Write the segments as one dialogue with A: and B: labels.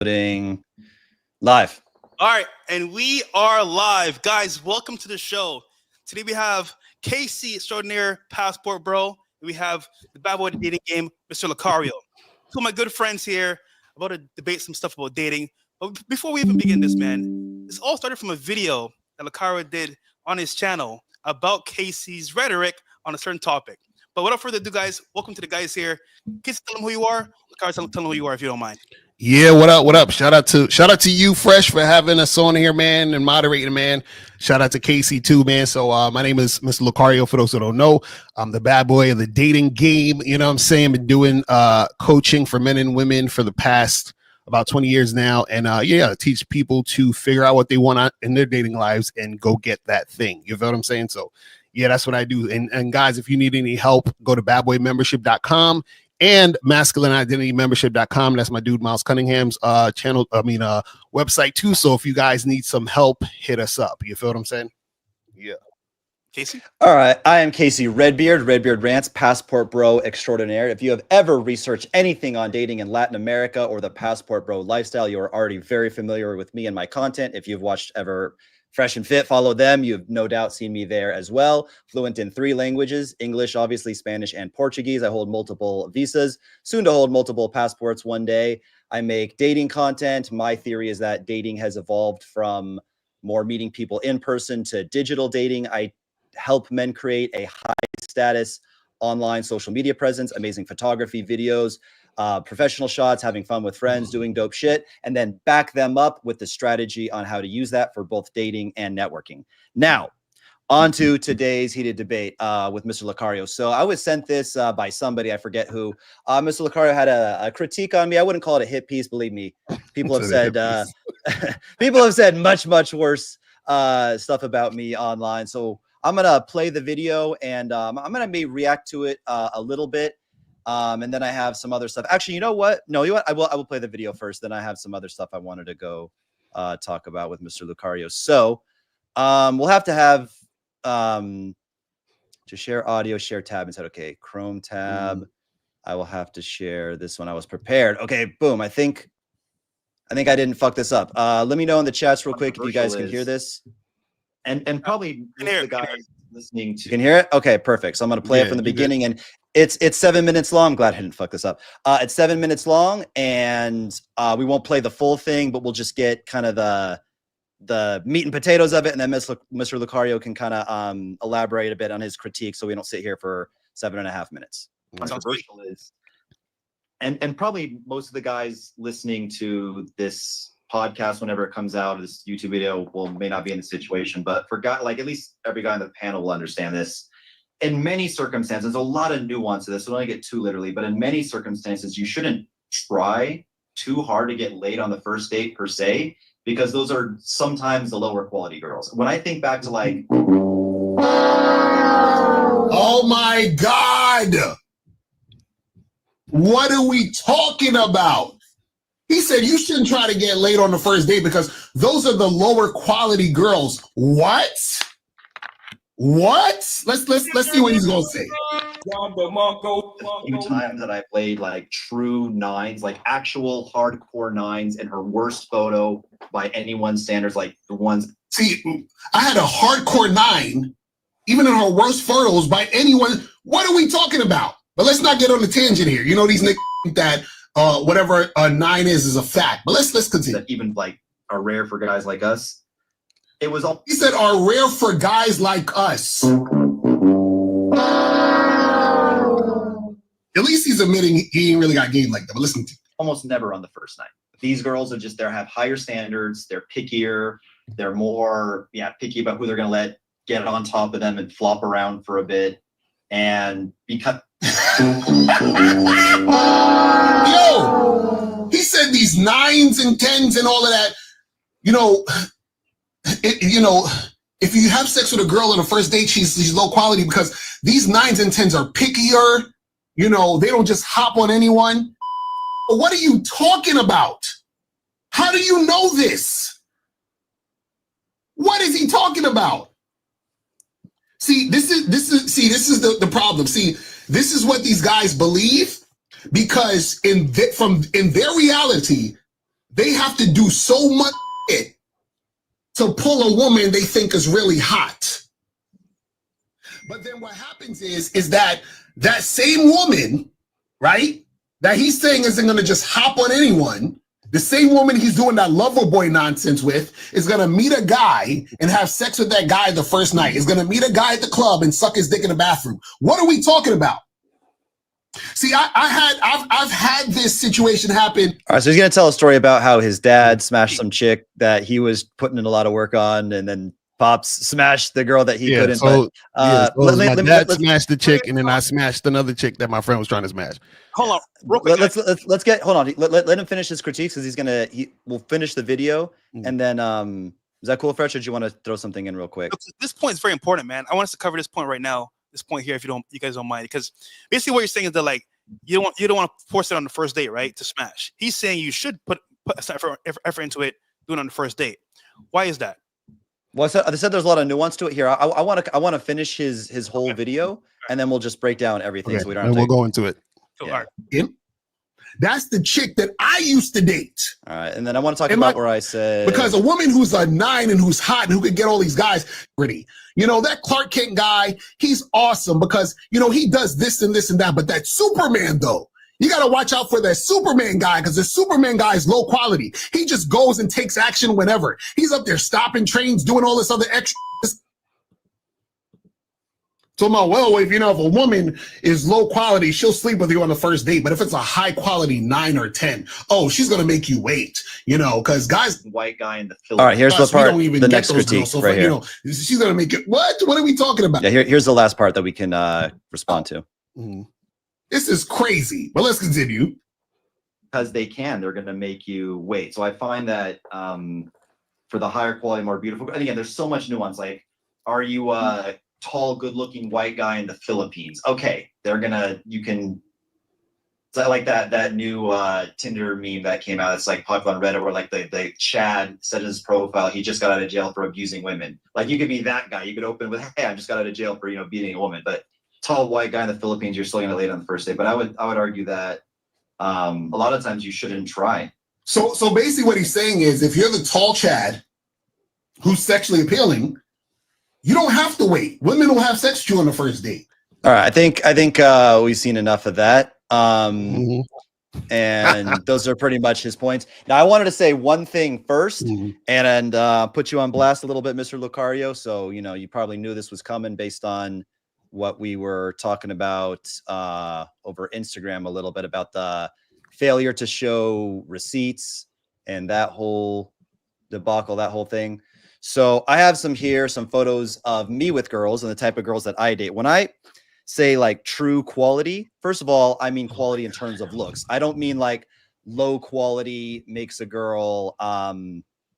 A: Putting live.
B: All right, and we are live. Guys, welcome to the show. Today we have KC Extraordinaire Passport Bro. We have the bad boy of the dating game, Mr. Locario. Two of my good friends here about to debate some stuff about dating. But before we even begin this, man, this all started from a video that Locario did on his channel about KC's rhetoric on a certain topic. But without further ado, guys, welcome to the guys here. KC, tell them who you are. Locario, tell them who you are if you don't mind.
C: Yeah, what up? What up? Shout out to you, Fresh, for having us on here, man, and moderating, man. Shout out to Casey too, man. So my name is Mr. Locario. For those who don't know, I'm the bad boy of the dating game. You know what I'm saying? Been doing coaching for men and women for the past about 20 years now, and teach people to figure out what they want in their dating lives and go get that thing. You feel what I'm saying? So yeah, that's what I do. And guys, if you need any help, go to badboymembership.com. and masculineidentitymembership.com. That's my dude Miles Cunningham's website too. So if you guys need some help, hit us up. You feel what I'm saying? Yeah.
B: Casey?
A: All right, I am Casey Redbeard Rants, Passport Bro Extraordinaire. If you have ever researched anything on dating in Latin America or the Passport Bro lifestyle, you are already very familiar with me and my content. If you've watched ever Fresh and Fit, follow them. You've no doubt seen me there as well. Fluent in 3 languages, English, obviously, Spanish, and Portuguese. I hold multiple visas, soon to hold multiple passports one day. I make dating content. My theory is that dating has evolved from more meeting people in person to digital dating. I help men create a high status online social media presence, amazing photography, videos, professional shots, having fun with friends, doing dope shit, and then back them up with the strategy on how to use that for both dating and networking. Now, on to today's heated debate with Mr. Locario. So I was sent this by somebody, I forget who. Mr. Locario had a critique on me. I wouldn't call it a hit piece, believe me. People have said people have said much worse stuff about me online. So I'm gonna play the video and I'm gonna maybe react to it a little bit. And then I have some other stuff. Actually, you know what? No, you know what? I will play the video first. Then I have some other stuff I wanted to go talk about with Mr. Locario. So we'll have to have to share audio, share tab instead. Okay, Chrome tab. I will have to share this one. I was prepared. Okay, boom. I think I didn't fuck this up. Let me know in the chats real quick if you guys can hear this.
D: And probably the guys listening to
A: can hear it. Okay, perfect. So I'm gonna play it from the beginning, and it's 7 minutes long. I'm glad I didn't fuck this up. It's 7 minutes long, and we won't play the full thing, but we'll just get kind of the meat and potatoes of it, and then Mr. Locario can kind of elaborate a bit on his critique, so we don't sit here for 7.5 minutes.
D: Controversial is, and probably most of the guys listening to this podcast whenever it comes out, this YouTube video may not be in the situation, but for guy, like at least every guy on the panel will understand this. In many circumstances, a lot of nuance to this, so don't get too literally, but in many circumstances, you shouldn't try too hard to get laid on the first date per se, because those are sometimes the lower quality girls. When I think back to like,
C: oh my God, what are we talking about? He said you shouldn't try to get laid on the first date because those are the lower quality girls. What? Let's see what he's gonna say.
D: Few times that I played like true 9s, like actual hardcore 9s, and her worst photo by anyone's standards, like the ones.
C: See, I had a hardcore 9, even in her worst photos by anyone. What are we talking about? But let's not get on the tangent here. You know these niggas that. Whatever a 9 is a fact, but let's continue.
D: That even like are rare for guys like us. It was all
C: he said are rare for guys like us. At least he's admitting he ain't really got game like that. But listen to
D: almost never on the first night. These girls are just have higher standards. They're pickier. They're more picky about who they're gonna let get on top of them and flop around for a bit. And because
C: yo, he said these 9s and 10s and all of that. If you have sex with a girl on a first date, she's low quality because these 9s and 10s are pickier. They don't just hop on anyone. But what are you talking about? How do you know this? What is he talking about? See, this is the problem. See, this is what these guys believe because in their reality, they have to do so much shit to pull a woman they think is really hot. But then what happens is that same woman, right, that he's saying isn't going to just hop on anyone, the same woman he's doing that lover boy nonsense with is going to meet a guy and have sex with that guy the first night, is going to meet a guy at the club and suck his dick in the bathroom. What are we talking about? See, I've had this situation happen.
A: All right, so he's gonna tell a story about how his dad smashed some chick that he was putting in a lot of work on, and then Pops smashed the girl that he couldn't.
C: So,
A: but,
C: my dad smashed the chick, and then I smashed another chick that my friend was trying to smash.
B: Hold on, real quick.
A: Let's get hold on. Let him finish his critiques because we'll finish the video, and then is that cool, Fresh? Or do you want to throw something in real quick?
B: This point is very important, man. I want us to cover this point right now. This point here, if you guys don't mind, because basically what you're saying is that like you don't want to force it on the first date, right? To smash. He's saying you should put effort into it, do it on the first date. Why is that?
A: Well, I said there's a lot of nuance to it here. I want to finish his whole video, and then we'll just break down everything.
C: Okay,
A: so we don't.
C: And we'll go into it.
B: So,
A: Yeah.
B: all right.
C: That's the chick that I used to date.
A: All right, and then I want to talk about where I said
C: because a woman who's a 9 and who's hot and who could get all these guys pretty. You know, that Clark Kent guy, he's awesome because, you know, he does this and this and that. But that Superman, though, you got to watch out for that Superman guy because the Superman guy is low quality. He just goes and takes action whenever. He's up there stopping trains, doing all this other extra. So, well, if you know, if a woman is low quality, she'll sleep with you on the first date. But if it's a high quality 9 or 10, oh, she's gonna make you wait. You know, because guys,
D: White guy in the Philippines.
A: all right, here's the part. The next critique
C: so
A: right here.
C: You know, she's gonna make it. What are we talking about?
A: Yeah, here's the last part that we can respond to.
C: This is crazy. But let's continue.
D: Because they can, they're gonna make you wait. So I find that for the higher quality, more beautiful. And again, there's so much nuance. Like, are you tall, good-looking white guy in the Philippines? Okay, you can. It's like that new Tinder meme that came out. It's like popular on Reddit, where like the Chad said in his profile he just got out of jail for abusing women. Like you could be that guy. You could open with, "Hey, I just got out of jail for beating a woman." But tall white guy in the Philippines, you're still gonna lay it on the first day. But I would argue that a lot of times you shouldn't try.
C: So basically, what he's saying is, if you're the tall Chad who's sexually appealing, you don't have to wait. Women will have sex with you on the first date.
A: All right, I think we've seen enough of that. And those are pretty much his points. Now, I wanted to say one thing first, and put you on blast a little bit, Mr. Locario. So you probably knew this was coming based on what we were talking about over Instagram a little bit about the failure to show receipts and that whole debacle, that whole thing. So I have some photos of me with girls and the type of girls that I date. When I say like true quality, first of all, I mean quality in terms of looks. I don't mean like low quality makes a girl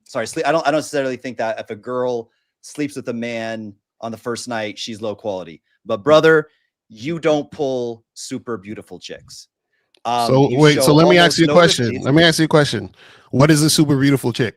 A: sleep. I don't necessarily think that if a girl sleeps with a man on the first night, she's low quality. But brother, you don't pull super beautiful chicks.
C: So let me ask you a question. Let me ask you a question. What is a super beautiful chick?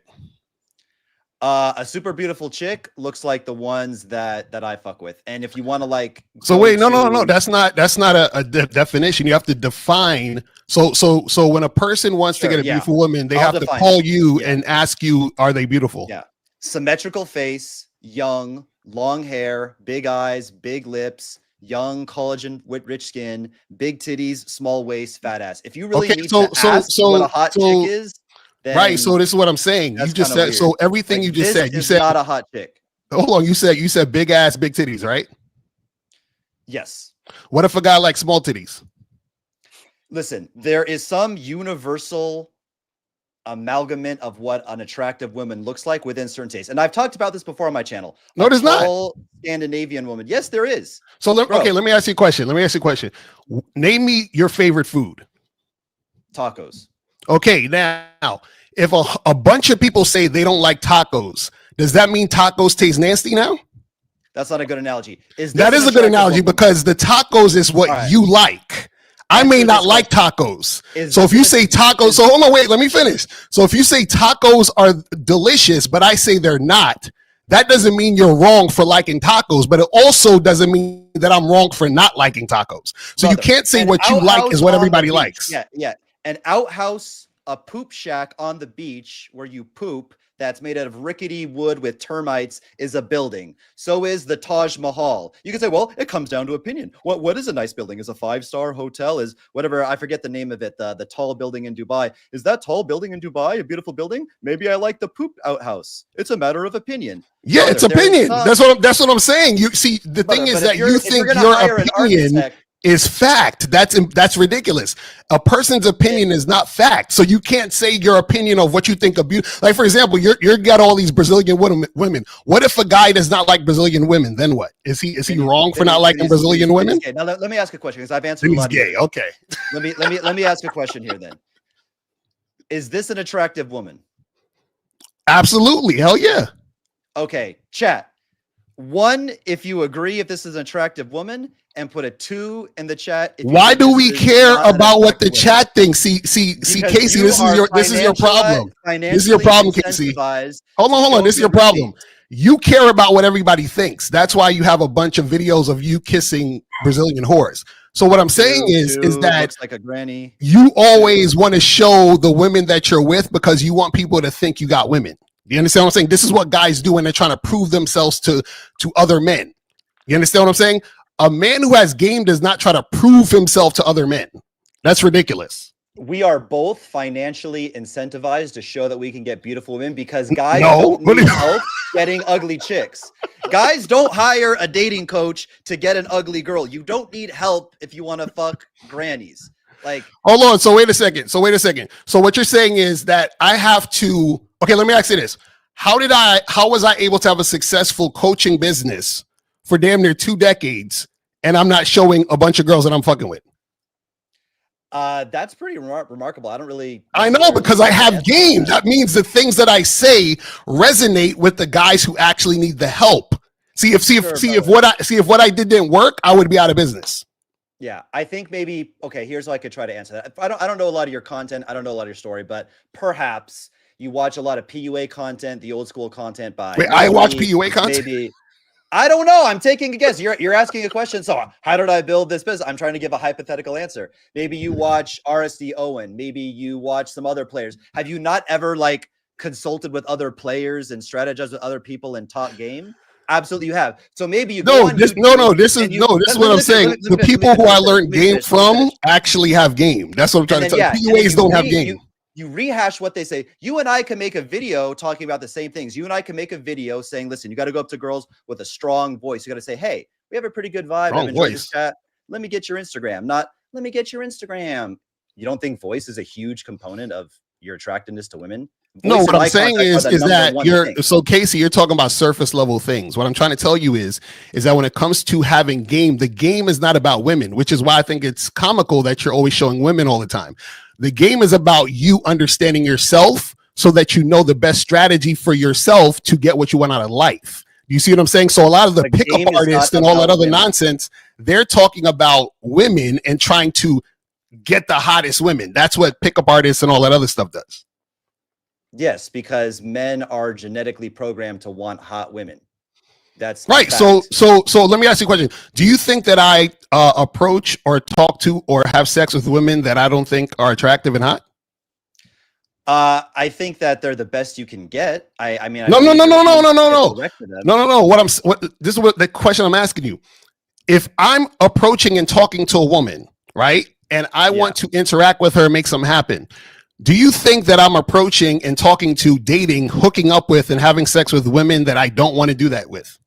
A: A super beautiful chick looks like the ones that I fuck with. And if you want to like,
C: so wait, no, that's not a definition. You have to define. So when a person wants to get a beautiful woman, they have to call you and ask you, are they beautiful?
A: Yeah. Symmetrical face, young, long hair, big eyes, big lips, young, collagen with rich skin, big titties, small waist, fat ass. If you really need to ask what a hot chick is,
C: right, so this is what I'm saying. You just said weird. So everything like, you just said. You said
A: not a hot chick.
C: Hold on, you said big ass, big titties, right?
A: Yes.
C: What if a guy likes small titties?
A: Listen, there is some universal amalgamate of what an attractive woman looks like within certain tastes, and I've talked about this before on my channel.
C: No, there's not.
A: Scandinavian woman. Yes, there is.
C: So let me ask you a question. Name me your favorite food.
A: Tacos.
C: Okay, now, if a bunch of people say they don't like tacos, does that mean tacos taste nasty now?
A: That's not a good analogy.
C: That is a good analogy because the tacos is what you like. I may not like tacos. So if you say tacos, so hold on, wait, let me finish. So if you say tacos are delicious, but I say they're not, that doesn't mean you're wrong for liking tacos, but it also doesn't mean that I'm wrong for not liking tacos. So you can't say what you like is what everybody likes.
A: Yeah. An outhouse a poop shack on the beach where you poop that's made out of rickety wood with termites is a building. So is the Taj Mahal. You can say, well, it comes down to opinion. What is a nice building? Is a 5-star hotel? Is whatever, I forget the name of it, the tall building in Dubai. Is that tall building in Dubai a beautiful building? Maybe I like the poop outhouse. It's a matter of opinion.
C: Yeah,
A: Brother,
C: it's opinion. That's what I'm saying. You see, the
A: Brother,
C: thing is
A: but
C: that you think
A: gonna
C: your
A: hire an
C: opinion
A: architect,
C: is fact. That's ridiculous. A person's opinion is not fact. So you can't say your opinion of what you think of beauty. Like, for example, you're got all these Brazilian women. What if a guy does not like Brazilian women? Then what? Is he wrong for not liking Brazilian women?
A: Now let me ask a question, because I've answered
C: Then
A: a
C: he's
A: lot.
C: gay. Okay.
A: Let me ask a question here then. Is this an attractive woman?
C: Absolutely. Hell yeah.
A: Okay, chat. 1 if you agree if this is an attractive woman, and put a 2 in the chat.
C: Why do we care about what the chat thinks? See, Casey, this is your problem. This is your problem, Casey. Hold on. This is your problem. You care about what everybody thinks. That's why you have a bunch of videos of you kissing Brazilian whores. So what I'm saying is that
A: looks like a granny.
C: You always want to show the women that you're with because you want people to think you got women. You understand what I'm saying? This is what guys do when they're trying to prove themselves to other men. You understand what I'm saying? A man who has game does not try to prove himself to other men. That's ridiculous.
A: We are both financially incentivized to show that we can get beautiful women, because guys don't need help getting ugly chicks. Guys don't hire a dating coach to get an ugly girl. You don't need help if you want to fuck grannies. Like,
C: hold on. So wait a second. So what you're saying is that I have to, okay, let me ask you this. How was I able to have a successful coaching business for damn near 2 decades, and I'm not showing a bunch of girls that I'm fucking with?
A: That's pretty remarkable.
C: I know, because I have game. That means the things that I say resonate with the guys who actually need the help. If what I did didn't work, I would be out of business.
A: Yeah, I think maybe, okay, here's how I could try to answer that. I don't know a lot of your content. I don't know a lot of your story, but perhaps you watch a lot of PUA content, the old school content by.
C: Wait, I watch PUA content?
A: Maybe. I don't know. I'm taking a guess. You're asking a question. So how did I build this business? I'm trying to give a hypothetical answer. Maybe you watch RSD Owen. Maybe you watch some other players. Have you not ever like consulted with other players and strategized with other people and taught game? Absolutely, you have. So maybe you
C: this is what I'm saying. The people who I learned game from actually have game. That's what I'm trying to tell you. PUAs don't have game.
A: You rehash what they say. You and I can make a video talking about the same things. You and I can make a video saying, listen, you got to go up to girls with a strong voice. You got to say, hey, we have a pretty good vibe. I've enjoyed this chat. Let me get your Instagram. Not let me get your Instagram. You don't think voice is a huge component of your attractiveness to women?
C: No, what I'm saying is that so Casey, you're talking about surface level things. What I'm trying to tell you is that when it comes to having game, the game is not about women, which is why I think it's comical that you're always showing women all the time. The game is about you understanding yourself so that you know the best strategy for yourself to get what you want out of life. You see what I'm saying? So a lot of the pickup artists and all that other nonsense, they're talking about women and trying to get the hottest women. That's what pickup artists and all that other stuff does.
A: Yes, because men are genetically programmed to want hot women. That's
C: right. So let me ask you a question. Do you think that I approach or talk to or have sex with women that I don't think are attractive and hot?
A: I think that they're the best you can get. I mean,
C: no. This is what the question I'm asking you. If I'm approaching and talking to a woman, right, and I want to interact with her, make something happen, do you think that I'm approaching and talking to, dating, hooking up with, and having sex with women that I don't want to do that with?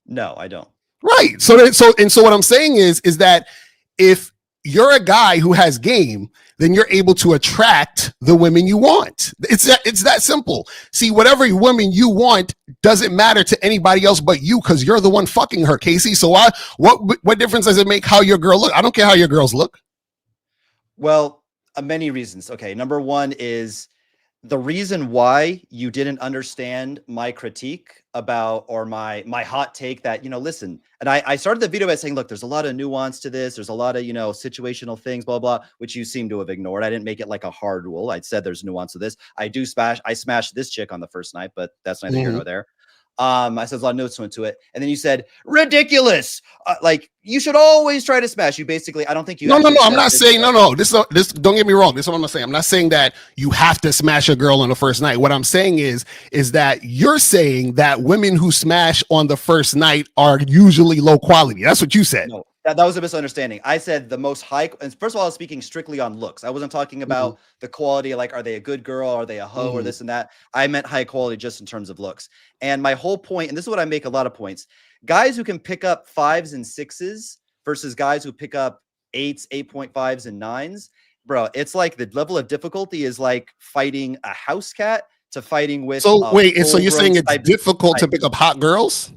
A: No, I don't.
C: Right. So what I'm saying is that if you're a guy who has game, then you're able to attract the women you want. It's that simple. See, whatever woman you want doesn't matter to anybody else but you, because you're the one fucking her, Casey. So what difference does it make how your girl look? I don't care how your girls look.
A: Well, many reasons. Okay, number one is the reason why you didn't understand my critique about, or my hot take that, listen, and I started the video by saying, look, there's a lot of nuance to this. There's a lot of, situational things, blah, blah, which you seem to have ignored. I didn't make it like a hard rule. I said there's nuance to this. I smashed this chick on the first night, but that's neither here nor there. I said a lot of notes went to it, and then you said ridiculous. Like you should always try to smash. You basically, I don't think you.
C: No.
A: actually
C: I'm
A: said
C: not
A: this,
C: saying
A: but-
C: no. This. Don't get me wrong. This is what I'm saying. I'm not saying that you have to smash a girl on the first night. What I'm saying is that you're saying that women who smash on the first night are usually low quality. That's what you said.
A: No, that was a misunderstanding. I said the most high. And first of all, I was speaking strictly on looks. I wasn't talking about the quality. Like, are they a good girl? Are they a hoe or this and that? I meant high quality just in terms of looks. And my whole point, and this is what I make a lot of points. Guys who can pick up 5s and 6s versus guys who pick up 8s, 8.5s and 9s, bro. It's like the level of difficulty is like fighting a house cat to fighting with.
C: So wait, so you're saying it's difficult to
A: type.
C: pick up hot girls?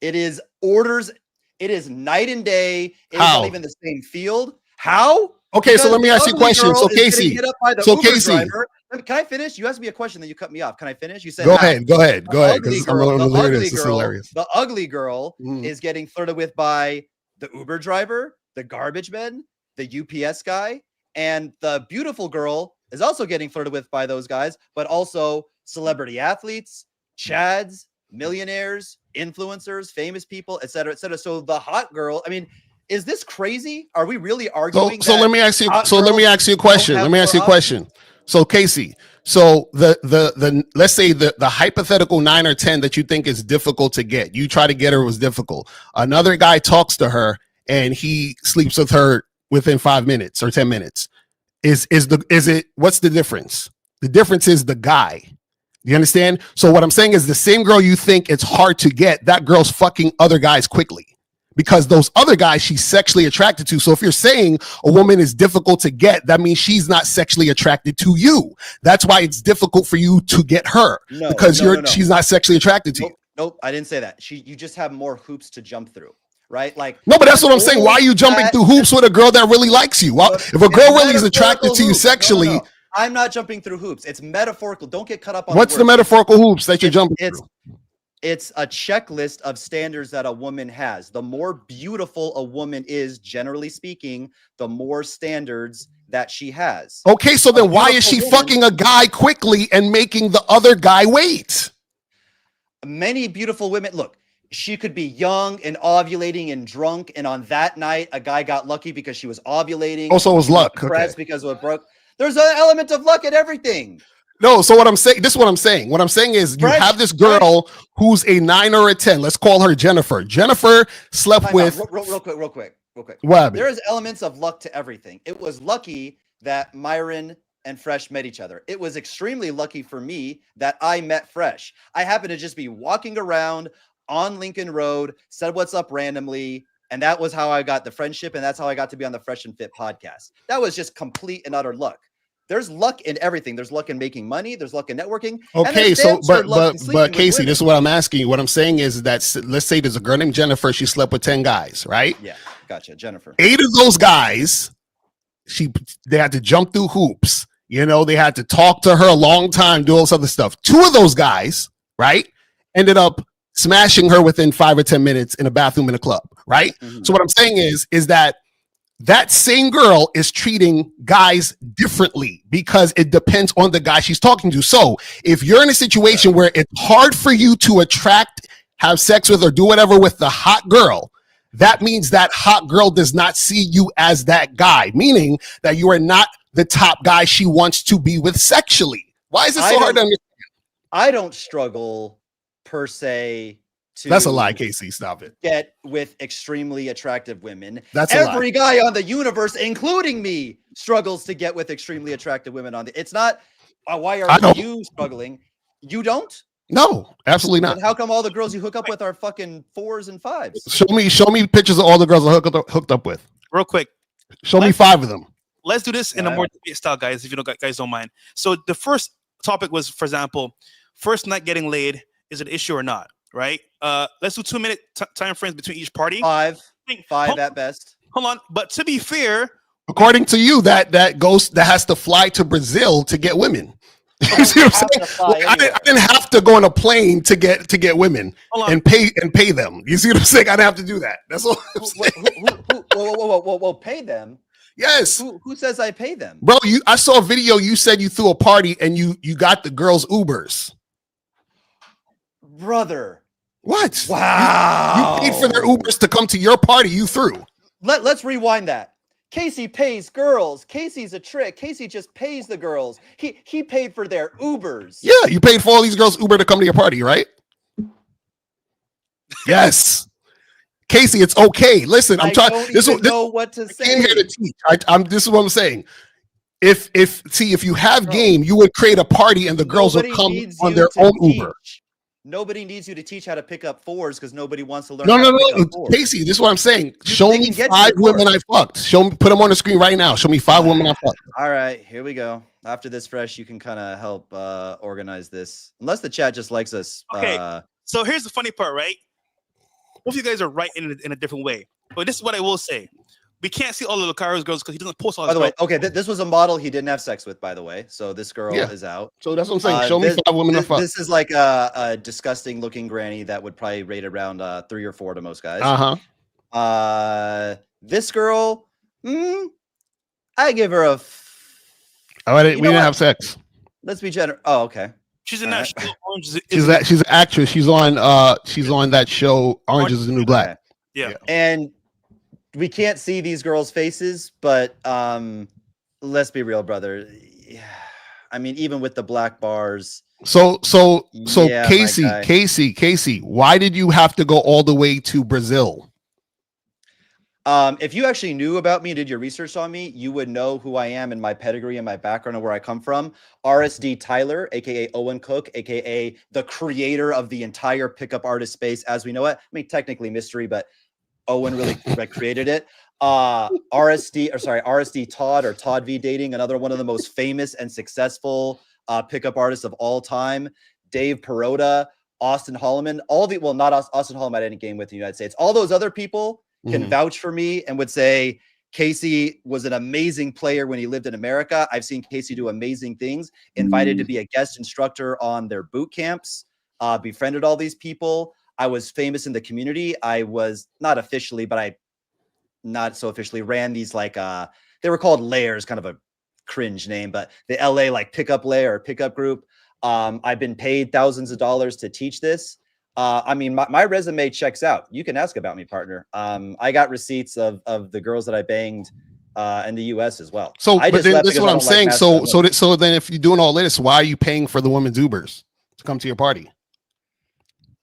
A: It is orders. It is night and day. It is
C: How?
A: not even the same field. How?
C: Okay, so
A: Because
C: let me
A: the
C: ask you a
A: ugly
C: question.
A: girl
C: So
A: is getting
C: Casey,
A: hit up by the
C: so
A: Uber
C: Casey-
A: driver. Can I finish? You asked me a question, then you cut me off. Can I finish? You said
C: go
A: how?
C: ahead. Because
A: The
C: it's hilarious.
A: the ugly girl
C: Mhm.
A: is getting flirted with by the Uber driver, the garbage man, the UPS guy, and the beautiful girl is also getting flirted with by those guys, but also celebrity athletes, chads, millionaires, influencers, famous people, et cetera, et cetera. So the hot girl, I mean, is this crazy? Are we really arguing?
C: So
A: that
C: let me ask you.
A: hot
C: So let me
A: girls
C: ask you a question.
A: don't
C: Let me
A: have
C: ask you a
A: more
C: question. So Casey, so the let's say the hypothetical 9 or 10 that you think is difficult to get, you try to get her, was difficult. Another guy talks to her and he sleeps with her within 5 minutes or 10 minutes. Is it what's the difference? The difference is the guy. You understand? So what I'm saying is the same girl you think it's hard to get, that girl's fucking other guys quickly. Because those other guys she's sexually attracted to. So if you're saying a woman is difficult to get, that means she's not sexually attracted to you. That's why it's difficult for you to get her.
A: No,
C: because
A: no.
C: she's not sexually attracted to you.
A: Nope, I didn't say that. You just have more hoops to jump through, right? Like
C: No, but that's
A: an
C: what I'm saying. Why are you
A: old
C: jumping
A: fat-
C: through hoops with a girl that really likes you? Well,
A: No,
C: if a
A: it's
C: girl really is attracted
A: metaphorical
C: to you
A: hoops. No,
C: sexually,
A: no. I'm not jumping through hoops. It's metaphorical. Don't get caught up on
C: what's the
A: words.
C: metaphorical hoops that you're jumping through?
A: It's a checklist of standards that a woman has. The more beautiful a woman is, generally speaking, the more standards that she has.
C: Okay, so then why is she
A: beautiful woman-
C: fucking a guy quickly and making the other guy wait?
A: Many beautiful women, look, she could be young and ovulating and drunk, and on that night, a guy got lucky because she was ovulating.
C: Oh, so it was luck.
A: Depressed
C: Okay.
A: because it broke. There's an element of luck in everything.
C: No, so what I'm saying, this is what I'm saying. What I'm saying is you
A: Fresh,
C: have this girl who's a 9 or a 10. Let's call her Jennifer. Jennifer slept
A: Time
C: with.
A: out. Real quick.
C: What happened?
A: There is elements of luck to everything. It was lucky that Myron and Fresh met each other. It was extremely lucky for me that I met Fresh. I happened to just be walking around on Lincoln Road, said what's up randomly, and that was how I got the friendship, and that's how I got to be on the Fresh and Fit podcast. That was just complete and utter luck. There's luck in everything. There's luck in making money. There's luck in networking. and
C: Okay,
A: there's
C: so
A: damn sure luck in sleeping
C: but
A: with
C: Casey,
A: women.
C: this is what I'm asking you. What I'm saying is that let's say there's a girl named Jennifer. She slept with 10 guys, right?
A: Yeah, gotcha, Jennifer.
C: 8 of those guys, they had to jump through hoops. You know, they had to talk to her a long time, do all this other stuff. 2 of those guys, right, ended up smashing her within 5 or 10 minutes in a bathroom in a club, right?
A: Mhm.
C: So what I'm saying is that same girl is treating guys differently because it depends on the guy she's talking to. So if you're in a situation where it's hard for you to attract, have sex with, or do whatever with the hot girl, that means that hot girl does not see you as that guy, meaning that you are not the top guy she wants to be with sexually. Why is it so hard to understand?
A: I don't struggle per se to
C: That's a lie, Casey. Stop it.
A: get with extremely attractive women.
C: That's a
A: Every
C: lie.
A: guy on the universe, including me, struggles to get with extremely attractive women on the. It's not why
C: I
A: are
C: don't.
A: you struggling? You don't?
C: No, absolutely not.
A: Then how come all the girls you hook up with are fucking 4s and 5s?
C: Show me pictures of all the girls I hooked up with.
B: Real quick,
C: Show me 5 of them.
B: let's do this in a more debate style, guys. If you don't, guys don't mind. So the first topic was, for example, first night getting laid is an issue or not, right? Let's do 2-minute time frames between each party.
A: 5
B: Hold-
A: at best.
B: Hold on, but to be fair,
C: According to you, that has to fly to Brazil to get women. You see what I'm
A: Have to fly
C: saying? I
A: anywhere.
C: didn't have to go on a plane to get women
B: hold on.
C: and pay them. You see what I'm saying? I didn't have to do that. That's all I'm saying.
A: Whoa, pay them?
C: Yes,
A: Who says I pay them?
C: bro. I saw a video. You said you threw a party and you got the girls' Ubers.
A: Brother,
C: What?
A: Wow.
C: You paid for their Ubers to come to your party. You threw.
A: Let's rewind that. Casey pays girls. Casey's a trick. Casey just pays the girls. He paid for their Ubers.
C: Yeah, you paid for all these girls Uber to come to your party, right? Yes. Casey, it's okay. Listen, I'm trying.
A: This know what to say.
C: I came here to teach. This is what I'm saying. If you have game, you would create a party and the girls would come on their own Uber.
A: Nobody needs you to teach how to pick up fours because nobody wants to learn.
C: No. Casey, this is what I'm saying. Show me 5 women I fucked. Put them on the screen right now. Show me 5 women I fucked.
A: All right, here we go. After this, Fresh, you can kind of help organize this. Unless the chat just likes us.
B: Okay. So here's the funny part, right? Both of you guys are right in a different way. But this is what I will say. We can't see all of Locario's girls because he doesn't post all
A: By the way, okay, this was a model he didn't have sex with, by the way. So this girl is out.
C: So that's what I'm saying. Show me 5 women I fucked.
A: This is like a disgusting looking granny that would probably rate around 3 or 4 to most guys. This girl, I give her a.
C: We didn't have sex.
A: Let's be generous. Oh, okay.
B: She's in that show.
C: She's an actress. She's on that show Orange is the New Black.
A: Okay.
B: Yeah.
A: And we can't see these girls' faces, but let's be real, brother. I mean, even with the black bars.
C: So Casey, why did you have to go all the way to Brazil?
A: If you actually knew about me and did your research on me, you would know who I am and my pedigree and my background and where I come from. RSD Tyler, aka Owen Cook, aka the creator of the entire pickup artist space as we know it. I mean, technically mystery, but Owen really created it. RSD Todd or Todd V Dating, another one of the most famous and successful pickup artists of all time. Dave Perota, Austin Holloman, not Austin Holloman I didn't game with the United States. All those other people can vouch for me and would say Casey was an amazing player when he lived in America. I've seen Casey do amazing things, invited to be a guest instructor on their boot camps, befriended all these people. I was famous in the community. I was not officially, but I not so officially ran these they were called layers, kind of a cringe name, but the LA pickup layer or pickup group. I've been paid thousands of dollars to teach this. I mean, my resume checks out. You can ask about me, partner. I got receipts of the girls that I banged in the US as well.
C: So this is what I'm saying. So then if you're doing all this, why are you paying for the women's Ubers to come to your party?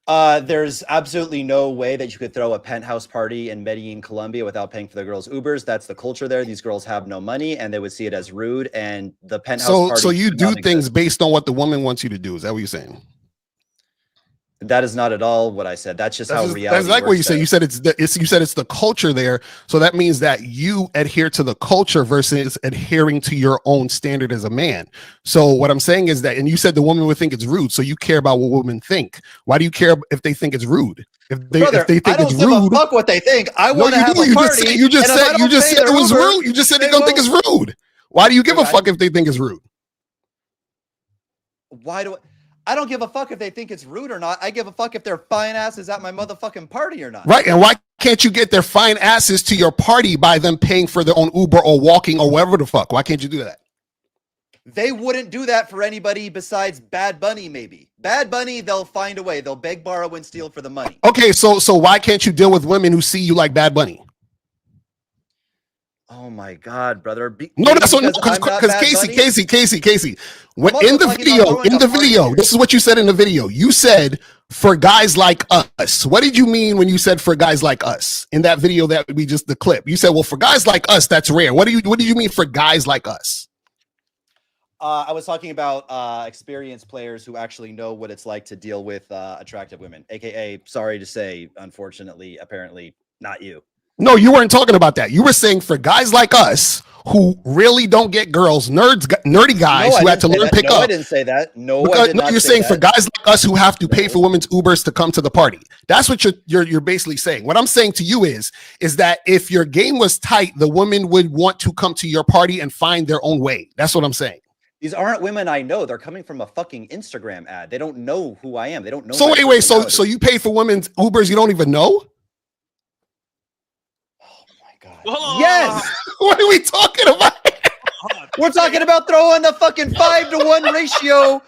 A: There's absolutely no way that you could throw a penthouse party in Medellin, Colombia without paying for the girls' Ubers. That's the culture there. These girls have no money and they would see it as rude. And the penthouse party.
C: So you do things based on what the woman wants you to do. Is that what you're saying?
A: That is not at all what I said. That's just how reality.
C: That's like what you said. You said it's the culture there. So that means that you adhere to the culture versus adhering to your own standard as a man. So what I'm saying is that, and you said the woman would think it's rude. So you care about what women think. Why do you care if they think it's rude? If they think it's rude,
A: fuck what they think. I want to have a party.
C: You just said it was rude. You just said they don't think it's rude. Why do you give a fuck if they think it's rude?
A: I don't give a fuck if they think it's rude or not. I give a fuck if their fine ass is at my motherfucking party or not.
C: Right. And why can't you get their fine asses to your party by them paying for their own Uber or walking or whatever the fuck? Why can't you do that?
A: They wouldn't do that for anybody besides Bad Bunny, maybe. Bad Bunny, they'll find a way. They'll beg, borrow, and steal for the money.
C: Okay, so why can't you deal with women who see you like Bad Bunny?
A: Oh my God, brother!
C: No, that's what because Casey. When in the video, this is what you said in the video. You said for guys like us. What did you mean when you said for guys like us in that video that we just the clip? You said, well, for guys like us, that's rare. What did you mean for guys like us?
A: I was talking about experienced players who actually know what it's like to deal with attractive women, aka, sorry to say, unfortunately, apparently not you.
C: No, you weren't talking about that. You were saying for guys like us who really don't get girls, nerdy guys who had to learn pick up.
A: No, I didn't say that. No,
C: you're saying for guys like us who have to pay for women's Ubers to come to the party. That's what you're basically saying. What I'm saying to you is that if your game was tight, the women would want to come to your party and find their own way. That's what I'm saying.
A: These aren't women I know. They're coming from a fucking Instagram ad. They don't know who I am. They don't know.
C: So anyway, so you pay for women's Ubers you don't even know?
A: Yes.
C: What are we talking about?
A: We're talking about throwing the fucking 5-to-1 ratio,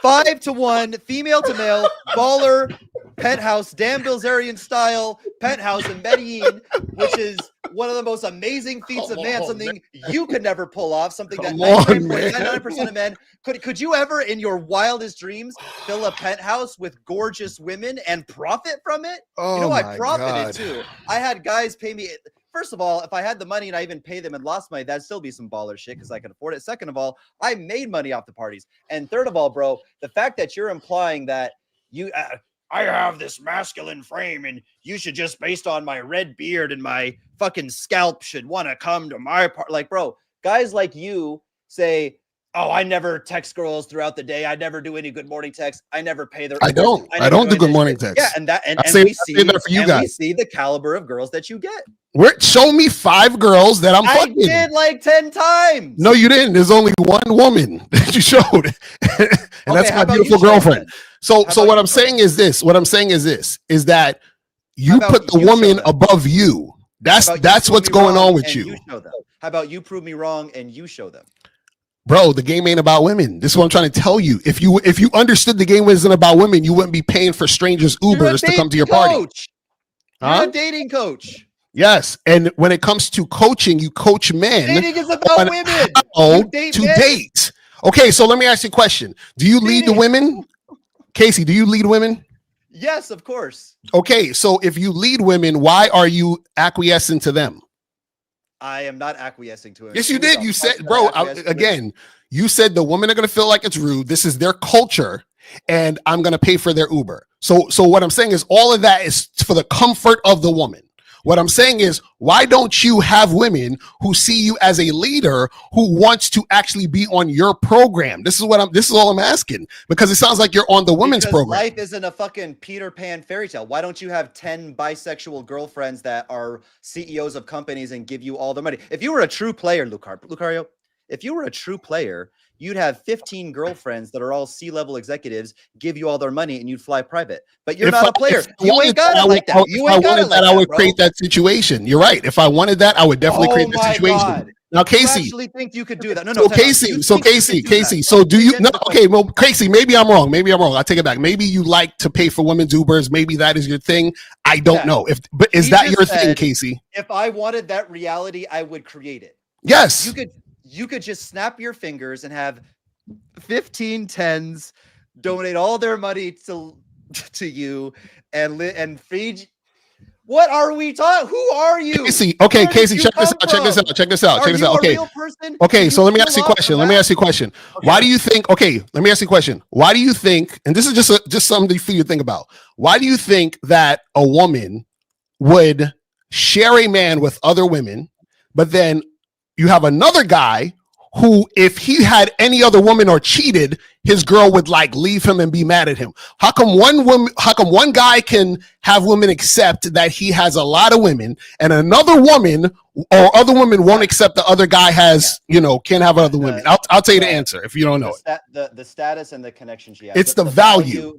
A: 5-to-1 female to male baller penthouse, Dan Bilzerian style penthouse in Medellin, which is one of the most amazing feats of man, something you could never pull off, something that 99.99% of men could you ever in your wildest dreams fill a penthouse with gorgeous women and profit from it? I profited too. I had guys pay me. First of all, if I had the money and I even paid them and lost money, that'd still be some baller shit because I could afford it. Second of all, I made money off the parties. And third of all, bro, the fact that you're implying that I have this masculine frame and you should just, based on my red beard and my fucking scalp, should want to come to my part. Like, bro, guys like you say, oh, I never text girls throughout the day. I never do any good morning texts. I never pay their.
C: I don't do good morning texts.
A: Yeah, and we see the caliber of girls that you get.
C: Show me 5 girls that I'm fucking.
A: I did like 10 times.
C: No, you didn't. There's only one woman that you showed, and that's my beautiful girlfriend. So what I'm saying is this. What I'm saying is this: is that you put the woman above you. That's what's going on with you.
A: Show them. How about you prove me wrong and you show them?
C: Bro, the game ain't about women. This is what I'm trying to tell you. If you understood the game wasn't about women, you wouldn't be paying for strangers Ubers to come to your party.
A: You're a dating coach.
C: Yes, and when it comes to coaching, you coach men.
A: Dating is about women.
C: Date. Okay, so let me ask you a question. Do you lead the women? Casey, do you lead women?
A: Yes, of course.
C: Okay, so if you lead women, why are you acquiescing to them?
A: I am not acquiescing to it.
C: Yes, you did. You said, bro, you said the women are going to feel like it's rude. This is their culture, and I'm going to pay for their Uber. So what I'm saying is all of that is for the comfort of the woman. What I'm saying is, why don't you have women who see you as a leader who wants to actually be on your program? This is all I'm asking, because it sounds like you're on the women's program.
A: Life isn't a fucking Peter Pan fairy tale. Why don't you have 10 bisexual girlfriends that are CEOs of companies and give you all the money? If you were a true player, Locario, if you were a true player, you'd have 15 girlfriends that are all C-level executives give you all their money and you'd fly private. But you're not a player. You ain't got it like that. You ain't got it like that.
C: I would create that situation. You're right. If I wanted that, I would definitely create that situation.
A: God.
C: Now, Casey,
A: you actually think you could do that? No.
C: So Casey. So do you? No. Okay. Well, Casey, maybe I'm wrong. I take it back. Maybe you like to pay for women's Ubers. Maybe that is your thing. I don't know. But is that your thing, Casey?
A: If I wanted that reality, I would create it.
C: Yes.
A: You could just snap your fingers and have 15 tens donate all their money to you and feed. What are we talking? Who are you?
C: Casey, okay, Casey, check this out. Okay.
A: A real person?
C: Okay, so let me ask you a question. Okay. Why do you think, let me ask you a question. Why do you think, and this is just something for you to think about. Why do you think that a woman would share a man with other women, but then you have another guy who, if he had any other woman or cheated, his girl would like leave him and be mad at him? How come one guy can have women accept that he has a lot of women, and another woman or other women won't accept the other guy has, can't have other women? I'll tell you the answer if you don't know it.
A: The status and the connection she has.
C: It's the value.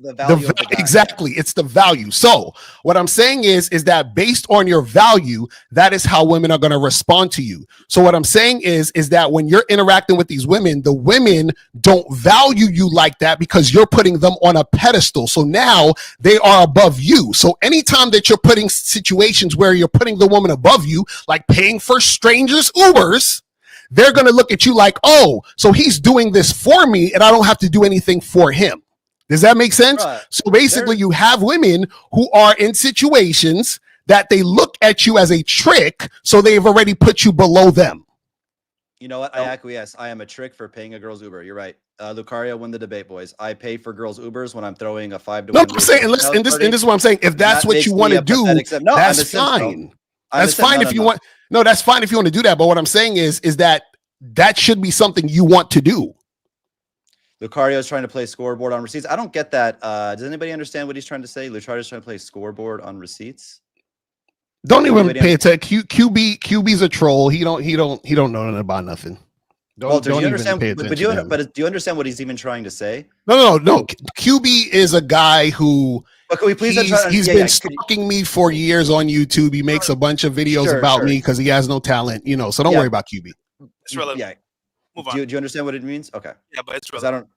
C: Exactly. It's the value. So what I'm saying is that based on your value, that is how women are going to respond to you. So what I'm saying is that when you're interacting with these women, the women don't value you like that because you're putting them on a pedestal. So now they are above you. So anytime that you're putting situations where you're putting the woman above you, like paying for strangers Ubers, they're going to look at you like, oh, so he's doing this for me and I don't have to do anything for him. Does that make sense? Right. So basically you have women who are in situations that they look at you as a trick, so they've already put you below them.
A: You know what? I acquiesce. I am a trick for paying a girl's Uber. You're right. Lucario, win the debate, boys. I pay for girls' Ubers when I'm throwing a 5 to 1.
C: No, I'm saying, and this is what I'm saying. If that's what you want to do, that's fine. That's fine if you want. No, that's fine if you want to do that. But what I'm saying is that should be something you want to do.
A: Lucario is trying to play scoreboard on receipts. I don't get that. Does anybody understand what he's trying to say? Lucario's trying to play scoreboard on receipts.
C: Don't even pay attention. QB's a troll. He don't know nothing about nothing.
A: Do you understand? But do you understand what he's even trying to say?
C: No. QB is a guy who.
A: But can we please?
C: He's been stalking me for years on YouTube. He makes a bunch of videos about me because he has no talent, So don't worry about QB.
B: It's relevant.
A: Yeah. Move on. Do you understand what it means? Okay.
B: Yeah, but it's relevant.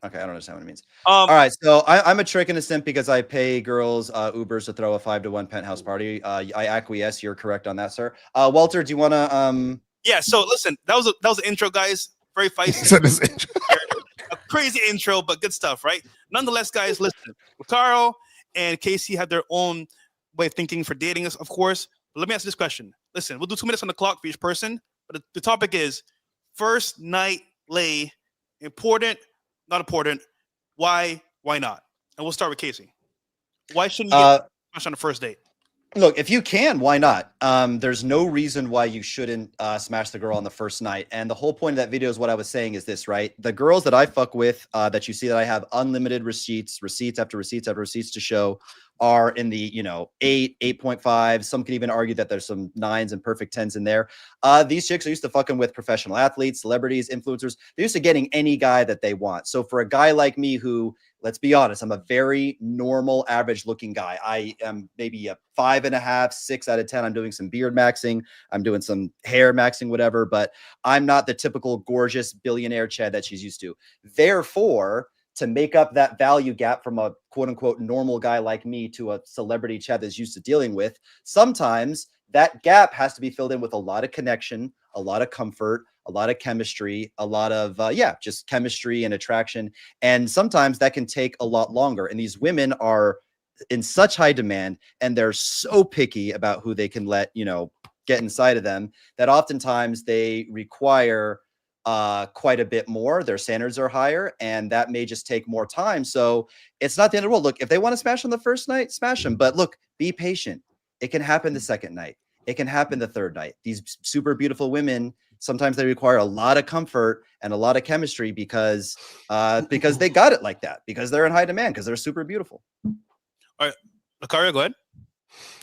A: Okay, I don't understand what it means.
B: Um,
A: All right, so I'm a trick and a simp because I pay girls Ubers to throw a 5-to-1 penthouse party. I acquiesce. You're correct on that, sir. Walter, do you want to?
B: yeah. So listen, that was an intro, guys. Very feisty.
C: So this intro-
B: A crazy intro, but good stuff, right? Nonetheless, guys, listen. Locario and Casey have their own way of thinking for dating us, of course. But let me ask you this question. Listen, we'll do 2 minutes on the clock for each person. But the topic is first night lay. Important, not important. Why not? And we'll start with Casey. Why shouldn't you get smashed on the first date?
A: Look, if you can, why not? There's no reason why you shouldn't smash the girl on the first night. And the whole point of that video is what I was saying is this, right? The girls that I fuck with, that you see that I have unlimited receipts after receipts after receipts to show, are in the 8, 8.5. Some could even argue that there's some 9s and perfect 10s in there. These chicks are used to fucking with professional athletes, celebrities, influencers. They're used to getting any guy that they want. So for a guy like me who, let's be honest, I'm a very normal, average looking guy. I am maybe a 5.5, 6 out of 10. I'm doing some beard maxing. I'm doing some hair maxing, whatever, but I'm not the typical gorgeous billionaire Chad that she's used to. Therefore, to make up that value gap from a quote unquote normal guy like me to a celebrity Chad that's used to dealing with, sometimes that gap has to be filled in with a lot of connection, a lot of comfort, a lot of chemistry, a lot of, just chemistry and attraction. And sometimes that can take a lot longer. And these women are in such high demand and they're so picky about who they can let, get inside of them, that oftentimes they require quite a bit more. Their standards are higher, and that may just take more time. So it's not the end of the world. Look, if they want to smash on the first night, smash them. But look, be patient. It can happen the second night. It can happen the third night. These super beautiful women, sometimes they require a lot of comfort and a lot of chemistry because they got it like that, because they're in high demand, because they're super beautiful.
B: All right, Locario, go ahead.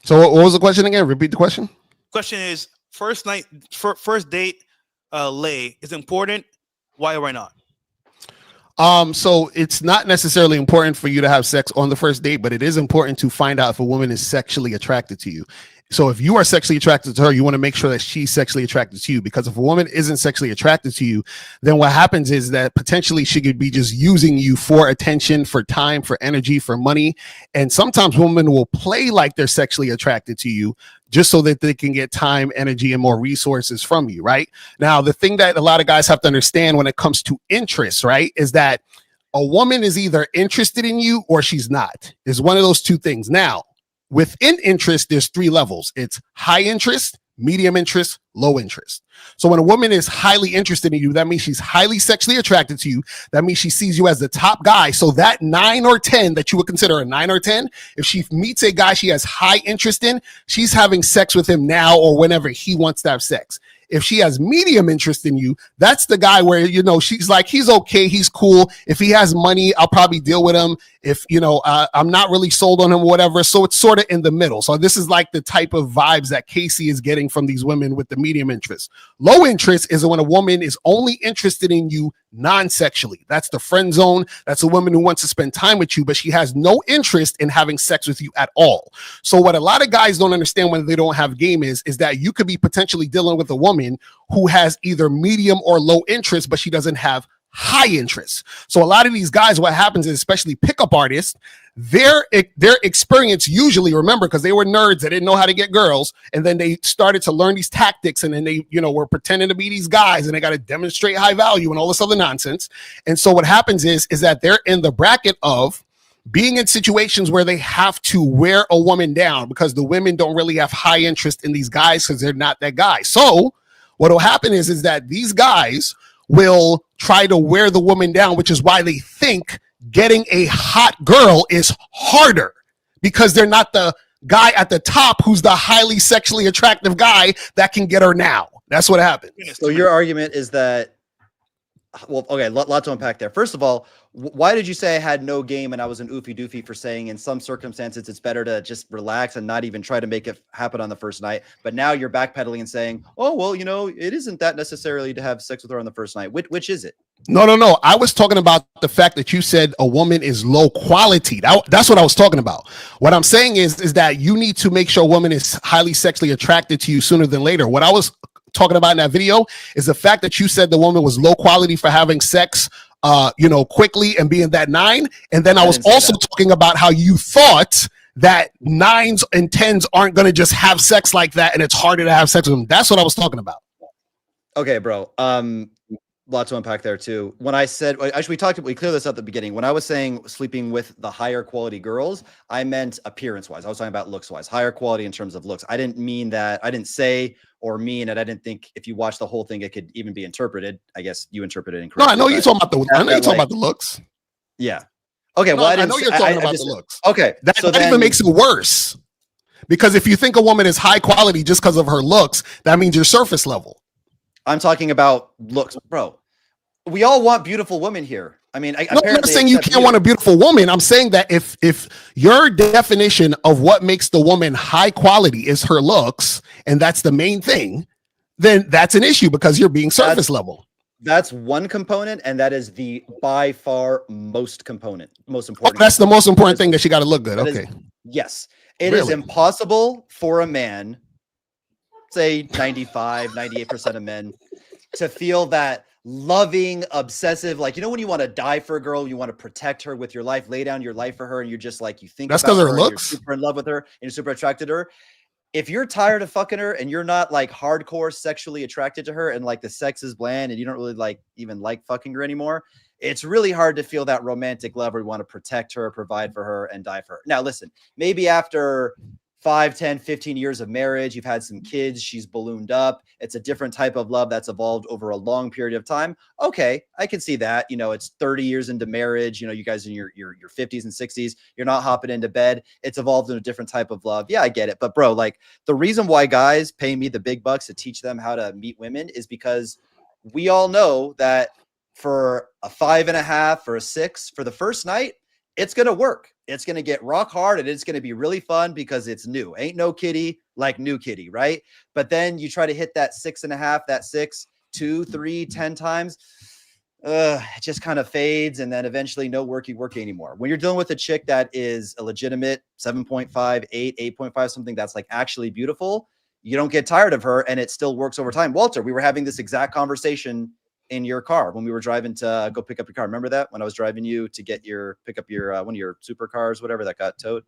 C: So what was the question again? Repeat the question.
B: Question is first date lay is important. Why or why not?
C: So it's not necessarily important for you to have sex on the first date, but it is important to find out if a woman is sexually attracted to you. So if you are sexually attracted to her, you want to make sure that she's sexually attracted to you, because if a woman isn't sexually attracted to you, then what happens is that potentially she could be just using you for attention, for time, for energy, for money. And sometimes women will play like they're sexually attracted to you just so that they can get time, energy, and more resources from you, right? Now, the thing that a lot of guys have to understand when it comes to interest, right, is that a woman is either interested in you or she's not. It's one of those two things. Now, within interest, there's 3 levels. It's high interest, medium interest, low interest. So when a woman is highly interested in you, that means she's highly sexually attracted to you. That means she sees you as the top guy. So that 9 or 10 that you would consider a 9 or 10, if she meets a guy she has high interest in, she's having sex with him now or whenever he wants to have sex. If she has medium interest in you, that's the guy where, she's like, he's okay, he's cool. If he has money, I'll probably deal with him. If, I'm not really sold on him or whatever. So it's sort of in the middle. So this is like the type of vibes that Casey is getting from these women with the medium interest. Low interest is when a woman is only interested in you non-sexually. That's the friend zone. That's a woman who wants to spend time with you, but she has no interest in having sex with you at all. So what a lot of guys don't understand when they don't have game is that you could be potentially dealing with a woman who has either medium or low interest, but she doesn't have high interest. So a lot of these guys, what happens is, especially pickup artists, their experience usually, remember, because they were nerds, they didn't know how to get girls, and then they started to learn these tactics, and then they were pretending to be these guys, and they got to demonstrate high value and all this other nonsense. And so what happens is that they're in the bracket of being in situations where they have to wear a woman down, because the women don't really have high interest in these guys because they're not that guy. So what will happen is that these guys will try to wear the woman down, which is why they think getting a hot girl is harder, because they're not the guy at the top who's the highly sexually attractive guy that can get her now. That's what happens.
A: So your argument is that, well, okay, lot to unpack there. First of all, why did you say I had no game and I was an oofy doofy for saying in some circumstances it's better to just relax and not even try to make it happen on the first night? But now you're backpedaling and saying, oh, well, it isn't that necessarily to have sex with her on the first night. Which is it?
C: No. I was talking about the fact that you said a woman is low quality. That's what I was talking about. What I'm saying is that you need to make sure a woman is highly sexually attracted to you sooner than later. What I was talking about in that video is the fact that you said the woman was low quality for having sex quickly and being that 9. And then I was
A: didn't say
C: also
A: that.
C: talking about how you thought that 9s and 10s aren't going to just have sex like that, and it's harder to have sex with them. That's what I was talking about.
A: Okay, bro. Lots to unpack there too. When I said, actually, we cleared this up at the beginning. When I was saying sleeping with the higher quality girls, I meant appearance wise. I was talking about looks wise, higher quality in terms of looks. I didn't mean that. I didn't say or mean, and I didn't think if you watch the whole thing, it could even be interpreted. I guess you interpreted it incorrectly.
C: No, I know you're talking about the looks.
A: Yeah. Okay.
C: No,
A: well,
C: I know you're talking about the looks.
A: Okay.
C: That even makes it worse. Because if you think a woman is high quality just because of her looks, that means you're surface level.
A: I'm talking about looks, bro. We all want beautiful women here. I mean,
C: I'm not saying you can't want a beautiful woman. I'm saying that if your definition of what makes the woman high quality is her looks, and that's the main thing, then that's an issue because you're being surface level.
A: That's one component, and that is the by far most important.
C: That's the most important thing, that she got to look good. Okay.
A: Yes. It is impossible for a man, say 95, 98% of men, to feel that loving, obsessive, like, when you want to die for a girl, you want to protect her with your life, lay down your life for her, and you're just like, you think
C: that's because her looks,
A: you're super in love with her, and you're super attracted to her. If you're tired of fucking her and you're not like hardcore sexually attracted to her, and like the sex is bland and you don't really even like fucking her anymore, it's really hard to feel that romantic love where you want to protect her, provide for her, and die for her. Now, listen, maybe after 5, 10, 15 years of marriage, you've had some kids, she's ballooned up. It's a different type of love that's evolved over a long period of time. Okay, I can see that. It's 30 years into marriage. You guys in your 50s and 60s, you're not hopping into bed. It's evolved in a different type of love. Yeah, I get it. But bro, like, the reason why guys pay me the big bucks to teach them how to meet women is because we all know that for a 5.5 or a 6 for the first night, it's going to work. It's going to get rock hard, and it's going to be really fun because it's new. Ain't no kitty like new kitty, right? But then you try to hit that 6.5, that 6, 2, 3, 10 times. It just kind of fades, and then eventually no worky anymore. When you're dealing with a chick that is a legitimate 7.5, 8, 8.5, something that's like actually beautiful, you don't get tired of her, and it still works over time. Walter, we were having this exact conversation in your car when we were driving to go pick up your car. Remember that when I was driving you to pick up your one of your supercars, whatever that got towed?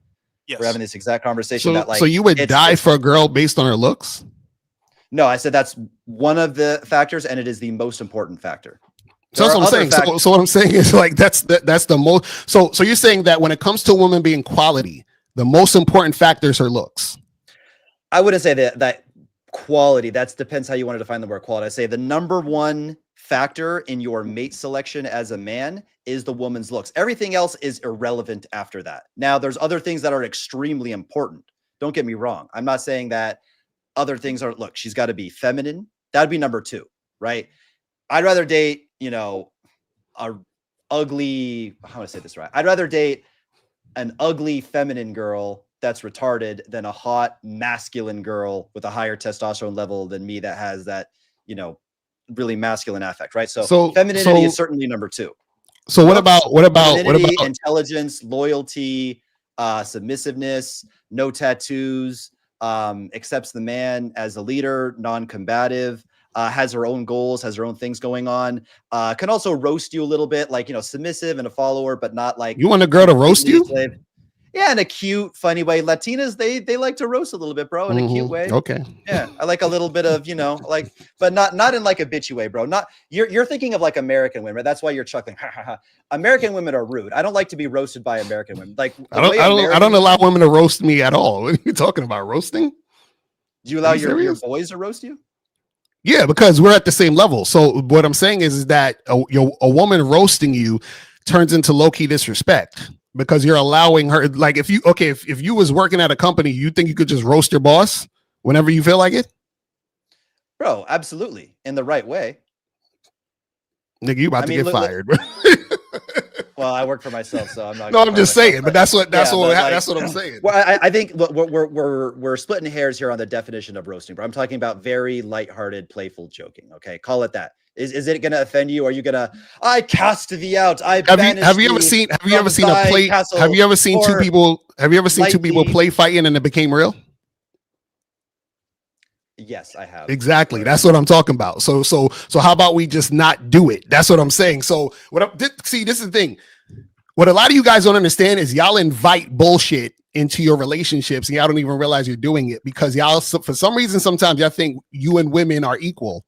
A: Yes. We're having this exact conversation.
C: So you would die for a girl based on her looks?
A: No, I said that's one of the factors, and it is the most important factor.
C: So that's what I'm saying. So what I'm saying is like that's the most. So you're saying that when it comes to a woman being quality, the most important factor is her looks.
A: I wouldn't say that quality. That depends how you want to define the word quality. I say the number one factor in your mate selection as a man is the woman's looks. Everything else is irrelevant after that. Now, there's other things that are extremely important. Don't get me wrong. I'm not saying that other things are, look, she's got to be feminine. That'd be number 2, right? I'd rather date, a ugly, how do I say this right? I'd rather date an ugly feminine girl that's retarded than a hot masculine girl with a higher testosterone level than me that has that, really masculine affect, right? So femininity is certainly number 2.
C: So what about
A: intelligence, loyalty, submissiveness, no tattoos, accepts the man as a leader, non-combative, has her own goals, has her own things going on, can also roast you a little bit, like, submissive and a follower, but not like,
C: you want a girl to roast you?
A: Slave. Yeah, in a cute, funny way. Latinas, they like to roast a little bit, bro, in a cute way.
C: Okay.
A: Yeah, I like a little bit of, but not in like a bitchy way, bro. Not you're thinking of like American women. That's why you're chuckling. American women are rude. I don't like to be roasted by American women. Like
C: I don't allow women to roast me at all. What are you talking about? Roasting?
A: Do you allow your boys to roast you?
C: Yeah, because we're at the same level. So what I'm saying is that a woman roasting you turns into low-key disrespect. Because you're allowing her, like, if you was working at a company, you think you could just roast your boss whenever you feel like it?
A: Bro, absolutely. In the right way.
C: Nigga, you about to get fired, bro.
A: Well, I work for myself, so I'm not.
C: No, I'm just saying, but that's what I'm saying.
A: Well, I think we're splitting hairs here on the definition of roasting, bro. I'm talking about very lighthearted, playful joking. Okay, call it that. Is it going to offend you? Are you going to? I cast thee out. Have you ever seen two people play fighting and it became real? Yes, I have.
C: Exactly. That's what I'm talking about. So how about we just not do it? That's what I'm saying. So see, this is the thing. What a lot of you guys don't understand is y'all invite bullshit into your relationships and y'all don't even realize you're doing it because y'all, for some reason, sometimes y'all think you and women are equal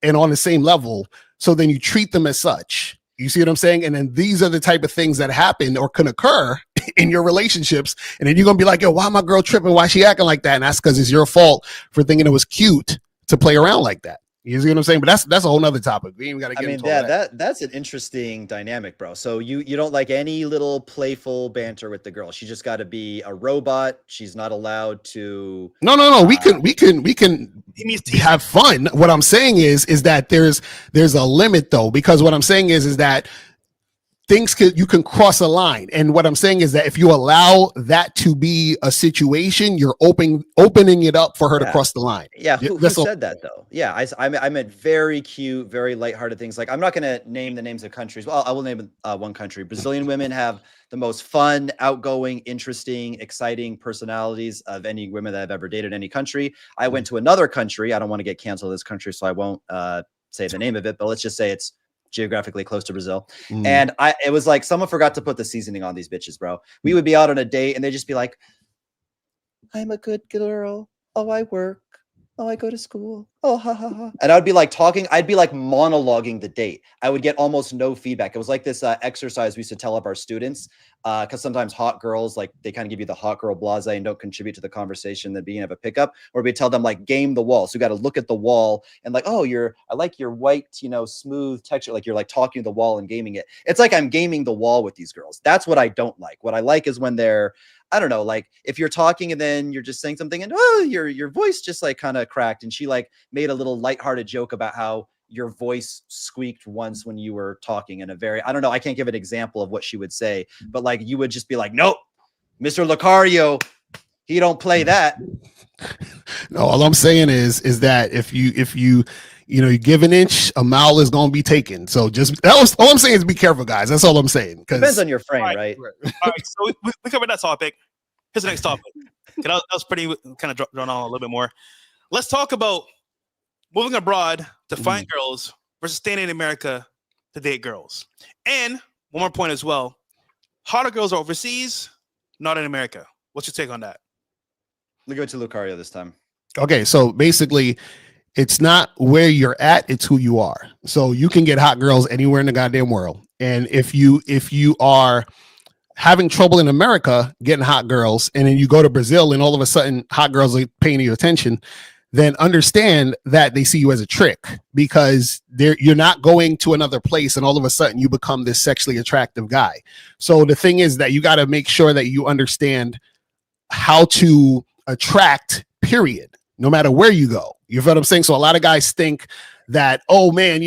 C: and on the same level. So then you treat them as such. You see what I'm saying? And then these are the type of things that happen or can occur in your relationships. And then you're going to be like, yo, why my girl tripping? Why she acting like that? And that's because it's your fault for thinking it was cute to play around like that. You see what I'm saying? But that's a whole nother topic. We ain't got to get into all that.
A: That's an interesting dynamic, bro. So you don't like any little playful banter with the girl. She just got to be a robot. She's not allowed to.
C: No. We can have fun. What I'm saying is that there's a limit though, because what I'm saying is that you can cross a line. And what I'm saying is that if you allow that to be a situation, you're opening it up for her to cross the line.
A: Yeah. Who said that though? Yeah. I meant very cute, very lighthearted things. Like I'm not going to name the names of countries. Well, I will name one country. Brazilian women have the most fun, outgoing, interesting, exciting personalities of any women that I've ever dated in any country. I went to another country. I don't want to get canceled in this country, so I won't say the name of it, but let's just say it's geographically close to Brazil. And it was like someone forgot to put the seasoning on these bitches, bro. We would be out on a date and they'd just be like, I'm a good girl. Oh, I work. Oh, I go to school. Oh, ha, ha, ha. And I'd be like I'd be like monologuing the date. I would get almost no feedback. It was like this exercise we used to tell up our students, because sometimes hot girls, like they kind of give you the hot girl blase and don't contribute to the conversation, the beginning of a pickup, or we tell them like game the wall. So you got to look at the wall and like, oh, I like your white, smooth texture. Like you're like talking to the wall and gaming it. It's like I'm gaming the wall with these girls. That's what I don't like. What I like is when they're, I don't know, like if you're talking and then you're just saying something and your voice just like kind of cracked, and she like made a little lighthearted joke about how your voice squeaked once when you were talking in a very, I don't know, I can't give an example of what she would say, but like you would just be like, nope, Mr. Locario, he don't play that.
C: No, all I'm saying is that if you give an inch, a mile is going to be taken. So all I'm saying is be careful, guys. That's all I'm saying.
A: Depends on your frame, right?
B: All right, so we covered that topic. Here's the next topic. That was pretty kind of drawn on a little bit more. Let's talk about moving abroad to find girls versus staying in America to date girls. And one more point as well. Hotter girls are overseas, not in America. What's your take on that?
A: We'll go to Locario this time.
C: Okay, so basically, it's not where you're at, it's who you are. So you can get hot girls anywhere in the goddamn world. And if you are having trouble in America getting hot girls, and then you go to Brazil and all of a sudden hot girls are paying you attention, then understand that they see you as a trick, because you're not going to another place and all of a sudden you become this sexually attractive guy. So the thing is that you got to make sure that you understand how to attract, period, no matter where you go. You feel what I'm saying? So a lot of guys think that, oh man,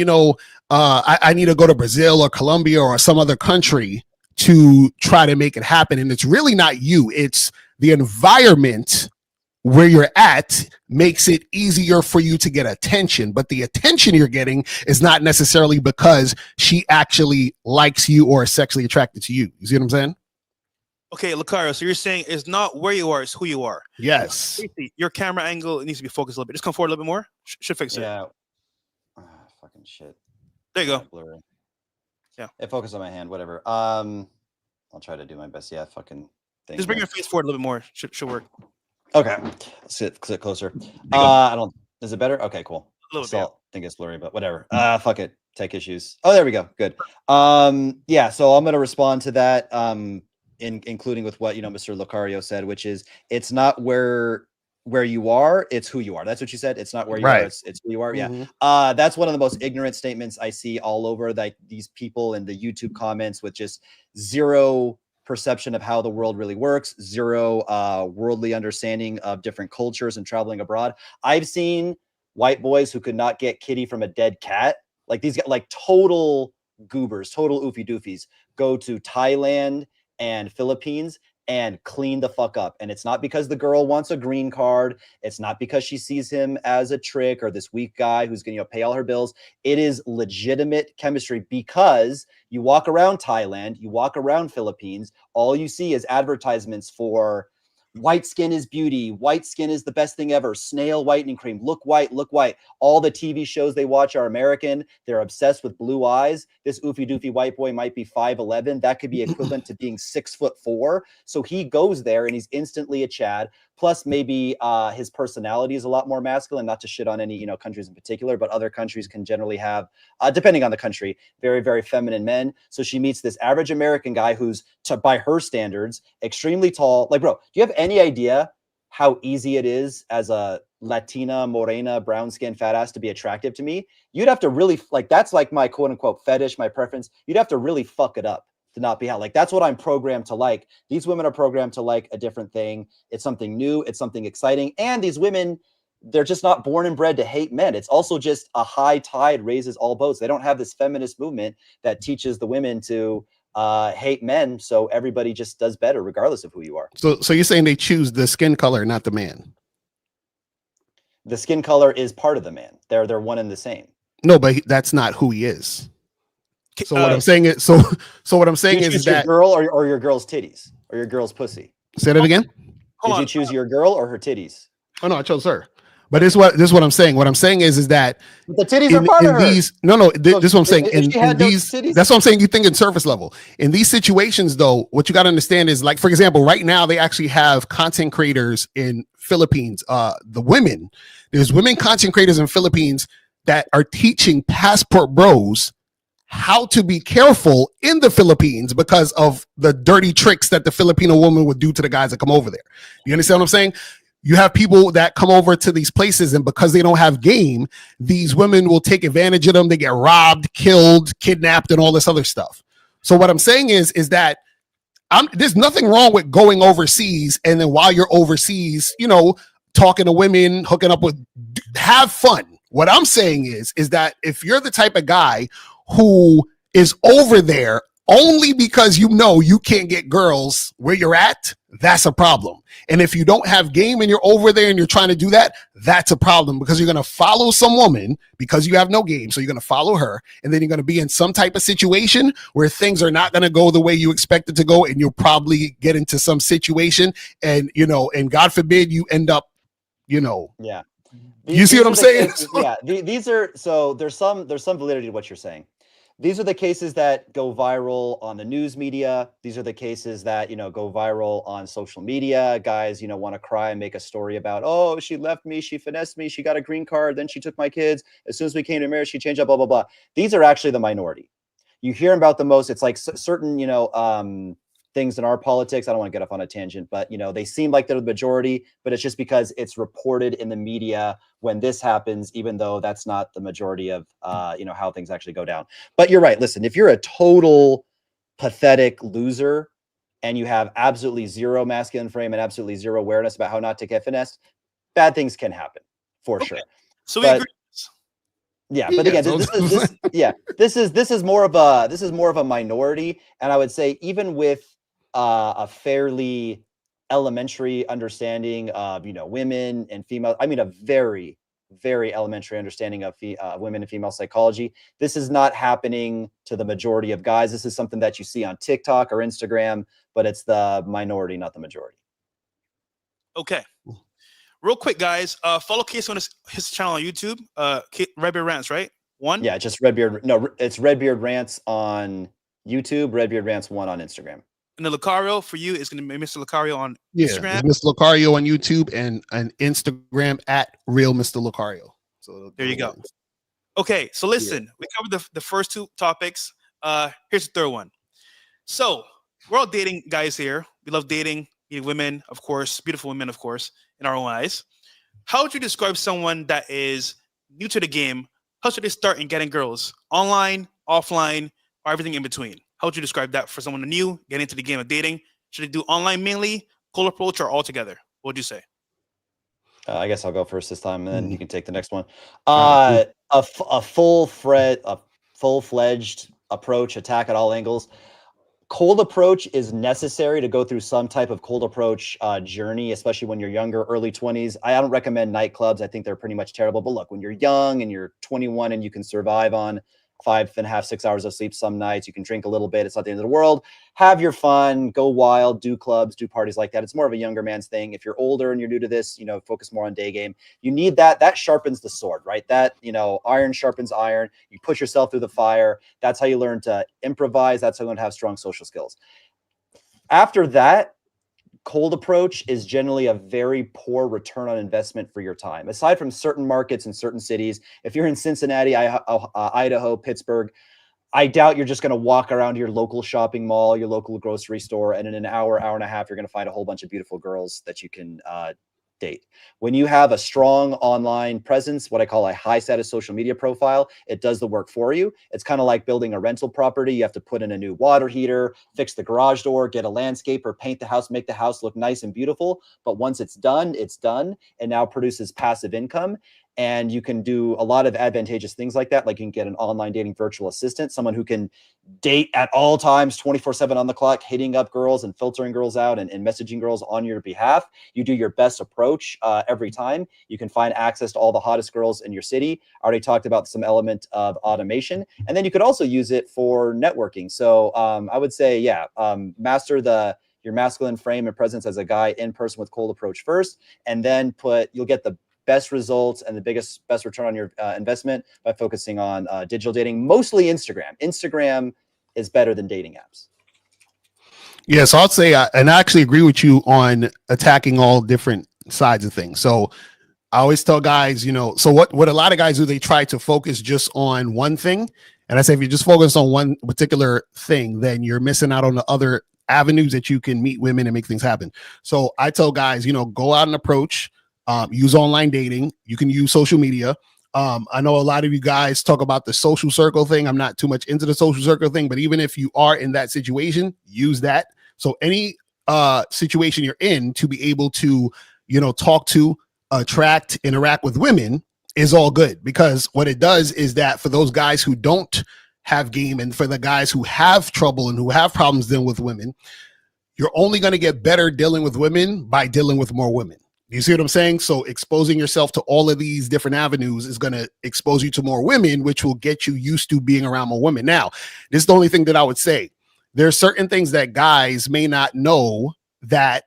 C: I need to go to Brazil or Colombia or some other country to try to make it happen. And it's really not you. It's the environment where you're at makes it easier for you to get attention. But the attention you're getting is not necessarily because she actually likes you or is sexually attracted to you. You see what I'm saying?
B: Okay, Locario, so you're saying it's not where you are, it's who you are.
C: Yes.
B: Your camera angle, it needs to be focused a little bit. Just come forward a little bit more. Should fix it.
A: Yeah. Fucking shit.
B: There you go.
A: Blurry.
B: Yeah.
A: It focused on my hand, whatever. I'll try to do my best. Yeah, fucking thing.
B: Just bring your face forward a little bit more. Should work.
A: Okay. Sit closer. I don't, is it better? Okay, cool.
B: A little
A: Still think it's blurry, but whatever. Fuck it. Tech issues. Oh, there we go. Good. Yeah, so I'm gonna respond to that. Including with what Mr. Locario said, which is it's not where you are, it's who you are. That's what you said. It's not where you are, it's who you are.
C: Mm-hmm.
A: Yeah. That's one of the most ignorant statements I see all over, like these people in the YouTube comments with just zero perception of how the world really works, zero worldly understanding of different cultures and traveling abroad. I've seen white boys who could not get kitty from a dead cat. Like these guys, like total goobers, total oofy doofies, go to Thailand and Philippines and clean the fuck up. And it's not because the girl wants a green card. It's not because she sees him as a trick or this weak guy who's going to pay all her bills. It is legitimate chemistry, because you walk around Thailand, you walk around Philippines, all you see is advertisements for white skin is beauty. White skin is the best thing ever. Snail whitening cream. Look white, look white. All the TV shows they watch are American. They're obsessed with blue eyes. This oofy doofy white boy might be 5'11". That could be equivalent to being 6'4". So he goes there and he's instantly a Chad. Plus, maybe his personality is a lot more masculine, not to shit on any, countries in particular, but other countries can generally have, depending on the country, very, very feminine men. So she meets this average American guy who's, by her standards, extremely tall. Like, bro, do you have any idea how easy it is as a Latina, morena, brown skin, fat ass to be attractive to me? You'd have to really, like, that's like my quote unquote fetish, my preference. You'd have to really fuck it up to not be hot. Like, that's what I'm programmed to like. These women are programmed to like a different thing. It's something new. It's something exciting. And these women, they're just not born and bred to hate men. It's also just a high tide raises all boats. They don't have this feminist movement that teaches the women to hate men. So everybody just does better regardless of who you are.
C: So you're saying they choose the skin color, not the man?
A: The skin color is part of the man. They're one and the same.
C: No, but that's not who he is. So what I'm saying is, so what I'm saying is
A: your
C: that
A: girl or your girl's titties or your girl's pussy.
C: Say that again.
A: Did you choose your girl or her titties?
C: Oh no, I chose her. But this is what I'm saying. What I'm saying is that
A: the titties are part of her.
C: This is what I'm saying. In these, that's what I'm saying. You think in surface level. In these situations, though, what you got to understand is, like, for example, right now they actually have content creators in Philippines. There's women content creators in Philippines that are teaching passport bros how to be careful in the Philippines because of the dirty tricks that the Filipino woman would do to the guys that come over there. You understand what I'm saying? You have people that come over to these places, and because they don't have game, these women will take advantage of them. They get robbed, killed, kidnapped, and all this other stuff. So what I'm saying is that there's nothing wrong with going overseas, and then while you're overseas, talking to women, hooking up with, have fun. What I'm saying is that if you're the type of guy who is over there only because you can't get girls where you're at, that's a problem. And if you don't have game and you're over there and you're trying to do that, that's a problem, because you're going to follow some woman because you have no game. So you're going to follow her, and then you're going to be in some type of situation where things are not going to go the way you expect it to go. And you'll probably get into some situation and God forbid you end up,
A: Yeah.
C: You see what I'm saying?
A: Yeah. These are, so there's some validity to what you're saying. These are the cases that go viral on the news media. These are the cases that, go viral on social media. Guys, want to cry and make a story about, oh, she left me, she finessed me, she got a green card, then she took my kids. As soon as we came to marriage, she changed up, blah, blah, blah. These are actually the minority. You hear about the most. It's like certain, things in our politics. I don't want to get off on a tangent, but they seem like they're the majority, but it's just because it's reported in the media when this happens, even though that's not the majority of how things actually go down. But you're right. Listen, if you're a total pathetic loser and you have absolutely zero masculine frame and absolutely zero awareness about how not to get finessed, bad things can happen for sure.
B: So we agree.
A: Yeah, but again, this is more of a minority, and I would say even with a fairly elementary understanding of women and female, I mean a very, very elementary understanding of women and female psychology, this is not happening to the majority of guys. This is something that you see on TikTok or Instagram, but it's the minority, not the majority.
B: Okay. Real quick, guys, follow Case on his channel on YouTube. Redbeard Rants, right? One?
A: Yeah, just Redbeard. No, it's Redbeard Rants on YouTube, Redbeard Rants 1 on Instagram.
B: And the Locario for you is going to be Mr. Locario on Instagram.
C: Mr. Locario on YouTube and Instagram at Real Mr. Locario. So
B: there you go. Okay, so listen, we covered the first two topics. Here's the third one. So we're all dating guys here. We love dating women, of course, beautiful women, of course, in our own eyes. How would you describe someone that is new to the game? How should they start in getting girls? Online, offline, or everything in between? How would you describe that for someone new, getting into the game of dating? Should they do online mainly, cold approach, or all together? What would you say?
A: I guess I'll go first this time, and then you can take the next one. A full-fledged approach, attack at all angles. Cold approach is necessary to go through some type of cold approach journey, especially when you're younger, early 20s. I don't recommend nightclubs. I think they're pretty much terrible. But look, when you're young and you're 21 and you can survive on 5.5, 6 hours of sleep some nights. You can drink a little bit. It's not the end of the world. Have your fun, go wild, do clubs, do parties like that. It's more of a younger man's thing. If you're older and you're new to this, focus more on day game. You need that. That sharpens the sword, right? That, iron sharpens iron. You push yourself through the fire. That's how you learn to improvise. That's how you learn to have strong social skills. After that, cold approach is generally a very poor return on investment for your time. Aside from certain markets and certain cities, if you're in Cincinnati, Idaho, Pittsburgh, I doubt you're just going to walk around your local shopping mall, your local grocery store, and in an hour and a half, you're going to find a whole bunch of beautiful girls that you can date. When you have a strong online presence, what I call a high status social media profile, it does the work for you. It's kind of like building a rental property. You have to put in a new water heater, fix the garage door, get a landscaper, paint the house, make the house look nice and beautiful. But once it's done, and now produces passive income. And you can do a lot of advantageous things like that. Like you can get an online dating virtual assistant, someone who can date at all times, 24/7 on the clock, hitting up girls and filtering girls out and messaging girls on your behalf. You do your best approach every time. You can find access to all the hottest girls in your city. I already talked about some element of automation. And then you could also use it for networking. So I would say, master your masculine frame and presence as a guy in person with cold approach first, and then you'll get the best results and the best return on your investment by focusing on digital dating, mostly Instagram. Instagram is better than dating apps.
C: Yeah, so I'll say, and I actually agree with you on attacking all different sides of things. So I always tell guys, so what a lot of guys do, they try to focus just on one thing. And I say, if you just focus on one particular thing, then you're missing out on the other avenues that you can meet women and make things happen. So I tell guys, go out and approach. Use online dating. You can use social media. I know a lot of you guys talk about the social circle thing. I'm not too much into the social circle thing, but even if you are in that situation, use that. So any situation you're in, to be able to, talk to, attract, interact with women is all good, because what it does is that for those guys who don't have game, and for the guys who have trouble and who have problems dealing with women, you're only going to get better dealing with women by dealing with more women. You see what I'm saying? So exposing yourself to all of these different avenues is going to expose you to more women, which will get you used to being around more women. Now, this is the only thing that I would say. There are certain things that guys may not know, that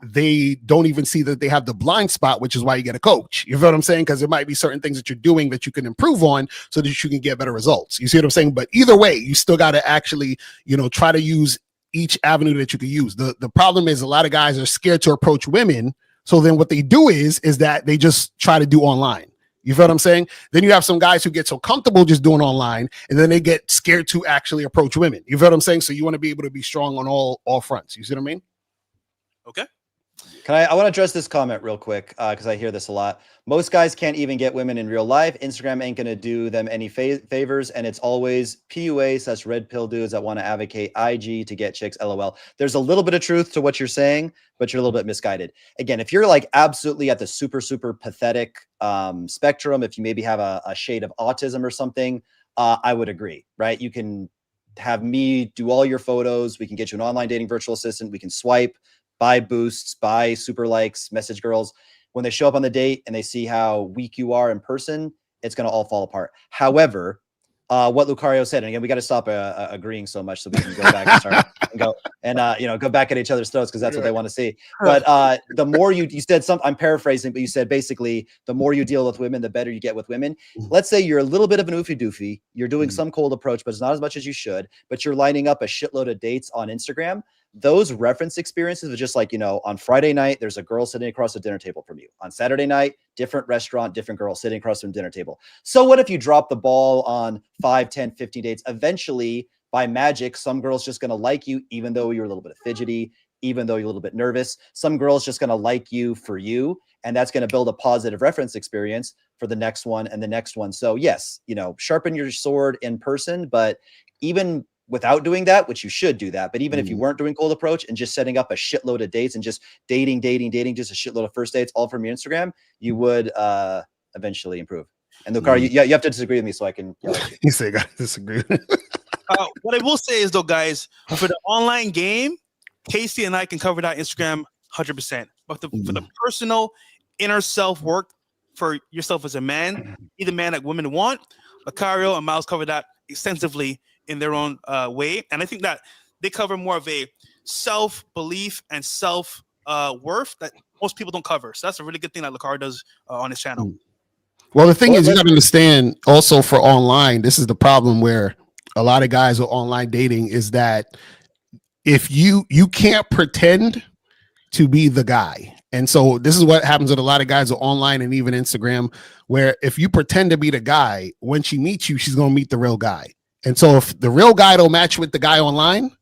C: they don't even see that they have the blind spot, which is why you get a coach. You feel what I'm saying? Because there might be certain things that you're doing that you can improve on so that you can get better results. You see what I'm saying? But either way, you still got to actually, try to use each avenue that you can use. The problem is a lot of guys are scared to approach women. So then what they do is that they just try to do online. You feel what I'm saying? Then you have some guys who get so comfortable just doing online, and then they get scared to actually approach women. You feel what I'm saying? So you want to be able to be strong on all fronts. You see what I mean?
B: Okay.
A: I want to address this comment real quick because I hear this a lot. Most guys can't even get women in real life. Instagram ain't going to do them any favors. And it's always PUA / red pill dudes that want to advocate IG to get chicks, LOL. There's a little bit of truth to what you're saying, but you're a little bit misguided. Again, if you're like absolutely at the super, super pathetic spectrum, if you maybe have a shade of autism or something, I would agree, right? You can have me do all your photos. We can get you an online dating virtual assistant. We can swipe, buy boosts, buy super likes, message girls. When they show up on the date and they see how weak you are in person, it's going to all fall apart. However, what Locario said, and again, we got to stop agreeing so much so we can go back and start and go back at each other's throats, because that's what they want to see. But the more you said something, I'm paraphrasing, but you said basically the more you deal with women, the better you get with women. Let's say you're a little bit of an oofy doofy. You're doing some cold approach, but it's not as much as you should, but you're lining up a shitload of dates on Instagram. Those reference experiences are just like, on Friday night, there's a girl sitting across the dinner table from you. On Saturday night, different restaurant, different girl sitting across from the dinner table. So what if you drop the ball on 5, 10, 15 dates? Eventually, by magic, some girl's just going to like you, even though you're a little bit fidgety, even though you're a little bit nervous. Some girl's just going to like you for you. And that's going to build a positive reference experience for the next one and the next one. So yes, sharpen your sword in person, but even without doing that, which you should do that, but even if you weren't doing cold approach and just setting up a shitload of dates and just dating, just a shitload of first dates all from your Instagram, you would eventually improve. And Locario, you have to disagree with me so I can yell at you.
C: You say I gotta disagree.
B: What I will say is, though, guys, for the online game, Casey and I can cover that Instagram 100%. But for the personal inner self work for yourself as a man, be the man that women want, Locario and Miles cover that extensively in their own way, and I think that they cover more of a self belief and self worth that most people don't cover. So that's a really good thing that Locario does on his channel.
C: Well, the thing is, you got to understand also for online, this is the problem where a lot of guys with online dating is that if you can't pretend to be the guy. And so this is what happens with a lot of guys with online and even Instagram, where if you pretend to be the guy, when she meets you, she's going to meet the real guy. And so if the real guy don't match with the guy online,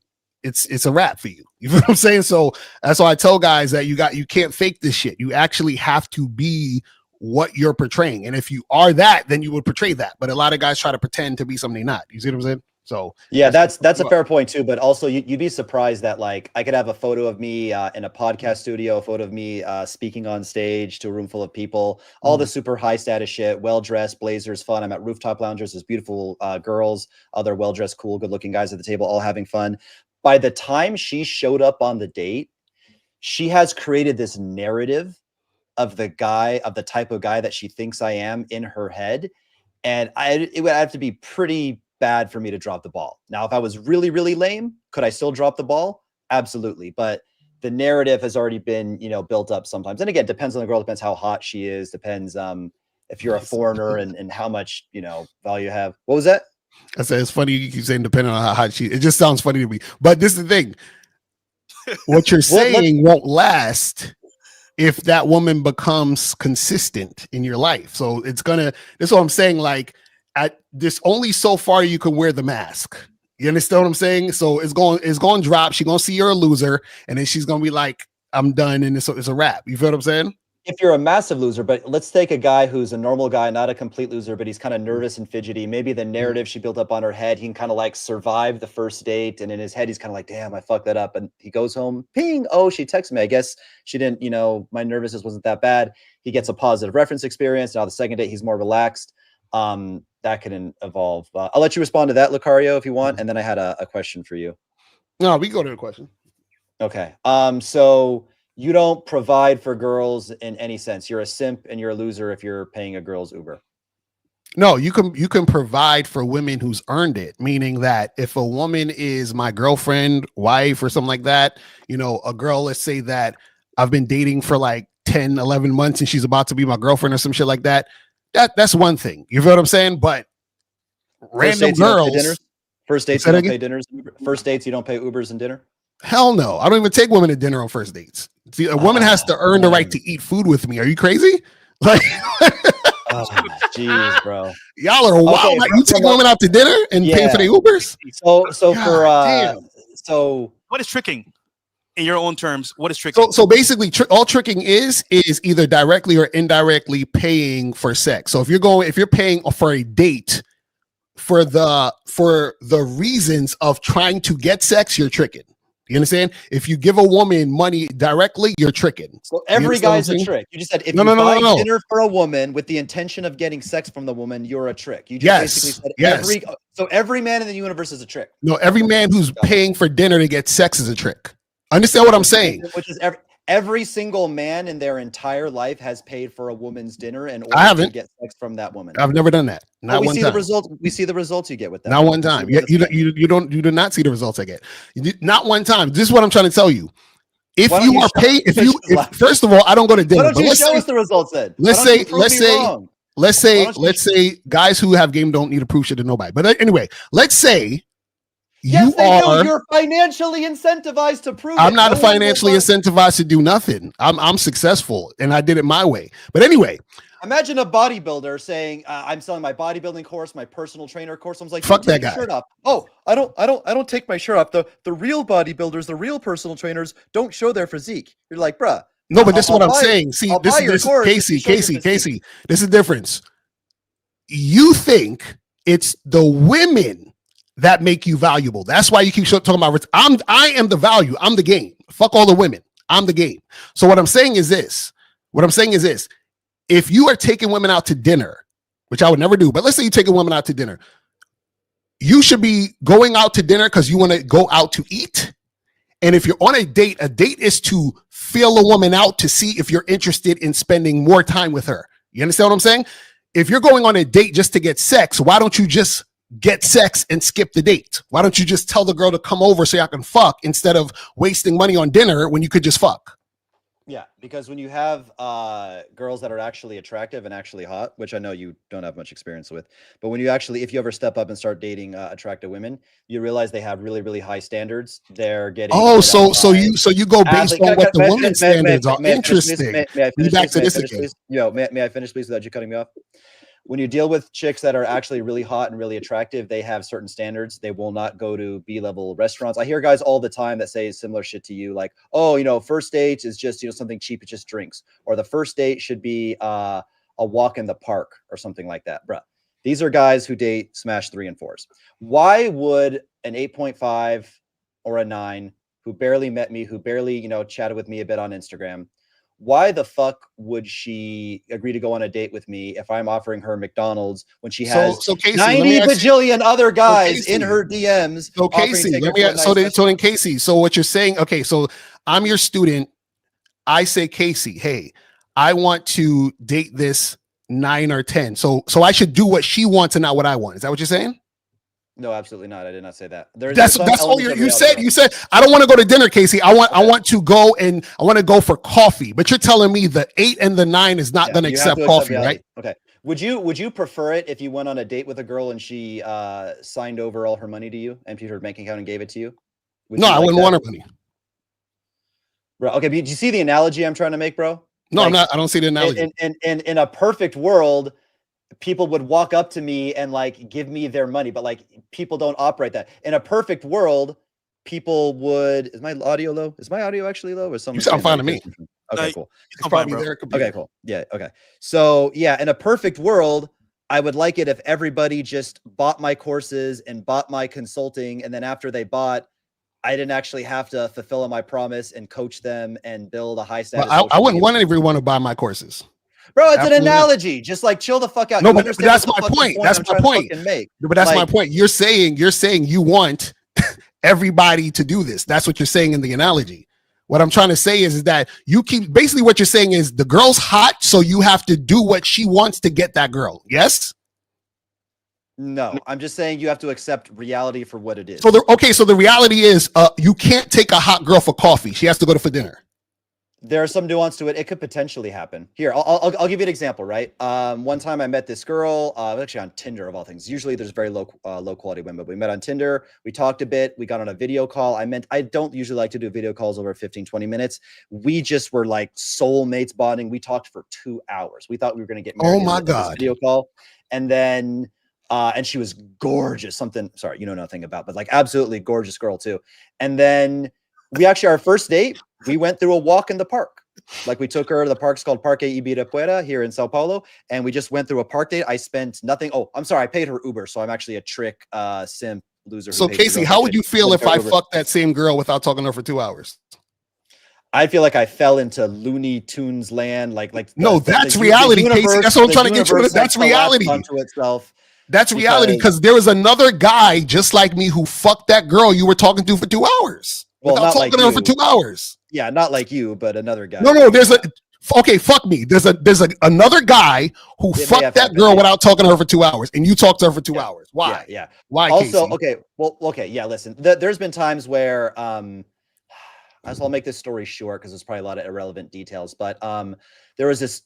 C: it's a wrap for you. You know what I'm saying? So that's why I tell guys that you can't fake this shit. You actually have to be what you're portraying. And if you are that, then you would portray that. But a lot of guys try to pretend to be something they're not. You see what I'm saying? So
A: yeah, that's a fair point too. But also, you'd be surprised that like I could have a photo of me in a podcast studio, a photo of me speaking on stage to a room full of people, all the super high status shit, well dressed, blazers, fun. I'm at rooftop loungers. There's beautiful girls, other well dressed, cool, good looking guys at the table, all having fun. By the time she showed up on the date, she has created this narrative of the guy, of the type of guy that she thinks I am in her head, and it would have to be pretty bad for me to drop the ball. Now, if I was really, really lame, could I still drop the ball? Absolutely. But the narrative has already been, built up sometimes. And again, depends on the girl, depends how hot she is, depends if you're a foreigner and how much, value you have. What was that?
C: I said, it's funny you keep saying depending on how hot she is. It just sounds funny to me. But this is the thing. What you're saying won't last if that woman becomes consistent in your life. So that's what I'm saying. Like, at this, only so far you can wear the mask. You understand what I'm saying? So it's going to drop. She's going to see you're a loser, and then she's going to be like, I'm done, and it's a wrap. You feel what I'm saying?
A: If you're a massive loser, but let's take a guy who's a normal guy, not a complete loser, but he's kind of nervous and fidgety. Maybe the narrative she built up on her head, he can kind of like survive the first date. And in his head, he's kind of like, damn, I fucked that up. And he goes home, ping. Oh, she texted me. I guess she didn't, my nervousness wasn't that bad. He gets a positive reference experience. Now the second date, he's more relaxed. That can evolve. I'll let you respond to that, Locario, if you want. And then I had a question for you.
C: No, we go to the question.
A: Okay. So you don't provide for girls in any sense. You're a simp and you're a loser if you're paying a girl's Uber.
C: No, you can provide for women who's earned it, meaning that if a woman is my girlfriend, wife, or something like that, a girl, let's say that I've been dating for like 10, 11 months and she's about to be my girlfriend or some shit like that. That's one thing. You feel what I'm saying? But random girls.
A: First dates, you don't pay dinners. First dates, you don't pay Ubers and dinner.
C: Hell no. I don't even take women to dinner on first dates. See, a woman has to earn the right to eat food with me. Are you crazy? Like,
A: jeez, bro.
C: Y'all are wild. Okay, like, you take women out to dinner and pay for the Ubers?
A: So
B: what is tricking? In your own terms, what is tricking?
C: So basically, all tricking is either directly or indirectly paying for sex. So if you're paying for a date for the reasons of trying to get sex, you're tricking. You understand? If you give a woman money directly, you're tricking.
A: So every guy's a trick. You just said if you buy dinner for a woman with the intention of getting sex from the woman, you're a trick. You just basically said every man in the universe is a trick.
C: No, every man who's paying for dinner to get sex is a trick. Understand what I'm saying?
A: Which is every single man in their entire life has paid for a woman's dinner in order to get sex from that woman.
C: I've never done that. Not one time.
A: We see the results you get with that.
C: Not one time. You do not see the results I get. Not one time. This is what I'm trying to tell you. If you are paid, first of all, I don't go to dinner.
A: Why don't you show us the results then?
C: Let's say guys who have game don't need to prove shit to nobody. But anyway, let's say you're financially
A: incentivized to prove
C: I'm not financially incentivized to do nothing. I'm successful and I did it my way. But anyway,
A: imagine a bodybuilder saying, I'm selling my bodybuilding course, my personal trainer course. I was like,
C: fuck that guy.
A: Shirt off. Oh, I don't take my shirt off. The real bodybuilders, the real personal trainers don't show their physique. You're like, bruh.
C: No, but this is what I'm saying. See, this is Casey. This is the difference. You think it's the women that make you valuable. That's why you keep talking about I am the value. I'm the game. Fuck all the women. I'm the game. So what I'm saying is this. If you are taking women out to dinner, which I would never do, but let's say you're taking women out to dinner, you should be going out to dinner because you want to go out to eat. And if you're on a date is to feel a woman out to see if you're interested in spending more time with her. You understand what I'm saying? If you're going on a date just to get sex, why don't you just get sex and skip the date? Why don't you just tell the girl to come over so y'all can fuck instead of wasting money on dinner when you could just fuck?
A: Yeah, because when you have girls that are actually attractive and actually hot, which I know you don't have much experience with, but when you actually, if you ever step up and start dating attractive women, you realize they have really, really high standards. They're getting
C: Oh,
A: hit up
C: so
A: by
C: you go based
A: athletes.
C: on what the
A: May,
C: woman's
A: may, may,
C: standards are.
A: may I finish, please?
C: Interesting.
A: May I
C: We
A: finish,
C: back
A: please?
C: to
A: May I
C: this
A: finish,
C: again.
A: please? Yo, may I finish, please, without you cutting me off? When you deal with chicks that are actually really hot and really attractive, they have certain standards. They will not go to B-level restaurants. I hear guys all the time that say similar shit to you, like, oh, you know, first date is just, you know, something cheap, it's just drinks, or the first date should be a walk in the park or something like that. Bruh, these are guys who date smash 3 and 4s. Why would an 8.5 or a 9 who barely met me, who barely, you know, chatted with me a bit on Instagram, why the fuck would she agree to go on a date with me if I'm offering her McDonald's when she has
C: So Casey, let
A: 90
C: me ask you.
A: bajillion other guys in
C: Casey,
A: her DMs
C: So
A: offering to
C: Casey,
A: take her
C: let me
A: to a nice
C: so then
A: restaurant?
C: Casey. So what you're saying? Okay, so I'm your student. I say, Casey, hey, I want to date this 9 or 10. So I should do what she wants and not what I want. Is that what you're saying?
A: No, absolutely not. I did not say that. There's some
C: That's all
A: elements of
C: you
A: reality.
C: said. You said I don't want to go to dinner, Casey. I
A: Okay.
C: want to go and I want to go for coffee. But you're telling me the 8 and the 9 is not
A: Yeah,
C: going to
A: you have
C: accept
A: to accept
C: coffee,
A: reality.
C: right?
A: Okay. Would you prefer it if you went on a date with a girl and she signed over all her money to you, emptied her bank account and gave it to you? Would
C: No,
A: you
C: I
A: like
C: wouldn't
A: that?
C: want her money.
A: Bro, okay, but do you see the analogy I'm trying to make, bro?
C: No, I'm
A: Like,
C: not. I don't see the analogy.
A: in a perfect world, people would walk up to me and like give me their money, but like people don't operate that. In a perfect world, people would. Is my audio low? Is my audio actually low? Or someone
C: You sound fine to me.
A: Okay, cool.
C: It's probably their computer.
A: Okay, cool. Yeah, okay. So yeah, in a perfect world, I would like it if everybody just bought my courses and bought my consulting, and then after they bought, I didn't actually have to fulfill my promise and coach them and build a high status.
C: But I wouldn't want everyone to buy my courses.
A: Bro, it's an analogy. Just like chill the fuck out.
C: No,
A: You
C: but
A: understand
C: that's
A: what the
C: my
A: fucking
C: point. That's
A: I'm
C: my
A: trying to
C: point.
A: fucking make.
C: But that's my
A: Like,
C: point. You're saying you want everybody to do this. That's what you're saying in the analogy. What I'm trying to say is that you keep basically what you're saying is the girl's hot, so you have to do what she wants to get that girl. Yes?
A: no, I'm just saying you have to accept reality for what it is.
C: So the reality is you can't take a hot girl for coffee. She has to go to for dinner.
A: There's some nuance to it. It could potentially happen. Here, I'll give you an example, right? One time I met this girl, actually on Tinder of all things. Usually there's very low quality women, but we met on Tinder. We talked a bit. We got on a video call. I don't usually like to do video calls over 15, 20 minutes. We just were like soulmates bonding. We talked for 2 hours. We thought we were going to get married.
C: Oh my
A: in this
C: God.
A: video call. And then, and she was gorgeous. Something, sorry, you know nothing about, but like absolutely gorgeous girl too. And then we actually, our first date, we went through a walk in the park. Like we took her to the park's called Parque Ibirapuera here in Sao Paulo. And we just went through a park date. I spent nothing. Oh, I'm sorry. I paid her Uber. So I'm actually a trick simp loser.
C: So Casey, how would you feel if I fucked that same girl without talking to her for 2 hours?
A: I feel like I fell into Looney Tunes land.
C: No, that's reality, Casey. That's what I'm trying to get you to. That's reality.
A: Onto itself.
C: That's reality because there was another guy just like me who fucked that girl you were talking to for 2 hours.
A: Well,
C: without talking to her for 2 hours.
A: Yeah, not like you, but another guy.
C: No, there's fuck me. There's another guy who fucked that girl without talking to her for 2 hours, and you talked to her for 2 hours. Why?
A: Yeah.
C: Why?
A: Also,
C: Casey?
A: yeah. Listen, there's been times where I'll make this story short because there's probably a lot of irrelevant details, but there was this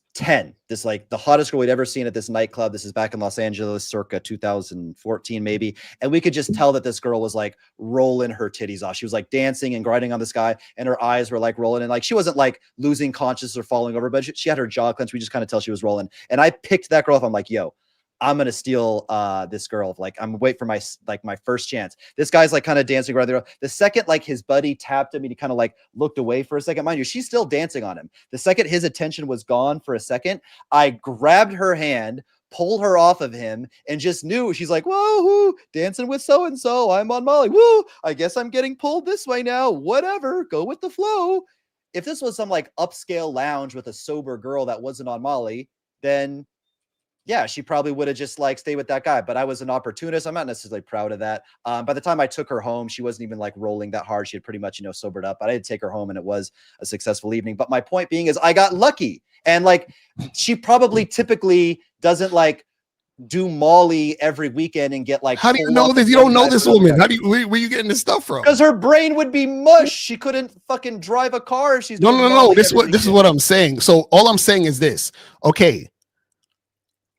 A: like the hottest girl we'd ever seen at this nightclub. This is back in Los Angeles, circa 2014, maybe. And we could just tell that this girl was like rolling her titties off. She was like dancing and grinding on this guy, and her eyes were like rolling. And like she wasn't like losing consciousness or falling over, but she had her jaw clenched. We just kind of tell she was rolling. And I picked that girl up. I'm like, yo, I'm gonna steal this girl. Like I'm wait for my first chance. This guy's like kind of dancing around there. The second like his buddy tapped him and he kind of like looked away for a second. Mind you, she's still dancing on him. The second his attention was gone for a second, I grabbed her hand, pulled her off of him, and just knew she's like, whoa, dancing with so and so. I'm on Molly. Woo! I guess I'm getting pulled this way now. Whatever, go with the flow. If this was some like upscale lounge with a sober girl that wasn't on Molly, then yeah, she probably would have just like stayed with that guy. But I was an opportunist. I'm not necessarily proud of that. By the time I took her home, she wasn't even like rolling that hard. She had pretty much, sobered up. But I did take her home and it was a successful evening. But my point being is I got lucky. And like she probably typically doesn't like do Molly every weekend and get like.
C: How do you know this? You don't know this woman. How do you where you getting this stuff from?
A: Because her brain would be mush. She couldn't fucking drive a car if she's
C: No.
A: Molly
C: This
A: every
C: is
A: weekend.
C: what I'm saying. So all I'm saying is this. Okay.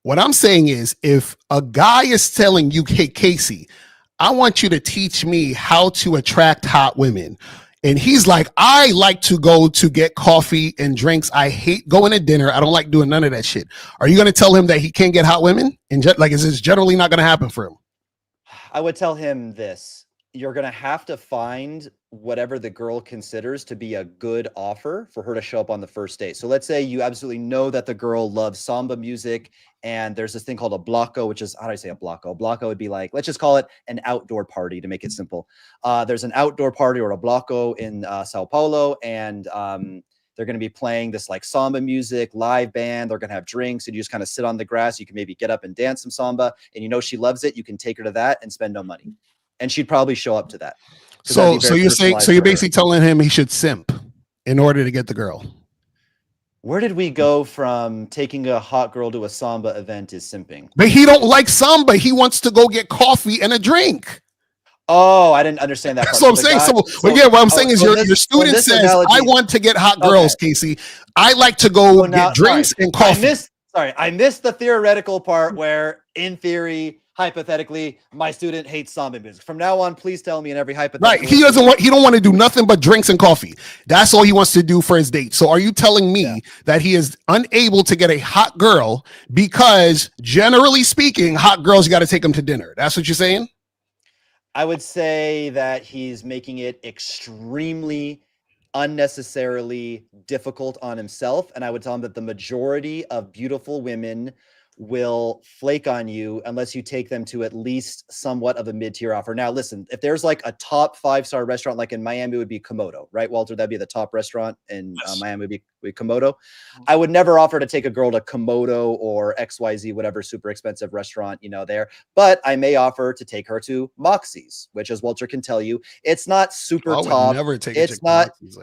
C: What I'm saying is, if a guy is telling you, hey, Casey, I want you to teach me how to attract hot women. And he's like, I like to go to get coffee and drinks. I hate going to dinner. I don't like doing none of that shit. Are you going to tell him that he can't get hot women? And like, is this generally not going to happen for him?
A: I would tell him this. You're going to have to find whatever the girl considers to be a good offer for her to show up on the first date. So let's say you absolutely know that the girl loves samba music, and there's this thing called a bloco, which is, how do I say a bloco? A bloco would be like, let's just call it an outdoor party to make it simple. There's an outdoor party or a bloco in Sao Paulo, and they're going to be playing this like samba music, live band. They're going to have drinks, and you just kind of sit on the grass. You can maybe get up and dance some samba, and you know she loves it. You can take her to that and spend no money. And she'd probably show up to that.
C: So you're saying, so you're basically telling him he should simp in order to get the girl.
A: Where did we go from taking a hot girl to a samba event is simping?
C: But he don't like samba. He wants to go get coffee and a drink.
A: Oh, I didn't understand that part.
C: That's what I'm saying. What I'm saying is your student says, analogy, I want to get hot girls, Casey. I like to go get drinks and coffee.
A: I missed the theoretical part where, in theory, hypothetically, my student hates samba music. From now on, please tell me in every hypothetical.
C: Right. He don't want to do nothing but drinks and coffee. That's all he wants to do for his date. So are you telling me that he is unable to get a hot girl because, generally speaking, hot girls, you got to take them to dinner? That's what you're saying?
A: I would say that he's making it extremely unnecessarily difficult on himself. And I would tell him that the majority of beautiful women will flake on you unless you take them to at least somewhat of a mid-tier offer. Now, listen, if there's like a top 5-star restaurant, like in Miami, it would be Komodo, right, Walter? That'd be the top restaurant in Miami would be Komodo. I would never offer to take a girl to Komodo or XYZ, whatever super expensive restaurant, there. But I may offer to take her to Moxie's, which, as Walter can tell you, it's not super top.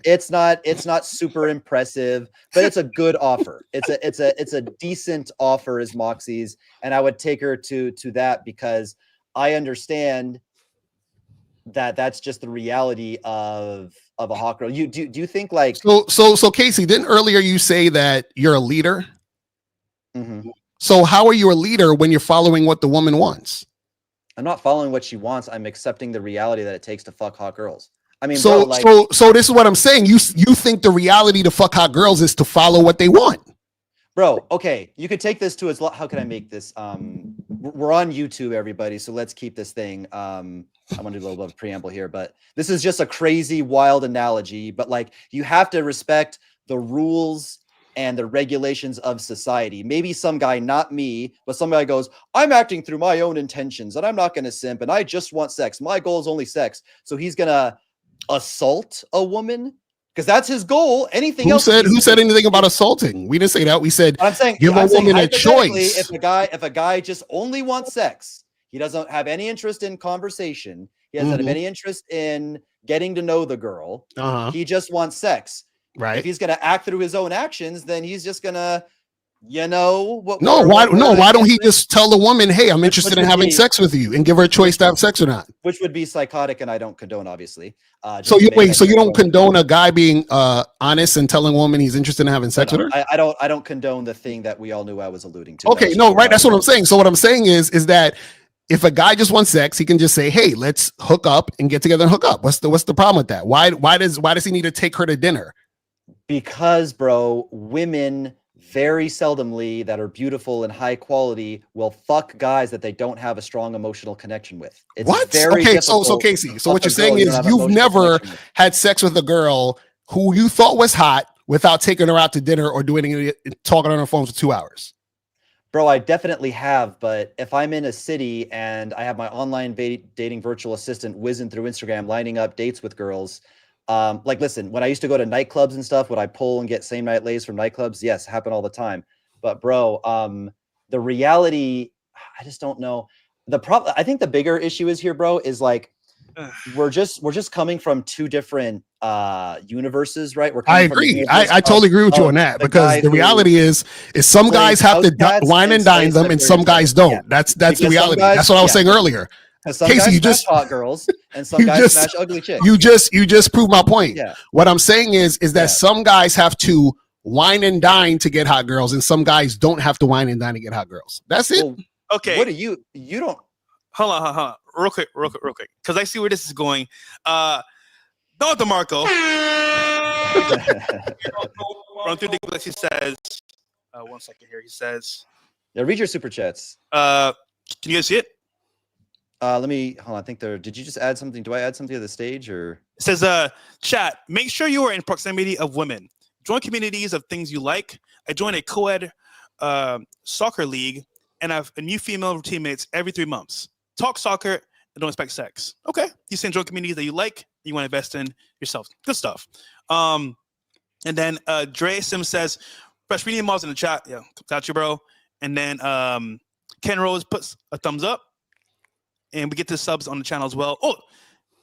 A: It's not super impressive, but it's a good offer. It's a decent offer as Moxie's, and I would take her to that because I understand that that's just the reality of a hot girl. Do you think like
C: so Casey, didn't earlier you say that you're a leader?
A: Mm-hmm.
C: So how are you a leader when you're following what the woman wants?
A: I'm not following what she wants. I'm accepting the reality that it takes to fuck hot girls. I mean,
C: so this is what I'm saying. You think the reality to fuck hot girls is to follow what they want?
A: Bro, okay, you could take this to its. How can I make this? We're on YouTube, everybody, so let's keep this thing. I want to do a little bit of preamble here, but this is just a crazy, wild analogy. But like, you have to respect the rules and the regulations of society. Maybe some guy, not me, but some guy goes, I'm acting through my own intentions, and I'm not going to simp, and I just want sex. My goal is only sex. So he's gonna assault a woman. Because that's his goal. Anything else?
C: Who said anything about assaulting? We didn't say that. We said give a woman a choice.
A: If a guy just only wants sex, he doesn't have any interest in conversation. He doesn't have any interest in getting to know the girl. He just wants sex.
C: Right.
A: If he's gonna act through his own actions, then he's just gonna, what?
C: Why don't he just tell the woman, hey, I'm interested in having sex with you, and give her a choice to have sex or not?
A: Which would be psychotic, and I don't condone, obviously.
C: So you don't condone a guy being honest and telling a woman he's interested in having sex with her?
A: I don't condone the thing that we all knew I was alluding to.
C: Okay, no, right. That's what I'm saying. So what I'm saying is that if a guy just wants sex, he can just say, hey, let's hook up and get together and hook up. What's the problem with that? Why does he need to take her to dinner?
A: Because, bro, women very seldomly that are beautiful and high quality will fuck guys that they don't have a strong emotional connection with.
C: It's very difficult. So Casey, so what you're saying is you've never had sex with a girl who you thought was hot without taking her out to dinner or talking on her phone for 2 hours.
A: Bro, I definitely have, but if I'm in a city and I have my online dating virtual assistant whizzing through Instagram, lining up dates with girls, listen, when I used to go to nightclubs and stuff, would I pull and get same night lays from nightclubs? Yes, happen all the time. But bro, the reality, I just don't know. I think the bigger issue is here, bro, is like we're just coming from two different universes, right? We're
C: I
A: coming from the
C: agree.
A: universe
C: I totally agree with you on that
A: the
C: because
A: guy
C: the
A: who
C: reality is some
A: slays
C: guys have to
A: house cats
C: wine and dine
A: slays
C: them, and
A: Siberian
C: some guys
A: tigers. Yeah.
C: don't. That's the
A: Because some
C: reality.
A: guys,
C: That's what I was
A: yeah,
C: saying earlier.
A: because some
C: Casey,
A: guys
C: you
A: smash
C: just
A: hot girls and some
C: you
A: guys
C: just
A: smash ugly chicks.
C: you just proved my point.
A: Yeah.
C: What I'm saying is that
A: Yeah.
C: some guys have to wine and dine to get hot girls, and some guys don't have to wine and dine to get hot girls. That's it.
A: Well,
B: Okay.
A: what do you don't
B: Hold on. Real quick. Because I see where this is going. Don DeMarco. Run through the list. He says, 1 second here. He says,
A: yeah, read your super chats.
B: can you guys see it?
A: Let me hold on. I think did you just add something? Do I add something to the stage or
B: It says, chat, make sure you are in proximity of women. Join communities of things you like. I joined a co-ed soccer league and I have a new female teammates every 3 months. Talk soccer and don't expect sex. Okay. You saying join communities that you like, you want to invest in yourself. Good stuff. And then Dre Sim says, fresh media malls in the chat. Yeah, got you, bro. And then Ken Rose puts a thumbs up. And we get to subs on the channel as well. Oh,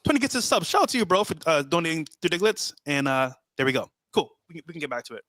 B: 20 gets his subs. Shout out to you, bro, for donating through Diglets. And there we go. Cool. We can get back to it.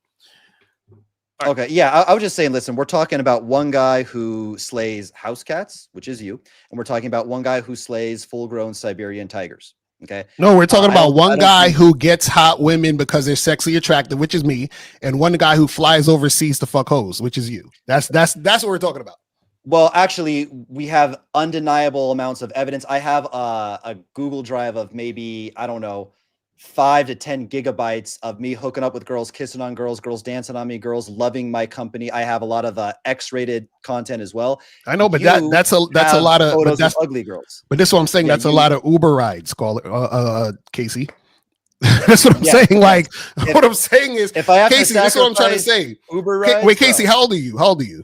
B: All right.
A: Okay, yeah, I was just saying, listen, we're talking about one guy who slays house cats, which is you, and we're talking about one guy who slays full-grown Siberian tigers. Okay.
C: No, we're talking about one guy
A: think-
C: who gets hot women because they're sexually attractive, which is me, and one guy who flies overseas to fuck hoes, which is you. That's what we're talking about.
A: Well, actually, we have undeniable amounts of evidence. I have a Google Drive of maybe, I don't know, 5 to 10 gigabytes of me hooking up with girls, kissing on girls, girls dancing on me, girls loving my company. I have a lot of X-rated content as well.
C: I know, but
A: You
C: that's a
A: have
C: lot of
A: photos
C: that's
A: of ugly girls.
C: but this is what I'm saying.
A: Yeah,
C: That's a
A: you-
C: lot of Uber rides, call it, Casey. That's what I'm
A: Yeah,
C: saying.
A: yeah.
C: Like, what I'm saying is,
A: If I have
C: Casey,
A: to
C: this is what I'm trying to
A: sacrifice
C: say.
A: Uber rides,
C: Wait, Casey, how old are you?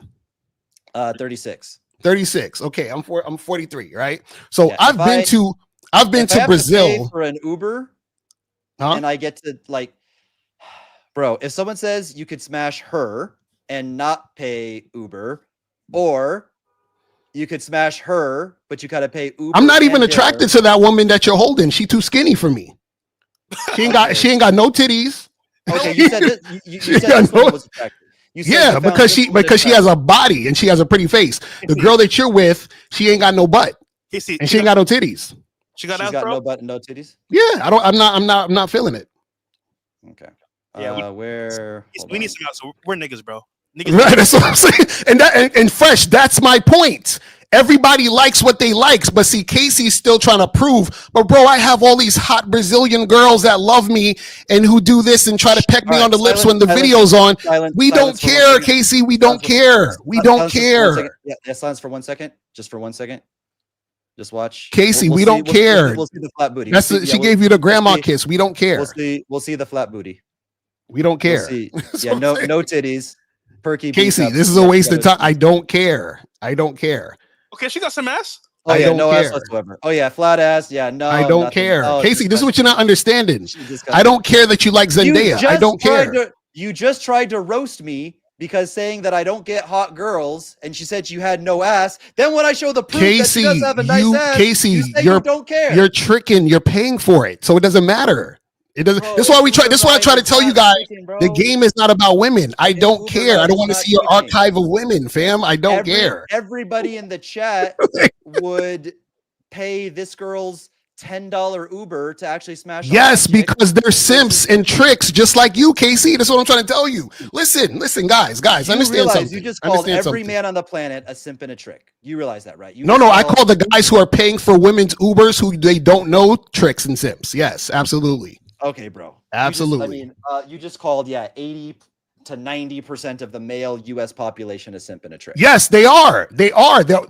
A: 36.
C: 36. Okay, I'm 43, right? So
A: Yeah,
C: I've
A: if
C: been
A: I-
C: to
A: If I have to pay
C: Brazil.
A: for an Uber,
C: Huh?
A: and I get to bro, if someone says you could smash her and not pay Uber, or you could smash her, but you gotta pay Uber.
C: I'm not even
A: and
C: attracted
A: dinner.
C: to that woman that you're holding. She too skinny for me. She ain't got no titties.
A: Okay, you said this, you
C: She
A: said
C: got
A: this woman
C: no-
A: was attractive. You said
C: Yeah,
A: you found
C: because
A: this
C: she
A: woman
C: has a body and she has a pretty face. The girl that you're with, she ain't got no butt
B: Casey,
C: and she ain't got no titties.
B: she got
A: She's
B: ass,
A: got
B: bro.
A: no butt and no titties.
C: Yeah, I'm not feeling it.
A: Okay.
B: Yeah,
A: Where? hold
B: we need
A: on.
B: some else. We're niggas, bro. Niggas.
C: Right, that's what I'm saying. And fresh, that's my point. Everybody likes what they likes, but see, Casey's still trying to prove. But bro, I have all these hot Brazilian girls that love me and who do this and try to peck me
A: All
C: on the
A: right,
C: lips
A: silence,
C: when the video's on.
A: silence,
C: We don't
A: silence for 1
C: care,
A: second.
C: Casey. We don't
A: Silence for-
C: care. We don't
A: silence just for 1
C: care.
A: second. Yeah, silence for 1 second. Just for 1 second. Just watch.
C: Casey, we
A: see-
C: don't
A: see-
C: care.
A: We'll see the flat booty.
C: That's
A: We'll see-
C: she
A: yeah,
C: gave you the grandma
A: see-
C: kiss. We don't care.
A: We'll see the flat booty.
C: We don't
A: We'll
C: care.
A: see.
C: That's
A: Yeah,
C: what
A: no
C: I'm saying.
A: no titties. Perky.
C: Casey,
A: B-cups.
C: this is a
A: Yeah,
C: waste of
A: yeah,
C: time. I don't care. I don't care.
B: Okay, she got some ass.
A: Oh
C: I
A: yeah,
C: don't
A: no ass
C: care.
A: whatsoever. Oh yeah, flat ass. Yeah, no.
C: I don't
A: nothing.
C: care.
A: Oh,
C: Casey, this is what you're not understanding.
A: she's disgusting.
C: I don't care that you like Zendaya. I don't care.
A: You just tried to roast me because saying that I don't get hot girls, and she said you had no ass. Then when I show the proof that she does
C: Casey,
A: have a nice ass,
C: Casey,
A: you say
C: you're
A: you don't care.
C: You're tricking. You're paying for it, so it doesn't matter. It doesn't.
A: Bro,
C: This is why we try.
A: Uber
C: This is why I try to
A: rides
C: tell
A: is
C: you
A: not
C: guys.
A: tricking, bro.
C: The game is not about women. I don't
A: Uber
C: care. I
A: rides
C: don't
A: is
C: want to
A: not
C: see your
A: tricking.
C: archive of women, fam. I don't care.
A: Everybody in the chat would pay this girl's $10 Uber to actually smash. a
C: Yes,
A: hot chick.
C: because they're simps and tricks, just like you, Casey. That's what I'm trying to tell you. Listen, guys.
A: You
C: Understand
A: realize
C: something.
A: you just called
C: Understand
A: every
C: something.
A: man on the planet a simp and a trick. You realize that, right? You
C: No,
A: just
C: I call the guys who are paying for women's Ubers who they don't know tricks and simps. Yes, absolutely.
A: Okay, bro.
C: Absolutely.
A: You just called 80 to 90% of the male U.S. population a simp and a trick.
C: Yes, they are. They're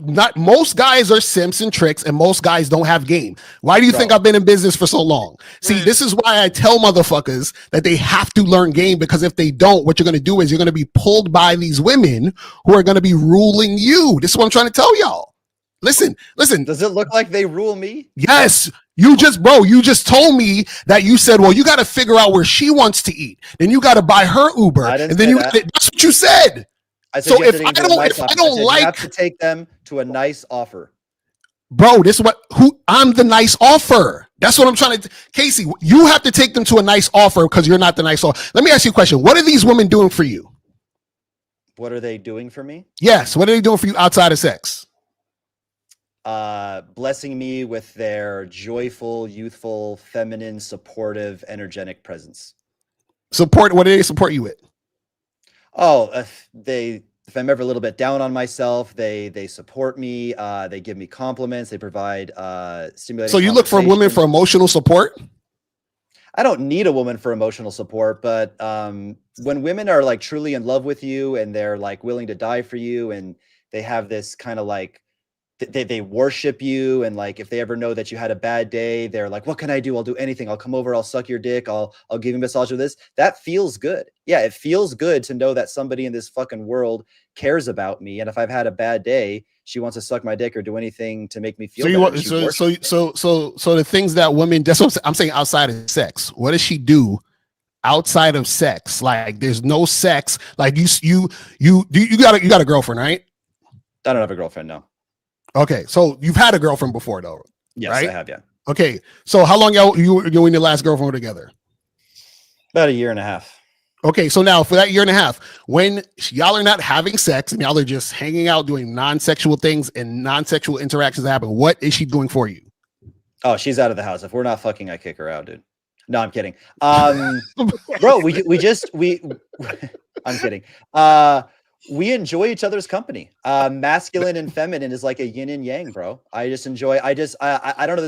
C: not. Most guys are simps and tricks, and most guys don't have game. Why do you think I've been in business for so long? See, this is why I tell motherfuckers that they have to learn game, because if they don't, what you're going to do is you're going to be pulled by these women who are going to be ruling you. This is what I'm trying to tell y'all. Listen.
A: Does it look like they rule me?
C: Yes, you just told me that you said, well, you got to figure out where she wants to eat. Then you got to buy her Uber.
A: I didn't
C: And then
A: say
C: you
A: that.
C: that's what you said.
A: I
C: So
A: suggested
C: if
A: you
C: I
A: can do a
C: don't-
A: nice
C: if I
A: offer.
C: don't
A: said you
C: like-
A: have to take them to a nice offer.
C: bro, I'm the nice offer. That's what I'm trying to. Casey, you have to take them to a nice offer because you're not the nice offer. Let me ask you a question. What are these women doing for you?
A: What are they doing for me?
C: Yes. What are they doing for you outside of sex?
A: Blessing me with their joyful, youthful, feminine, supportive, energetic presence.
C: Support. What do they support you with?
A: Oh, if I'm ever a little bit down on myself, they support me. They give me compliments. They provide stimulating.
C: So you look for women for emotional support?
A: I don't need a woman for emotional support, but when women are like truly in love with you and they're like willing to die for you, and they have this kind of like they worship you, and like if they ever know that you had a bad day, they're like, what can I do? I'll do anything. I'll come over, I'll suck your dick, I'll give you a massage with this. That feels good. Yeah, it feels good to know that somebody in this fucking world cares about me, and if I've had a bad day, she wants to suck my dick or do anything to make me feel better.
C: So the things that women, that's what I'm saying, outside of sex, what does she do outside of sex? Like there's no sex. Like you got a girlfriend, right?
A: I don't have a girlfriend, no.
C: Okay, so you've had a girlfriend before, though.
A: Yes,
C: right?
A: I have. Yeah.
C: Okay, so how long you and your last girlfriend were together?
A: About a year and a half.
C: Okay, so now for that year and a half, when y'all are not having sex and y'all are just hanging out doing non-sexual things and non-sexual interactions happen, what is she doing for you?
A: Oh, she's out of the house. If we're not fucking, I kick her out, dude. No, I'm kidding. Bro, I'm kidding. We enjoy each other's company. Masculine and feminine is like a yin and yang, bro. I don't know. This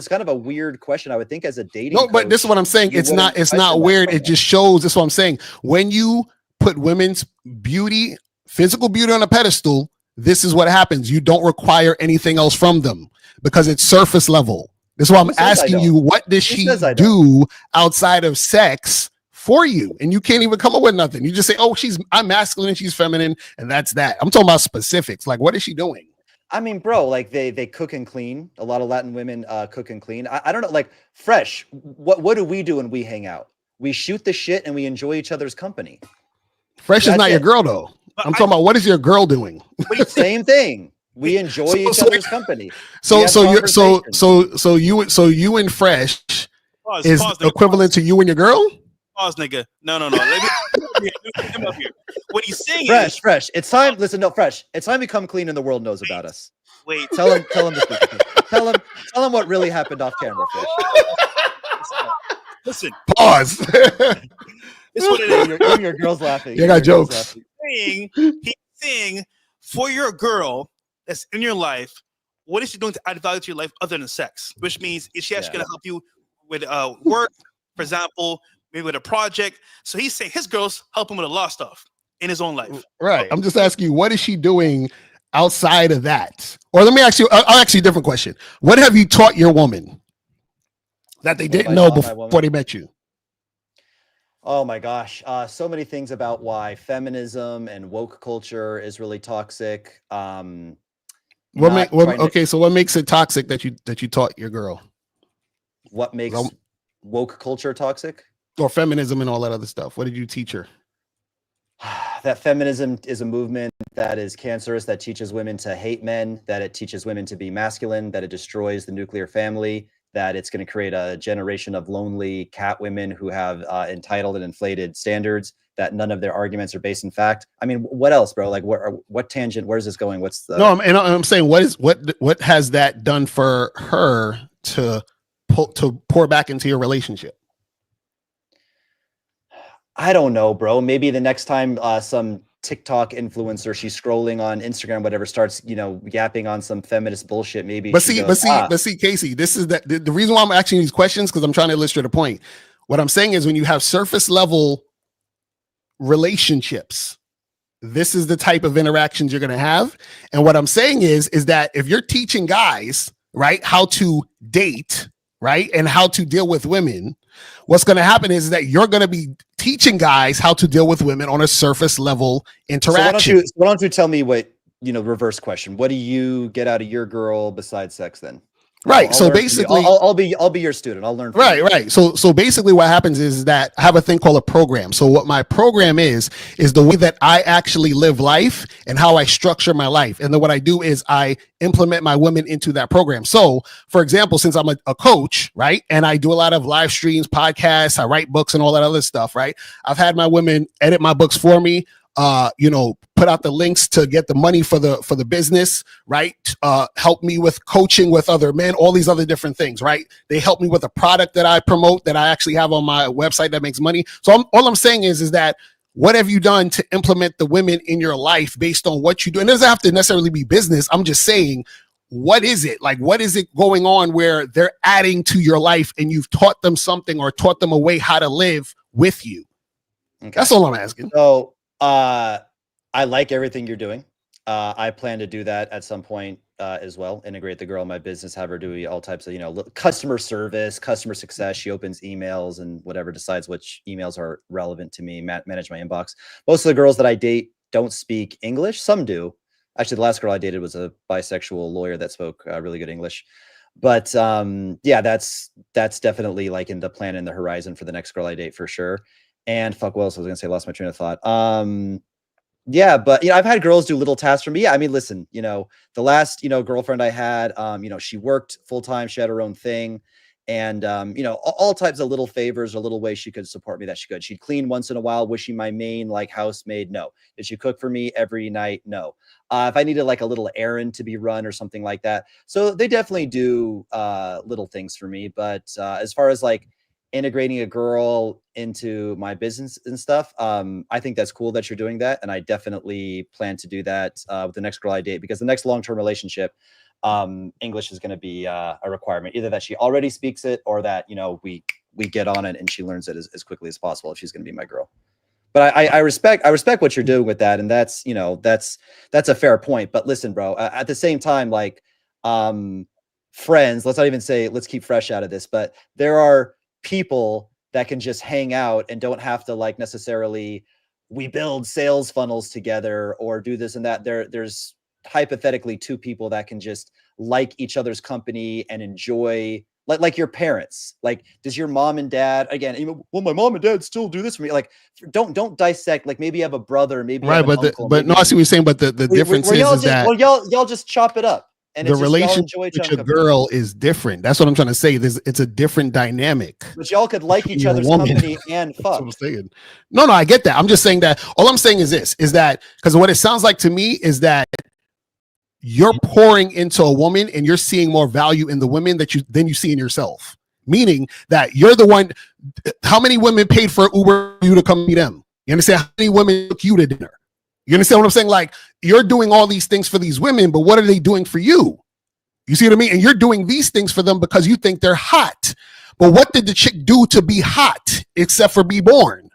A: is kind of a weird question. I would think as a dating
C: No, but
A: coach,
C: this is what I'm saying. It's not weird. It just shows. This is what I'm saying. When you put women's beauty, physical beauty on a pedestal, this is what happens. You don't require anything else from them because it's surface level. This is why I'm asking you, what does she do outside of sex for you? And you can't even come up with nothing. You just say, oh, I'm masculine and she's feminine, and that's that. I'm talking about specifics. Like, what is she doing?
A: I mean, bro, like they cook and clean. A lot of Latin women cook and clean. I don't know, like Fresh, what do we do when we hang out? We shoot the shit and we enjoy each other's company.
C: Fresh is not your girl, though. I'm talking about, what is your girl doing?
A: Same thing. We enjoy each other's company.
C: So you and Fresh is equivalent to you and your girl?
B: Pause, nigga. No. Let me come up here. What he's saying is
A: Fresh. It's time. Listen, no, Fresh. It's time we come clean and the world knows about us.
B: Wait.
A: Tell him this. Tell him what really happened off camera, Fresh.
B: Listen.
C: Pause.
A: It's what it is. You and your girl's laughing.
C: You got jokes.
B: He's saying for your girl that's in your life, what is she doing to add value to your life other than sex? Which means, is she actually going to help you with work, for example, maybe with a project? So he's saying his girls help him with a lot of stuff in his own life.
C: Right. I'm just asking you, what is she doing outside of that? Or let me ask you, I'll ask you a different question. What have you taught your woman that they didn't know before they met you?
A: Oh my gosh. So many things about why feminism and woke culture is really toxic.
C: So what makes it toxic that you taught your girl?
A: What makes woke culture toxic?
C: Or feminism and all that other stuff. What did you teach her?
A: That feminism is a movement that is cancerous, that teaches women to hate men, that it teaches women to be masculine, that it destroys the nuclear family, that it's going to create a generation of lonely cat women who have entitled and inflated standards, that none of their arguments are based in fact. I mean, what else, bro? Like what tangent, where's this going? What's the...
C: No, I'm saying, what has that done for her to pour back into your relationship?
A: I don't know, bro. Maybe the next time some TikTok influencer, she's scrolling on Instagram, whatever, starts, yapping on some feminist bullshit. Maybe. But see,
C: Casey, this is the reason why I'm asking these questions, because I'm trying to illustrate a point. What I'm saying is, when you have surface level relationships, this is the type of interactions you're going to have. And what I'm saying is that if you're teaching guys, right, how to date, right, and how to deal with women, what's going to happen is that you're going to be teaching guys how to deal with women on a surface level interaction.
A: Why don't you tell me what, reverse question. What do you get out of your girl besides sex then?
C: Right.
A: I'll
C: So
A: learn from you.
C: basically,
A: I'll be your student. I'll learn from
C: right,
A: you.
C: right. So basically what happens is that I have a thing called a program. So what my program is the way that I actually live life and how I structure my life. And then what I do is I implement my women into that program. So for example, since I'm a coach, right, and I do a lot of live streams, podcasts, I write books and all that other stuff, right? I've had my women edit my books for me, put out the links to get the money for the business, right? Help me with coaching with other men, all these other different things, right? They help me with a product that I promote that I actually have on my website that makes money. So all I'm saying is that what have you done to implement the women in your life based on what you do? And it doesn't have to necessarily be business. I'm just saying, what is it like? What is it going on where they're adding to your life and you've taught them something or taught them a way how to live with you? Okay. That's all I'm asking.
A: So I like everything you're doing. I plan to do that at some point as well. Integrate the girl in my business, have her do all types of, customer service, customer success. She opens emails and whatever, decides which emails are relevant to me, manage my inbox. Most of the girls that I date don't speak English. Some do. Actually, the last girl I dated was a bisexual lawyer that spoke really good English. But yeah, that's definitely like in the plan and the horizon for the next girl I date for sure. And fuck, what else was I gonna say? Lost my train of thought. Yeah, but I've had girls do little tasks for me. Yeah, I mean, listen, the last, girlfriend I had, she worked full time, she had her own thing, and all types of little favors or little ways she could support me that she could. She'd clean once in a while. Was she my main like housemaid? No. Did she cook for me every night? No. If I needed like a little errand to be run or something like that. So they definitely do little things for me. But as far as like integrating a girl into my business and stuff, I think that's cool that you're doing that, and I definitely plan to do that with the next girl I date, because the next long-term relationship, English is going to be a requirement, either that she already speaks it or that we get on it and she learns it as quickly as possible if she's going to be my girl. But I respect what you're doing with that, and that's that's a fair point. But listen, bro, at the same time, like friends, let's not even say let's keep fresh out of this, but there are people that can just hang out and don't have to like necessarily we build sales funnels together or do this and that. There's hypothetically two people that can just like each other's company and enjoy, like your parents. Like, does your mom and dad, again, well, my mom and dad still do this for me. Like, don't dissect. Like, maybe you have a brother, maybe you have an uncle,
C: but no, I see what you're saying. But the difference is that
A: y'all just chop it up. And
C: the relationship with your girl is different. That's what I'm trying to say. It's a different dynamic.
A: But y'all could like each other's company and fuck.
C: That's what I'm saying. No, I get that. I'm just saying that all I'm saying is this, is that because what it sounds like to me is that you're pouring into a woman and you're seeing more value in the women than you see in yourself. Meaning that you're the one. How many women paid for Uber for you to come meet them? You understand? How many women took you to dinner? You understand what I'm saying? Like, you're doing all these things for these women, but what are they doing for you? You see what I mean? And you're doing these things for them because you think they're hot. But what did the chick do to be hot except for be born?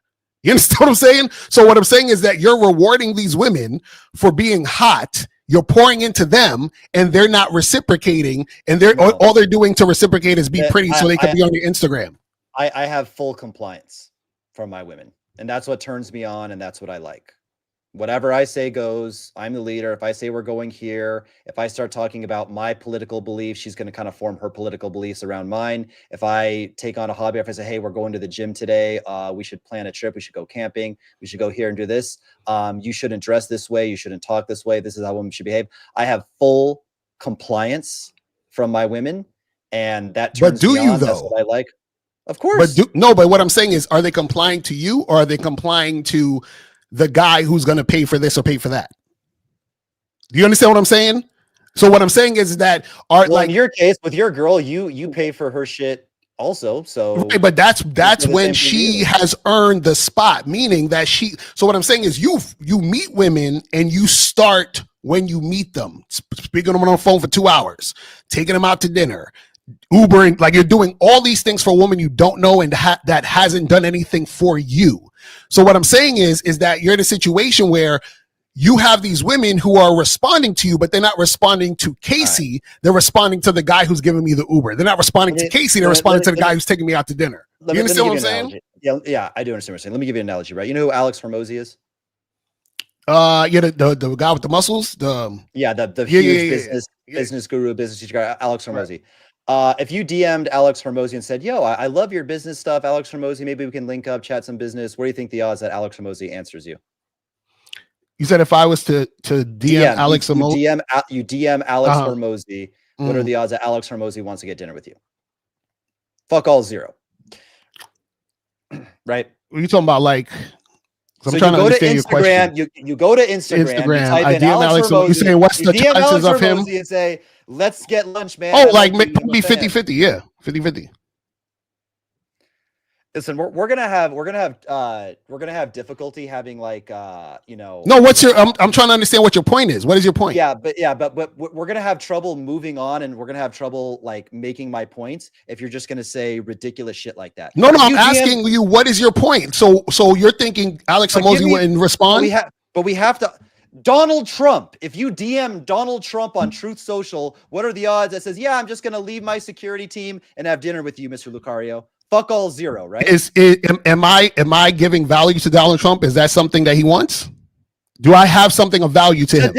C: You understand what I'm saying? So what I'm saying is that you're rewarding these women for being hot. You're pouring into them and they're not reciprocating. And all they're doing to reciprocate is be pretty so they can be on your Instagram.
A: I have full compliance from my women. And that's what turns me on. And that's what I like. Whatever I say goes. I'm the leader. If I say we're going here, if I start talking about my political beliefs, she's going to kind of form her political beliefs around mine. If I take on a hobby, if I say, hey, we're going to the gym today, we should plan a trip. We should go camping. We should go here and do this. You shouldn't dress this way. You shouldn't talk this way. This is how women should behave. I have full compliance from my women, and that turns me on. That's what I like. Of course.
C: But what I'm saying is, are they complying to you or are they complying to the guy who's going to pay for this or pay for that? Do you understand what I'm saying? So what I'm saying is that
A: in your case with your girl, you pay for her shit also. So
C: right, but that's when she has earned the spot, meaning that so what I'm saying is you meet women and you start when you meet them, speaking to them on the phone for 2 hours, taking them out to dinner, Ubering, like you're doing all these things for a woman you don't know and that hasn't done anything for you. So what I'm saying is that you're in a situation where you have these women who are responding to you, but they're not responding to Casey. Right. They're responding to the guy who's giving me the Uber. They're not responding to Casey. They're responding to the guy who's taking me out to dinner. You understand what I'm saying?
A: Yeah, I do understand what you're saying. Let me give you an analogy, right? You know who Alex Hormozi is?
C: Yeah, the guy with the muscles. The
A: huge business guru, business teacher guy, Alex Hormozi. If you DM'd Alex Hormozy and said, "Yo, I love your business stuff, Alex Hormozy. Maybe we can link up, chat some business." What do you think the odds that Alex Hormozy answers you?
C: You said if I was to DM Alex Hormozy,
A: you DM Alex Hormozy. What are the odds that Alex Hormozy wants to get dinner with you? Fuck all, 0. Right?
C: What are you talking about? Like,
A: so you go to Instagram. You go to Instagram. You type in Alex Hormozy.
C: You saying what's the chances of him?
A: And say, "Let's get lunch, man."
C: Oh, like maybe 50-50. Yeah, 50-50.
A: Listen, we're gonna have difficulty having like
C: No, what's your? I'm trying to understand what your point is. What is your point?
A: Yeah, but we're gonna have trouble moving on, and we're gonna have trouble like making my points if you're just gonna say ridiculous shit like that.
C: No, I'm asking you what is your point. So you're thinking Alex Hormozy wouldn't respond?
A: But we have to. Donald Trump. If you DM Donald Trump on Truth Social, what are the odds that says, "Yeah, I'm just gonna leave my security team and have dinner with you, Mr. Lucario"? Fuck all, 0, right?
C: Am I giving value to Donald Trump? Is that something that he wants? Do I have something of value to him?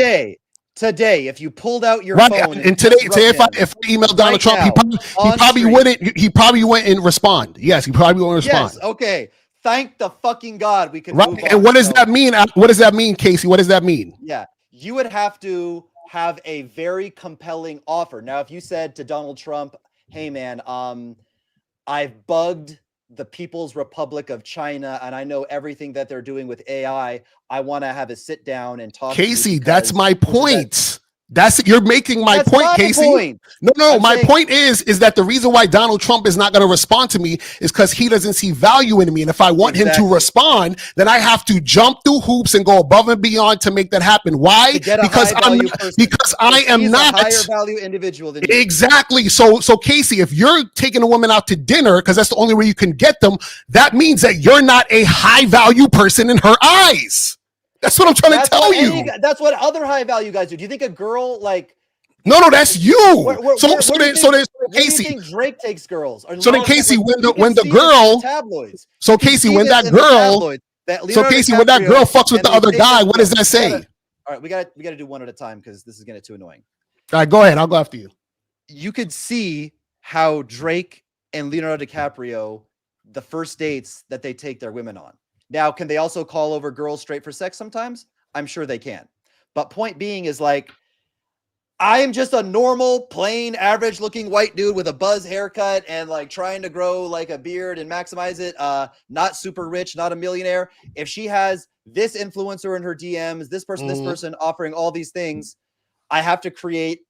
A: Today, if you pulled out your phone
C: and today, if I emailed Donald Trump, he probably wouldn't respond. Yes, he probably won't respond.
A: Yes, okay. Thank the fucking God we can
C: move on. And what does that mean? What does that mean, Casey? What does that mean?
A: Yeah, you would have to have a very compelling offer. Now, if you said to Donald Trump, "Hey, man, I've bugged the People's Republic of China, and I know everything that they're doing with AI. I want to have a sit down and talk."
C: Casey, that's my point. You're making my point, Casey.
A: Point.
C: No. My point is that the reason why Donald Trump is not going to respond to me is because he doesn't see value in me. And if I want him to respond, then I have to jump through hoops and go above and beyond to make that happen. Why? Because I am not
A: a higher value individual than you.
C: Exactly. So Casey, if you're taking a woman out to dinner because that's the only way you can get them, that means that you're not a high value person in her eyes. That's what I'm trying to tell you.
A: That's what other high value guys do. Do you think a girl like?
C: No, that's you. So there's Casey.
A: Do you think Drake takes girls?
C: So then Casey, when the girl tabloids. So Casey, when that girl fucks with the other guy, what does that say?
A: All right, we got to do one at a time because this is getting too annoying.
C: All right, go ahead. I'll go after you.
A: You could see how Drake and Leonardo DiCaprio, the first dates that they take their women on. Now, can they also call over girls straight for sex sometimes? I'm sure they can. But point being is like, I am just a normal, plain, average looking white dude with a buzz haircut and like trying to grow like a beard and maximize it. Not super rich, not a millionaire. If she has this influencer in her DMs, this person offering all these things, I have to create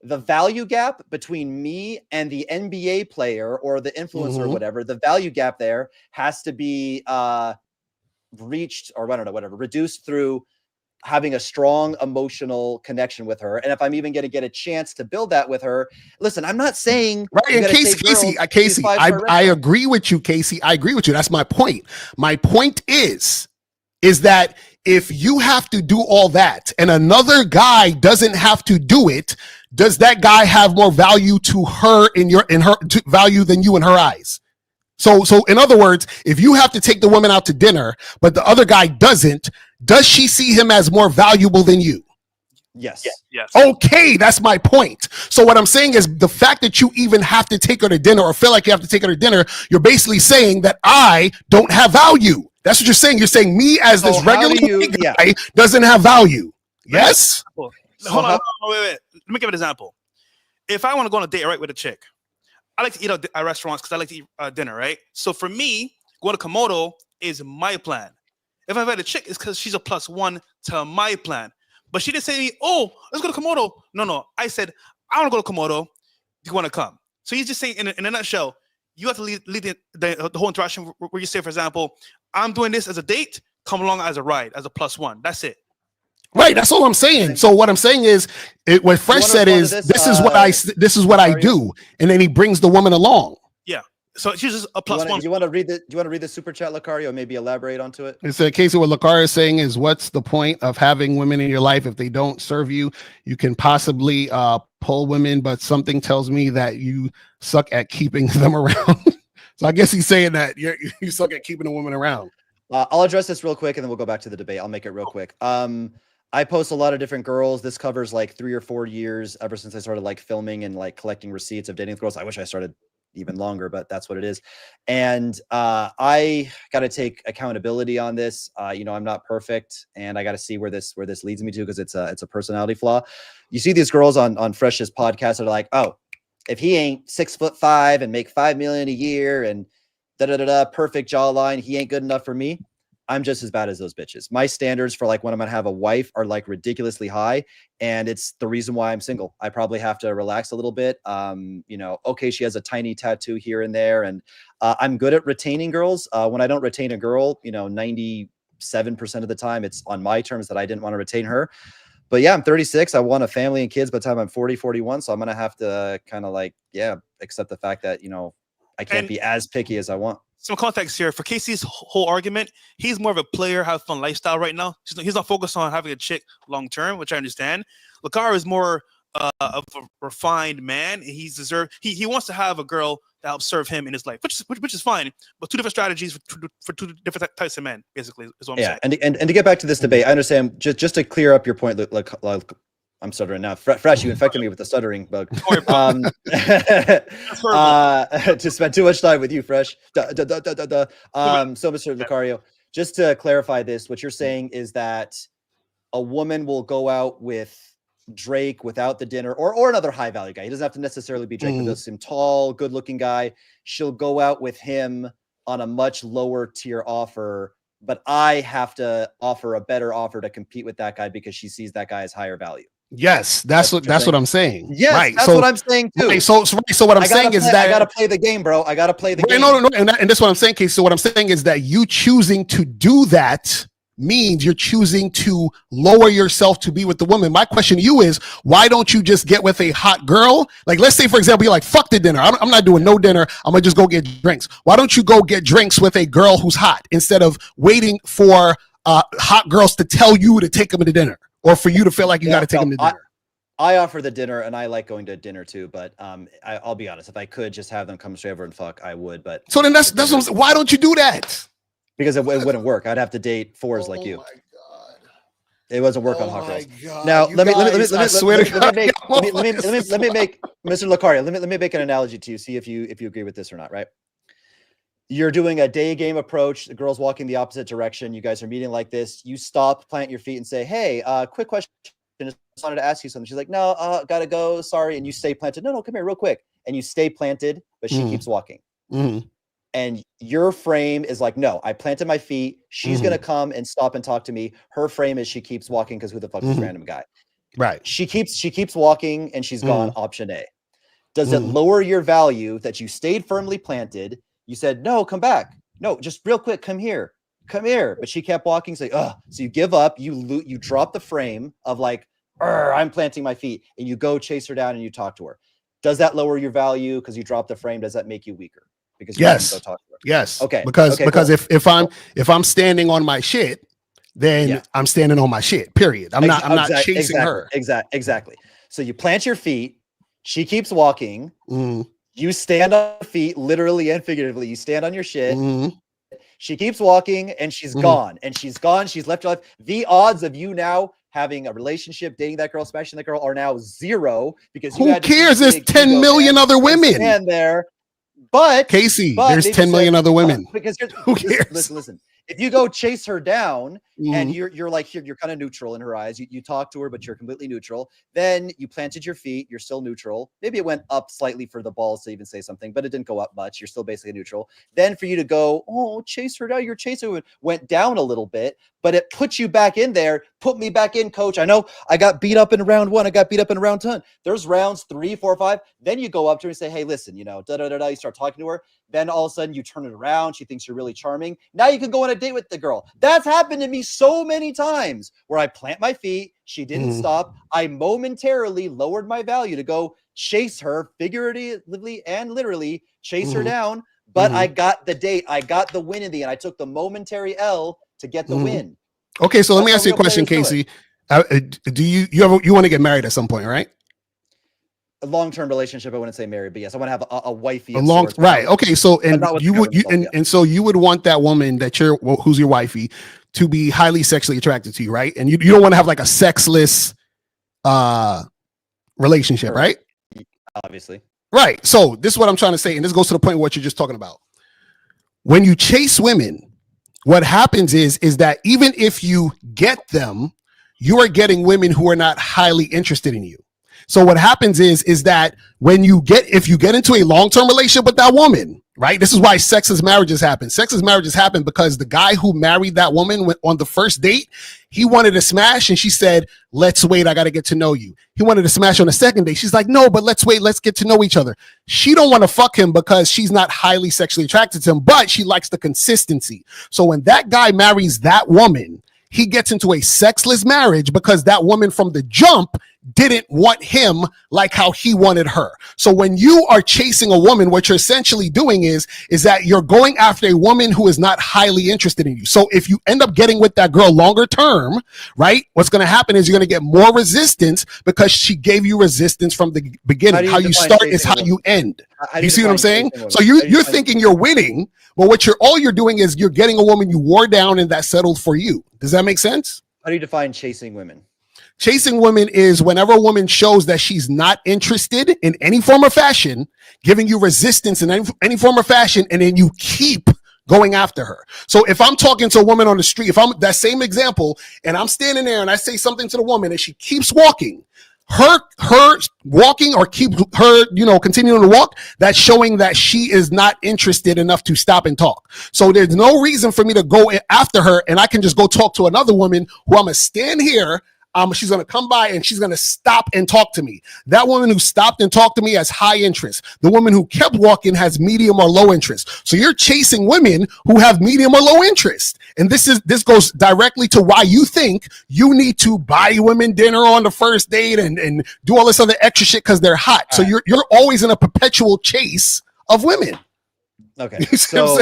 A: the value gap between me and the NBA player or the influencer or whatever. The value gap there has to be reached, or I don't know, whatever, reduced through having a strong emotional connection with her. And if I'm even going to get a chance to build that with her, listen, I'm not saying
C: right. And Casey, I agree with you, Casey. I agree with you. That's my point. My point is that if you have to do all that and another guy doesn't have to do it, does that guy have more value to her value than you in her eyes? So in other words, if you have to take the woman out to dinner, but the other guy doesn't, does she see him as more valuable than you?
A: Yes.
C: Okay, that's my point. So what I'm saying is the fact that you even have to take her to dinner or feel like you have to take her to dinner, you're basically saying that I don't have value. That's what you're saying. You're saying me as this regular guy doesn't have value. Yes?
B: Hold on, wait. Let me give an example. If I want to go on a date, right, with a chick, I like to eat at restaurants because I like to eat dinner, right? So for me, going to Komodo is my plan. If I've had a chick, it's because she's a +1 to my plan. But she didn't say to me, "Oh, let's go to Komodo." No. I said, "I want to go to Komodo. Do you want to come?" So he's just saying, in a nutshell, you have to lead the whole interaction where you say, for example, "I'm doing this as a date. Come along as a ride, as a +1." That's it.
C: Right, that's all I'm saying. So what I'm saying is, what Fresh said is, this is what I do, and then he brings the woman along.
B: Yeah, so she's just a +1.
A: Do you want to read the super chat, Locario? Maybe elaborate onto it.
C: It's a case of what Locario is saying is, what's the point of having women in your life if they don't serve you? You can possibly pull women, but something tells me that you suck at keeping them around. So I guess he's saying that you suck at keeping a woman around.
A: I'll address this real quick, and then we'll go back to the debate. I'll make it real quick. I post a lot of different girls. This covers like 3 or 4 years ever since I started like filming and like collecting receipts of dating with girls. I wish I started even longer, but that's what it is. And I got to take accountability on this. You know, I'm not perfect, and I got to see where this leads me to, because it's a personality flaw. You see these girls on Fresh's podcast that are like, oh, if he ain't 6'5" and make $5 million a year and perfect jawline, he ain't good enough for me. I'm just as bad as those bitches. My standards for like when I'm gonna have a wife are like ridiculously high, and it's the reason why I'm single. I probably have to relax a little bit. You know, okay, she has a tiny tattoo here and there, and I'm good at retaining girls. When I don't retain a girl, you know, 97% of the time it's on my terms that I didn't want to retain her. But yeah, I'm 36. I want a family and kids by the time I'm 40, 41. So I'm gonna have to kind of like, yeah, accept the fact that, you know, I can't be as picky as I want.
B: Some context here for Casey's whole argument. He's more of a player, have fun lifestyle right now. He's not focused on having a chick long term, which I understand. Locario is more of a refined man. He wants to have a girl that helps serve him in his life, which is fine. But two different strategies for two different types of men, basically, is what I'm saying.
A: And to get back to this debate, I understand. Just to clear up your point, like I'm stuttering now. Fresh, you infected me with the stuttering bug. To spend too much time with you, Fresh. So, Mr. Locario, just to clarify this, what you're saying is that a woman will go out with Drake without the dinner, or another high value guy. He doesn't have to necessarily be Drake, but there's some tall, good looking guy. She'll go out with him on a much lower tier offer, but I have to offer a better offer to compete with that guy because she sees that guy as higher value.
C: Yes, that's what I'm saying.
A: Yes, right. That's what I'm saying too.
C: Right, so what I'm saying is that
A: I gotta play the game, bro. I gotta play the game.
C: No, and that's what I'm saying, Casey. So what I'm saying is that you choosing to do that means you're choosing to lower yourself to be with the woman. My question to you is, why don't you just get with a hot girl? Like, let's say, for example, you're like, fuck the dinner. I'm not doing no dinner. I'm gonna just go get drinks. Why don't you go get drinks with a girl who's hot instead of waiting for hot girls to tell you to take them to dinner? Or for you to feel like you got to take them to dinner.
A: I offer the dinner, and I like going to dinner too. But I'll be honest, if I could just have them come straight over and fuck, I would. But
C: so then that's why don't you do that?
A: Because it wouldn't work. I'd have to date fours like you.
C: Oh my God.
A: It wasn't work on hot girls.
C: God.
A: Now let me make Mr. Locario. Let me make an analogy to you. See if you agree with this or not. Right. You're doing a day game approach. The girl's walking the opposite direction. You guys are meeting like this. You stop, plant your feet, and say, "Hey, quick question. Just wanted to ask you something." She's like, "No, gotta go. Sorry." And you stay planted. No, come here, real quick. And you stay planted, but she keeps walking. And your frame is like, "No, I planted my feet. She's gonna come and stop and talk to me." Her frame is she keeps walking because who the fuck is this random guy?
C: Right.
A: She keeps walking and she's gone. Option A. Does it lower your value that you stayed firmly planted? You said, "No, come back. No, just real quick. Come here. But she kept walking. So you give up. You drop the frame of like, I'm planting my feet, and you go chase her down and you talk to her. Does that lower your value because you drop the frame? Does that make you weaker? Because you
C: yes,
A: go talk to her?
C: Yes.
A: Okay.
C: Because
A: cool.
C: if I'm standing on my shit, then I'm standing on my shit. Period. I'm not chasing her.
A: Exactly. So you plant your feet. She keeps walking. You stand on your feet, literally and figuratively. You stand on your shit. She keeps walking and she's gone. And she's gone. She's left your life. The odds of you now having a relationship, dating that girl, smashing that girl are now zero because you
C: who cares? There's 10 million other women.
A: Stand there. But
C: Casey, there's 10 million other women.
A: Because
C: who cares?
A: Listen. If you go chase her down and you're kind of neutral in her eyes, you talk to her, but you're completely neutral. Then you planted your feet. You're still neutral. Maybe it went up slightly for the balls to even say something, but it didn't go up much. You're still basically neutral. Then for you to go, chase her down. Your chaser went down a little bit, but it put you back in there. Put me back in, coach. I know I got beat up in round 1. I got beat up in round 10. There's rounds 3, 4, 5. Then you go up to her and say, "Hey, listen, you start talking to her. Then all of a sudden you turn it around. She thinks you're really charming. Now you can go on a date with the girl." That's happened to me so many times where I plant my feet. She didn't stop. I momentarily lowered my value to go chase her, figuratively and literally chase her down. But I got the date. I got the win in the end. I took the momentary L to get the win.
C: Okay, so let me ask you a question, Casey. Do you want to get married at some point, right?
A: A long-term relationship, I wouldn't say married, but yes, I want to have a wifey.
C: Right. Okay. So, and you would, so you would want that woman who's your wifey to be highly sexually attracted to you, right? And you don't want to have like a sexless relationship,
A: Sure.
C: right?
A: Obviously.
C: Right. So this is what I'm trying to say, and this goes to the point of what you're just talking about. When you chase women, what happens is that even if you get them, you are getting women who are not highly interested in you. So what happens is that if you get into a long-term relationship with that woman, right? This is why sexless marriages happen. Sexless marriages happen because the guy who married that woman on the first date, he wanted to smash and she said, let's wait. I got to get to know you. He wanted to smash on the second date. She's like, no, but let's wait. Let's get to know each other. She don't want to fuck him because she's not highly sexually attracted to him, but she likes the consistency. So when that guy marries that woman, he gets into a sexless marriage because that woman from the jump didn't want him like how he wanted her. So when you are chasing a woman, what you're essentially doing is that you're going after a woman who is not highly interested in you. So if you end up getting with that girl longer term, right, what's going to happen is you're going to get more resistance because she gave you resistance from the beginning. How you start is how you end. You see what I'm saying? So you're thinking you're winning, but all you're doing is you're getting a woman you wore down and that settled for you. Does that make sense?
A: How do you define chasing women?
C: Chasing women is whenever a woman shows that she's not interested in any form or fashion, giving you resistance in any form or fashion, and then you keep going after her. So if I'm talking to a woman on the street, if I'm that same example, and I'm standing there and I say something to the woman and she keeps walking, her walking or keep her, continuing to walk, that's showing that she is not interested enough to stop and talk. So there's no reason for me to go after her, and I can just go talk to another woman who I'm gonna stand here. She's going to come by and she's going to stop and talk to me. That woman who stopped and talked to me has high interest. The woman who kept walking has medium or low interest. So you're chasing women who have medium or low interest. And this goes directly to why you think you need to buy women dinner on the first date and do all this other extra shit because they're hot. So you're always in a perpetual chase of women.
A: Okay. So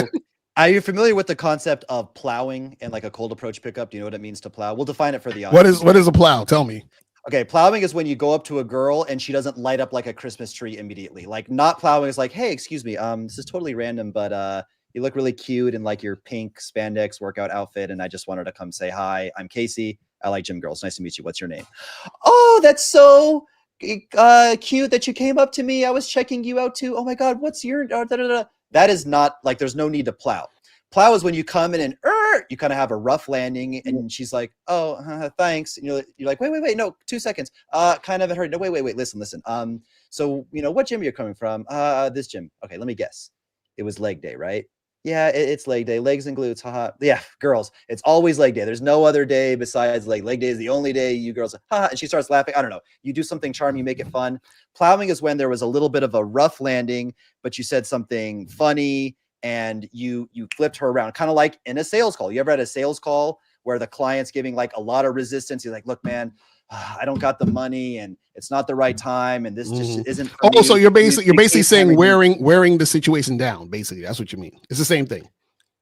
A: are you familiar with the concept of plowing and like a cold approach pickup? Do you know what it means to plow? We'll define it for the audience.
C: What is a plow? Tell me.
A: Okay, plowing is when you go up to a girl and she doesn't light up like a Christmas tree immediately. Like not plowing is like, hey, excuse me, this is totally random, but you look really cute in like your pink spandex workout outfit, and I just wanted to come say hi. I'm Casey. I like gym girls. Nice to meet you. What's your name? Oh, that's so cute that you came up to me. I was checking you out too. Oh my God, what's your That is not like, there's no need to plow. Plow is when you come in and you kind of have a rough landing, and she's like, oh, thanks. And you're like, wait, no, 2 seconds. Kind of at her. No, wait, listen. So, what gym you're coming from? This gym. Okay, let me guess. It was leg day, right? Yeah, it's leg day. Legs and glutes. Haha. Yeah, girls, it's always leg day. There's no other day besides leg. Leg day is the only day you girls, haha. And she starts laughing. I don't know. You do something charming, you make it fun. Plowing is when there was a little bit of a rough landing, but you said something funny and you flipped her around, kind of like in a sales call. You ever had a sales call where the client's giving like a lot of resistance? You're like, look, man, I don't got the money and it's not the right time, and this just isn't for me.
C: So you're basically saying wearing the situation down. Basically, that's what you mean. It's the same thing.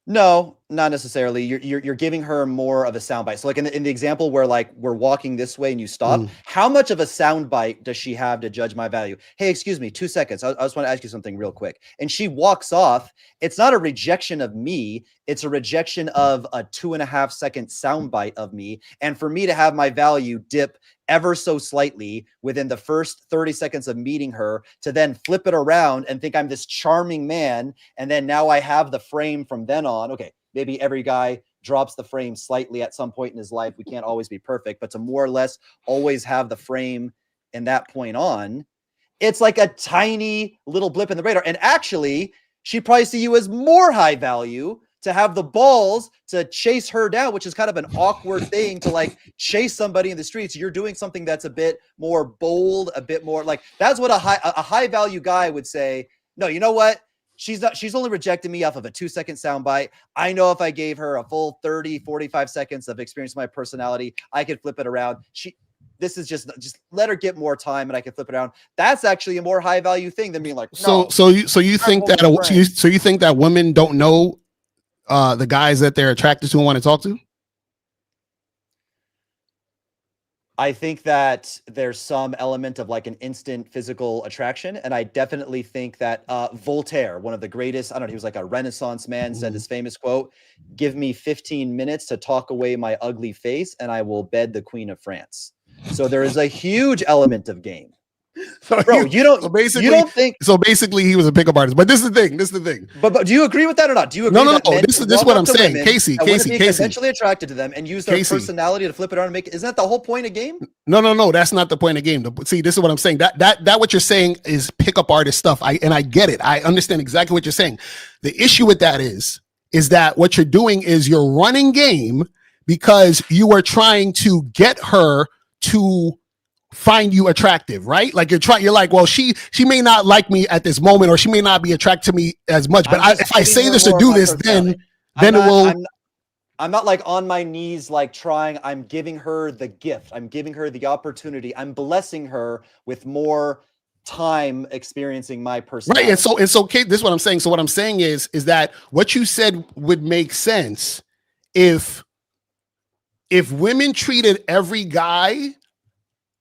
A: No, not necessarily. You're giving her more of a soundbite. So like in the example where like we're walking this way and you stop, how much of a soundbite does she have to judge my value? Hey, excuse me, 2 seconds. I just want to ask you something real quick. And she walks off. It's not a rejection of me. It's a rejection of a 2.5 second soundbite of me. And for me to have my value dip ever so slightly within the first 30 seconds of meeting her, to then flip it around and think I'm this charming man. And then now I have the frame from then on. Okay, maybe every guy drops the frame slightly at some point in his life. We can't always be perfect, but to more or less always have the frame in that point on, it's like a tiny little blip in the radar. And actually, she probably see you as more high value to have the balls to chase her down, which is kind of an awkward thing to like chase somebody in the streets. You're doing something that's a bit more bold, a bit more like, that's what a high value guy would say. No, you know what? She's only rejecting me off of a 2 second soundbite. I know if I gave her a full 30, 45 seconds of experience my personality, I could flip it around. This is just let her get more time and I can flip it around. That's actually a more high value thing than being like, no.
C: So you think that women don't know the guys that they're attracted to and want to talk to?
A: I think that there's some element of like an instant physical attraction. And I definitely think that Voltaire, one of the greatest, I don't know, he was like a Renaissance man, said this famous quote, "Give me 15 minutes to talk away my ugly face and I will bed the Queen of France." So there is a huge element of game.
C: So
A: Bro, you don't think
C: so basically he was a pickup artist. But this is the thing.
A: But do you agree with that or not? Do you agree?
C: No.
A: That men
C: This is what I'm saying. Casey.
A: Eventually attracted to them and use their personality to flip it on and make it. Isn't that the whole point of game?
C: No. That's not the point of game. See, this is what I'm saying. That what you're saying is pickup artist stuff. I get it. I understand exactly what you're saying. The issue with that is that what you're doing is you're running game because you are trying to get her to find you attractive, right? Like you're like, well, she may not like me at this moment, or she may not be attracted to me as much. But if I say this or do this, then it will.
A: I'm not like on my knees, like trying. I'm giving her the gift. I'm giving her the opportunity. I'm blessing her with more time experiencing my personality.
C: Right. And so, Kate, this is what I'm saying. So what I'm saying is that what you said would make sense if women treated every guy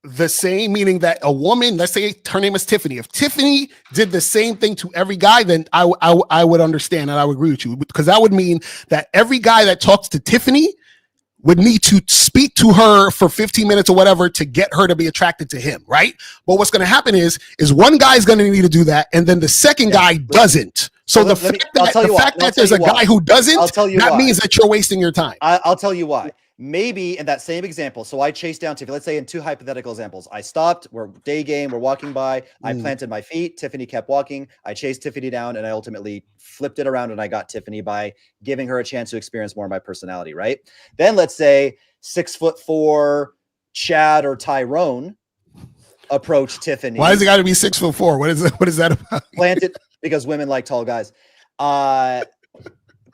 C: the same, meaning that a woman, let's say her name is Tiffany. If Tiffany did the same thing to every guy, then I would understand and I would agree with you, because that would mean that every guy that talks to Tiffany would need to speak to her for 15 minutes or whatever to get her to be attracted to him, right? But what's going to happen is one guy's going to need to do that, and then the second guy doesn't. So the fact that there's a guy who doesn't, that means that you're wasting your time.
A: I'll tell you why. Maybe in that same example, so I chased down Tiffany. Let's say in two hypothetical examples, I stopped, we're day game, we're walking by, I planted my feet, Tiffany kept walking, I chased Tiffany down, and I ultimately flipped it around and I got Tiffany by giving her a chance to experience more of my personality, right? Then let's say 6'4" Chad or Tyrone approach Tiffany.
C: Why does it got to be 6'4"? What is that about?
A: Planted, because women like tall guys.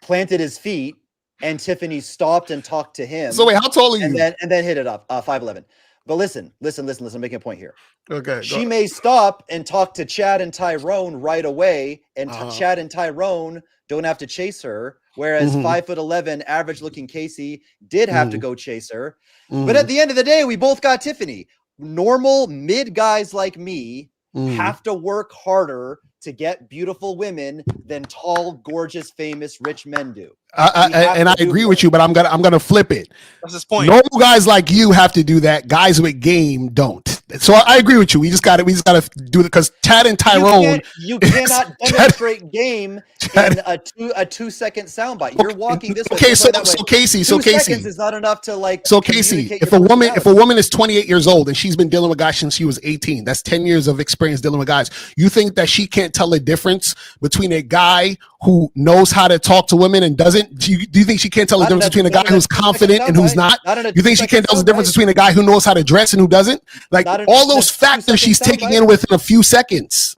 A: Planted his feet, and Tiffany stopped and talked to him.
C: So wait, how tall are you?
A: And then hit it up, 5'11". But listen, I'm making a point here.
C: Okay.
A: She may stop and talk to Chad and Tyrone right away, and Chad and Tyrone don't have to chase her. Whereas 5'11", average looking Casey did have to go chase her. But at the end of the day, we both got Tiffany. Normal mid guys like me have to work harder to get beautiful women than tall, gorgeous, famous, rich men do.
C: I agree with you, but I'm gonna flip it.
B: That's his point.
C: Normal guys like you have to do that. Guys with game don't. So I agree with you. We just gotta do it, because Chad and Tyrone.
A: You cannot demonstrate game in a 2-second soundbite. You're walking this way.
C: Okay, so Casey,
A: 2 seconds is not enough to like.
C: So Casey, if a woman is 28 years old and she's been dealing with guys since she was 18, that's 10 years of experience dealing with guys. You think that she can't tell the difference between a guy who knows how to talk to women and doesn't? Do you think she can't tell the difference between a guy who's confident and who's not? You think she can't tell the difference between a guy who knows how to dress and who doesn't? Like all those factors she's taking in within a few seconds.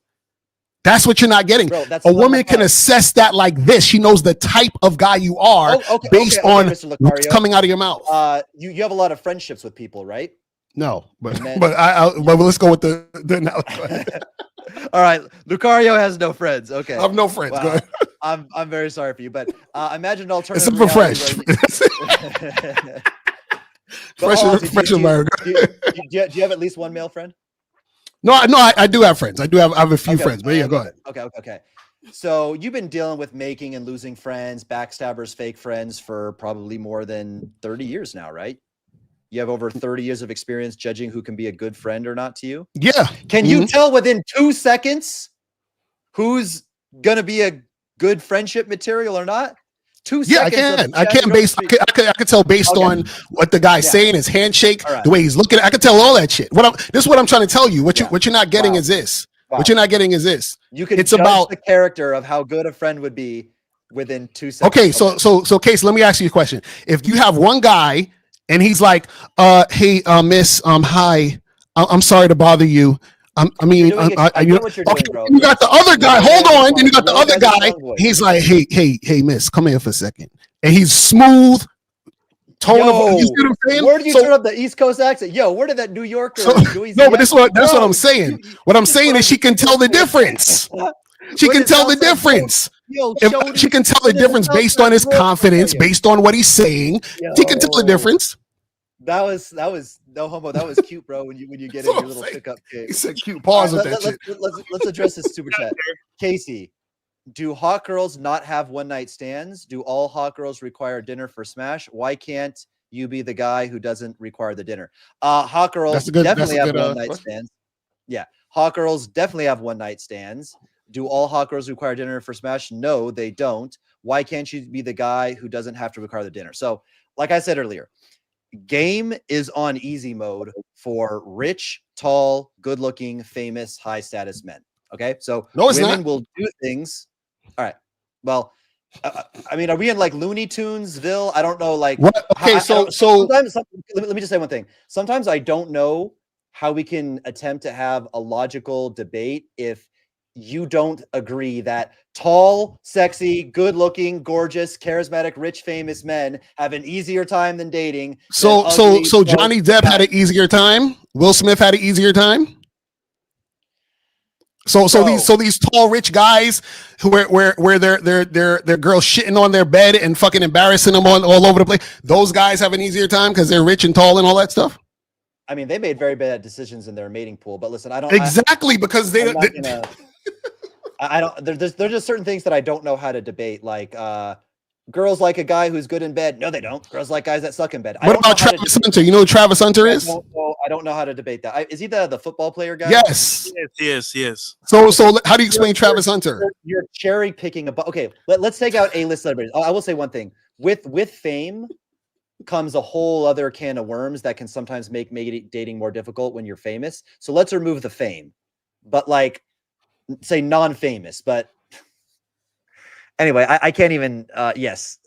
C: That's what you're not getting. Bro, a woman can assess that like this. She knows the type of guy you are based on what's coming out of your mouth.
A: You have a lot of friendships with people, right?
C: No, but let's go with the
A: All right, Locario has no friends. Okay,
C: I have no friends. Wow. Go ahead.
A: I'm very sorry for you, but imagine an alternative.
C: Except for Fresh. Fresh America.
A: Do you have at least one male friend?
C: No, I do have friends. I have a few friends, but yeah, go ahead.
A: Okay. So you've been dealing with making and losing friends, backstabbers, fake friends for probably more than 30 years now, right? You have over 30 years of experience judging who can be a good friend or not to you.
C: Yeah.
A: Can you tell within 2 seconds who's going to be a good friendship material or not? 2 seconds.
C: Yeah, I can tell based on what the guy's saying, his handshake, the way he's looking. I can tell all that shit. This is what I'm trying to tell you. What you're not getting is this. What you're not getting is this.
A: You can judge about the character of how good a friend would be within 2 seconds.
C: Okay, so Case, let me ask you a question. If you have one guy and he's like, hey, miss, hi, I'm sorry to bother you. You got the other guy. Hold on. Then you got the other guy. He's like, hey, miss, come here for a second. And he's smooth. You see what I'm saying?
A: Where do you turn up the East Coast accent? Where did that New Yorker?
C: No, but that's what I'm saying. What I'm saying is she can tell the difference. She can tell the difference. She can tell the difference based on his confidence, based on what he's saying. She can tell the difference.
A: That was no homo. That was cute, bro. When you get
C: That's
A: in
C: what
A: your
C: I'm
A: little
C: saying.
A: pickup kick.
C: He said cute.
A: All
C: Pause
A: right,
C: with that shit.
A: let's address this super chat. Casey, do hot girls not have one night stands? Do all hot girls require dinner for smash? Why can't you be the guy who doesn't require the dinner? Hot girls definitely have one night stands. Yeah, hot girls definitely have one night stands. Do all hot girls require dinner for smash? No, they don't. Why can't you be the guy who doesn't have to require the dinner? So, like I said earlier, game is on easy mode for rich, tall, good-looking, famous, high-status men. Okay, so
C: No, it's
A: women
C: not.
A: will do things. All right. Well, I mean, are we in like Looney Tunesville? I don't know. Like,
C: What? Okay, so
A: sometimes let me just say one thing. Sometimes I don't know how we can attempt to have a logical debate if you don't agree that tall, sexy, good-looking, gorgeous, charismatic, rich, famous men have an easier time than dating.
C: So Johnny Depp had an easier time. Will Smith had an easier time. So these tall rich guys who where their girls shitting on their bed and fucking embarrassing them all over the place. Those guys have an easier time because they're rich and tall and all that stuff.
A: I mean, they made very bad decisions in their mating pool. But listen, I don't
C: because
A: I don't. There's just certain things that I don't know how to debate. Like girls like a guy who's good in bed. No, they don't. Girls like guys that suck in bed.
C: What about Travis Hunter? You know who Travis Hunter is?
A: I don't know how to debate that. Is he the football player guy?
C: Yes.
B: Yes.
C: So how do you explain Travis Hunter?
A: You're cherry picking okay, let's take out A-list celebrities. I will say one thing. With fame comes a whole other can of worms that can sometimes make dating more difficult when you're famous. So let's remove the fame. But like say non-famous, but anyway, I can't even yes,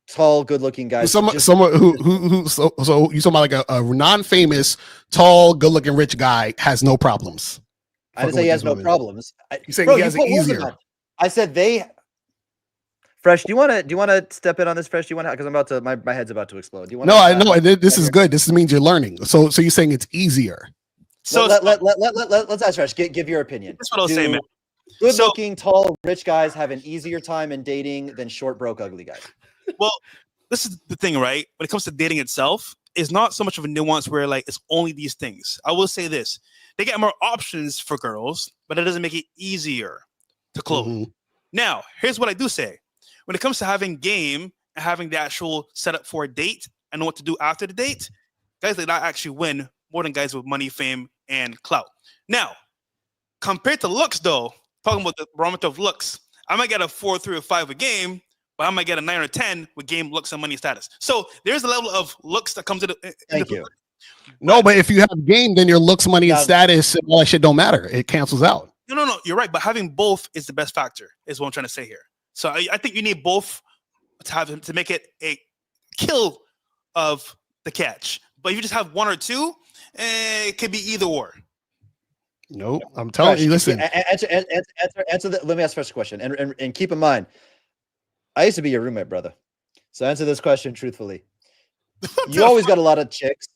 A: tall, good-looking guys.
C: Someone who so you talking about like a non-famous, tall, good-looking rich guy has no problems.
A: I didn't say he has no problems.
C: You saying he has it easier.
A: I said they Fresh, do you want to step in on this, Fresh? Do you want to, because I'm about to my head's about to explode. Do you want?
C: No, I know this is good. This means you're learning. So you're saying it's easier.
A: So let's ask Fresh. Give your opinion.
B: That's what I'll say, man.
A: Good-looking, tall, rich guys have an easier time in dating than short, broke, ugly guys.
B: Well, this is the thing, right? When it comes to dating itself, it's not so much of a nuance where like it's only these things. I will say this: they get more options for girls, but it doesn't make it easier to close. Mm-hmm. Now, here's what I do say: when it comes to having game and having the actual setup for a date and know what to do after the date, guys like that actually win more than guys with money, fame, and clout. Now, compared to looks, though, talking about the barometer of looks, I might get a 4, 3, or 5 with game, but I might get a 9 or 10 with game, looks, and money status. So there's a level of looks that comes to the.
A: Thank you.
C: No, but if you have game, then your looks, money, and status, and all that shit don't matter. It cancels out.
B: No, you're right. But having both is the best factor, is what I'm trying to say here. So I think you need both to make it a kill of the catch. But if you just have one or two, it could be either or.
C: No, I'm telling you. Listen,
A: answer let me ask first question, and keep in mind, I used to be your roommate, brother. So answer this question truthfully. You always got a lot of chicks.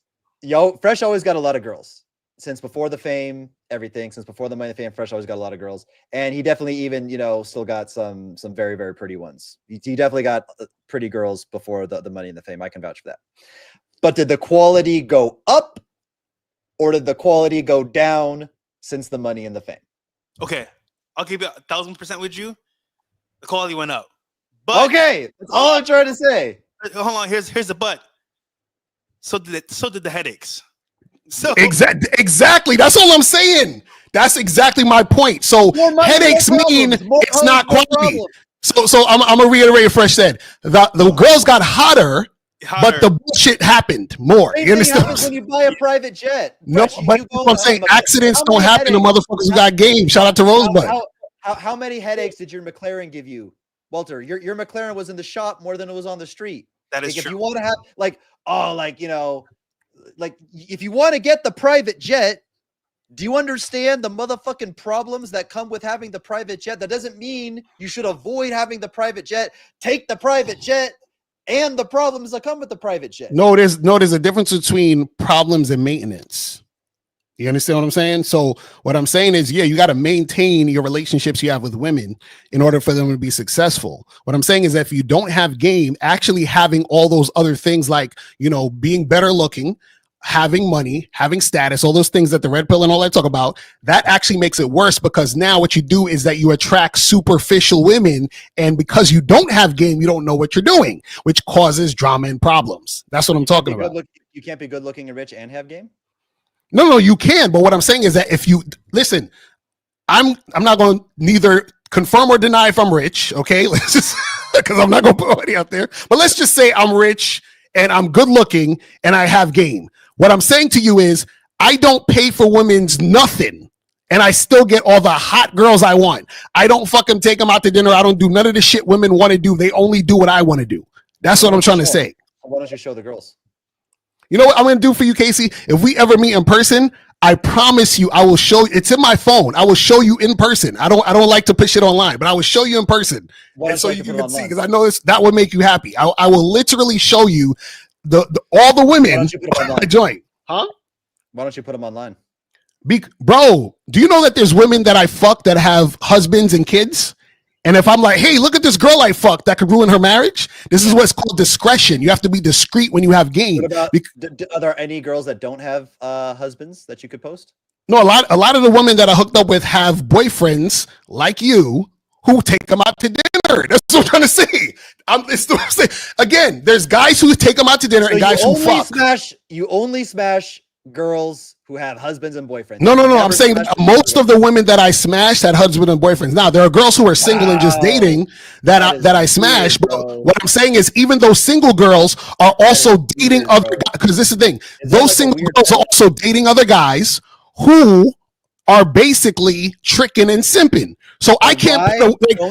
A: Fresh always got a lot of girls since before the fame, everything. Since before the money, and fame, Fresh always got a lot of girls, and he definitely even still got some very very pretty ones. He definitely got pretty girls before the money and the fame. I can vouch for that. But did the quality go up, or did the quality go down since the money and the fame?
B: Okay, I'll give you 1,000% with you. The quality went up. But
A: okay, that's all I'm trying to say.
B: Hold on, here's the but. So did the headaches. So
C: exactly. That's all I'm saying. That's exactly my point. So headaches mean it's not quality. So I'm gonna reiterate what Fresh said. The girls got hotter, but the bullshit happened more.
A: You understand? When you buy a private jet.
C: No, but I'm saying accidents don't happen to motherfuckers who got game. Shout out to Rosebud.
A: How many headaches did your McLaren give you, Walter? Your McLaren was in the shop more than it was on the street.
B: That is
A: true.
B: If
A: you want to have if you want to get the private jet, do you understand the motherfucking problems that come with having the private jet? That doesn't mean you should avoid having the private jet. Take the private jet and the problems that come with the private jet.
C: No, there's a difference between problems and maintenance. You understand what I'm saying? So what I'm saying is, yeah, you got to maintain your relationships you have with women in order for them to be successful. What I'm saying is that if you don't have game, actually having all those other things like, you know, being better looking, having money, having status, all those things that the red pill and all that talk about, that actually makes it worse, because now what you do is that you attract superficial women, and because you don't have game, you don't know what you're doing, which causes drama and problems. That's what I'm talking about.
A: You can't be good looking and rich and have game.
C: No, you can. But what I'm saying is that if you listen, I'm not going to neither confirm or deny if I'm rich. Okay, let's just, because I'm not going to put money out there. But let's just say I'm rich and I'm good looking and I have game. What I'm saying to you is I don't pay for women's nothing, and I still get all the hot girls I want. I don't fucking take them out to dinner. I don't do none of the shit women want to do. They only do what I want to do. That's what I'm trying to say.
A: Why don't you show the girls?
C: You know what I'm going to do for you, Casey? If we ever meet in person, I promise you, I will show you. It's in my phone. I will show you in person. I don't like to push it online, but I will show you in person, and so you can see, because I know that would make you happy. I will literally show you all the women I join. Huh?
A: Why don't you put them online?
C: Bro, do you know that there's women that I fuck that have husbands and kids? And if I'm like, hey, look at this girl I fucked that could ruin her marriage, this is what's called discretion. You have to be discreet when you have game.
A: What about, are there any girls that don't have husbands that you could post?
C: No, a lot of the women that I hooked up with have boyfriends like you who take them out to dinner. That's what I'm trying to say. Again, there's guys who take them out to dinner, so and guys who fuck.
A: You only smash girls who have husbands and boyfriends.
C: No. I'm saying that most of the women that I smashed had husbands and boyfriends. Now there are girls who are single and just dating that I smashed. But what I'm saying is, even those single girls are also dating other guys. Because this is the thing: those single girls are also dating other guys who are basically tricking and simping. So I can't.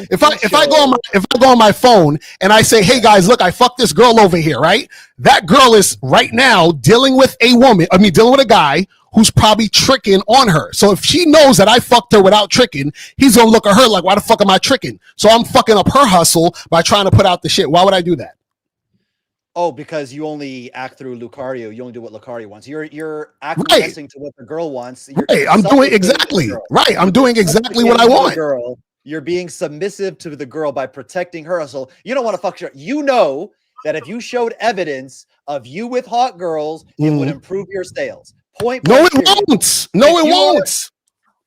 C: If I go on my phone and I say, "Hey guys, look, I fucked this girl over here," right? That girl is right now dealing with dealing with a guy who's probably tricking on her. So if she knows that I fucked her without tricking, he's gonna look at her like, "Why the fuck am I tricking?" So I'm fucking up her hustle by trying to put out the shit. Why would I do that?
A: Oh, because you only act through Locario. You only do what Locario wants. You're acquiescing to what the girl wants.
C: I'm doing exactly right. I'm doing exactly what I want.
A: Girl, you're being submissive to the girl by protecting her hustle. You don't want to fuck her. You know that if you showed evidence of you with hot girls, it would improve your sales. Point.
C: No, it won't. No, it won't.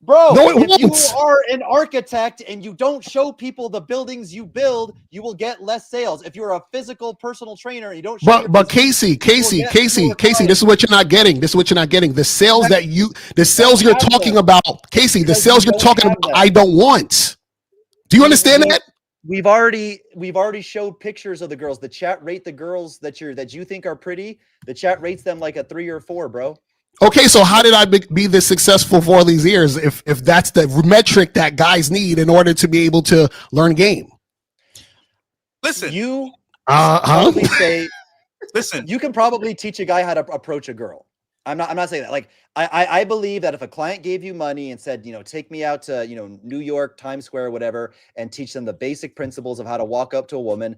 A: Bro, no, if you are an architect and you don't show people the buildings you build, you will get less sales. If you're a physical personal trainer and you don't show
C: but Casey, this is what you're not getting. The sales you're talking about, Casey, the sales you're talking about, I don't want. Do you understand that?
A: We've already showed pictures of the girls. The chat rate the girls that you think are pretty. The chat rates them like a 3 or 4, bro.
C: Okay, so how did I be this successful for all these years if that's the metric that guys need in order to be able to learn game?
B: Listen,
A: you
B: listen,
A: you can probably teach a guy how to approach a girl. I'm not saying that. Like I believe that if a client gave you money and said, take me out to, New York, Times Square, whatever, and teach them the basic principles of how to walk up to a woman,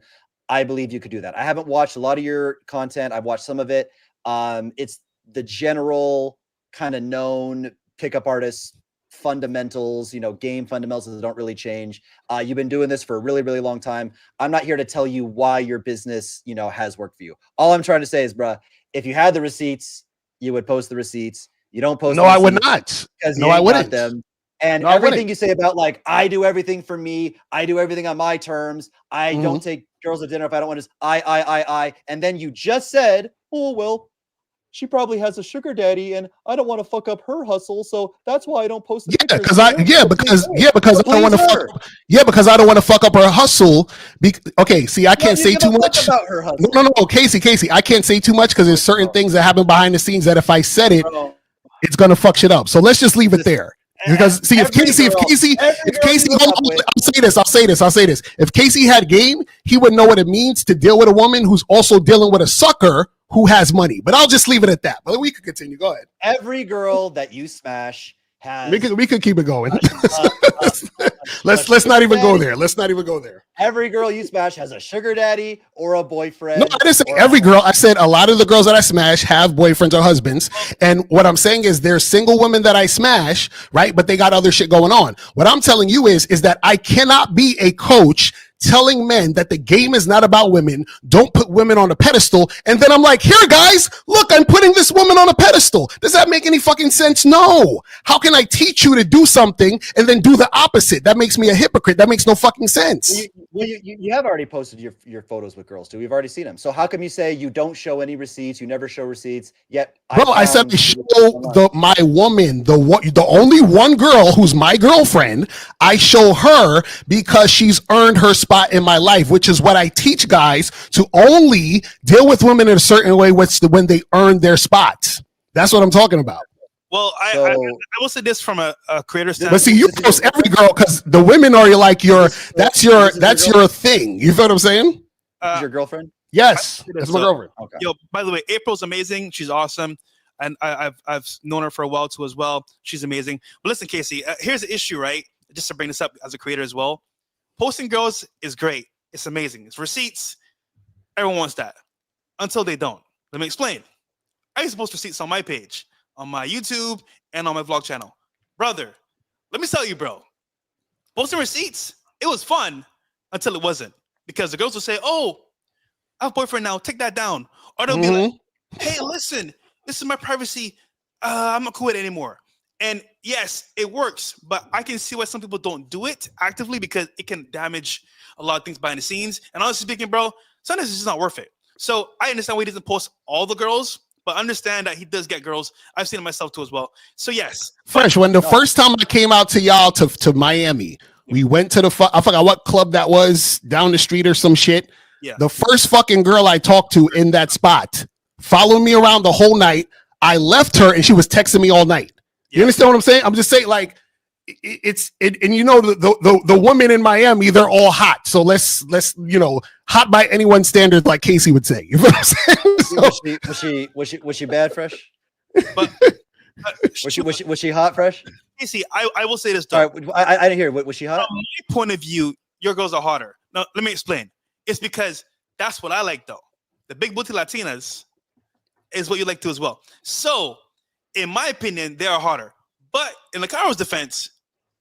A: I believe you could do that. I haven't watched a lot of your content. I've watched some of it. It's the general kind of known pickup artists fundamentals, game fundamentals that don't really change. You've been doing this for a really, really long time. I'm not here to tell you why your business, has worked for you. All I'm trying to say is, bruh, if you had the receipts, you would post the receipts. You don't post.
C: No, I would not. No, I wouldn't.
A: Them. And everything you say about like, I do everything for me. I do everything on my terms. I don't take girls to dinner if I don't want to. I. And then you just said, oh, well, she probably has a sugar daddy and I don't want to fuck up her hustle. So that's why I don't post the pictures. Because I don't want to fuck up her hustle. Okay, see, I can't say too much about her hustle. No, Casey, I can't say too much because there's certain things that happen behind the scenes that if I said it, it's going to fuck shit up. So let's just leave it there. Because see, if Casey, I'll say this. If Casey had game, he would know what it means to deal with a woman who's also dealing with a sucker who has money. But I'll just leave it at that. But we could continue. Go ahead. Every girl that you smash has
C: We could keep it going.
A: uh,
C: Let's not even go there. Let's not even go there.
A: every girl you smash has a sugar daddy or a boyfriend.
C: No, I didn't say
A: or
C: every girl. I said a lot of the girls that I smash have boyfriends or husbands. And what I'm saying is there's single women that I smash, right? But they got other shit going on. What I'm telling you is that I cannot be a coach telling men that the game is not about women. Don't put women on a pedestal. And then I'm like, here, guys, look, I'm putting this woman on a pedestal. Does that make any fucking sense? No. How can I teach you to do something and then do the opposite? That makes me a hypocrite. That makes no fucking sense.
A: You have already posted your photos with girls too. We've already seen them. So how come you say you don't show any receipts? You never show receipts. Yet,
C: bro, I said I show my woman, the only one girl who's my girlfriend. I show her because she's earned her spot in my life, which is what I teach guys to only deal with women in a certain way when they earn their spots. That's what I'm talking about.
B: Well, I will say this from a creator standpoint.
C: But see, you post every girl because the women are like that's your thing. You feel what I'm saying?
A: Is your girlfriend?
C: Yes, that's my girlfriend.
A: Okay.
B: Yo, by the way, April's amazing. She's awesome, and I've known her for a while too as well. She's amazing. But listen, Casey, here's the issue, right? Just to bring this up as a creator as well. Posting girls is great. It's amazing. It's receipts. Everyone wants that until they don't. Let me explain. I used to post receipts on my page, on my YouTube, and on my vlog channel. Brother, let me tell you, bro. Posting receipts, it was fun until it wasn't. Because the girls will say, oh, I have a boyfriend now. Take that down. Or they'll be like, hey, listen, this is my privacy. I'm not cool with it anymore. And yes, it works, but I can see why some people don't do it actively because it can damage a lot of things behind the scenes. And honestly speaking, bro, sometimes it's just not worth it. So I understand why he doesn't post all the girls, but understand that he does get girls. I've seen it myself too as well. So yes.
C: Fresh, when the first time I came out to y'all to Miami, we went to I forgot what club that was down the street or some shit.
B: Yeah.
C: The first fucking girl I talked to in that spot followed me around the whole night. I left her and she was texting me all night. You understand what I'm saying? I'm just saying, like, and you know the women in Miami, they're all hot. So let's hot by anyone's standards, like Casey would say. You know what I'm saying?
A: Was she bad, Fresh?
B: But
A: Was she hot, Fresh?
B: Casey, I will say this though.
A: Sorry, I didn't hear. Was she hot?
B: From my point of view, your girls are hotter. Now let me explain. It's because that's what I like though. The big booty Latinas is what you like too as well. So in my opinion, they are hotter. But in Locario's defense,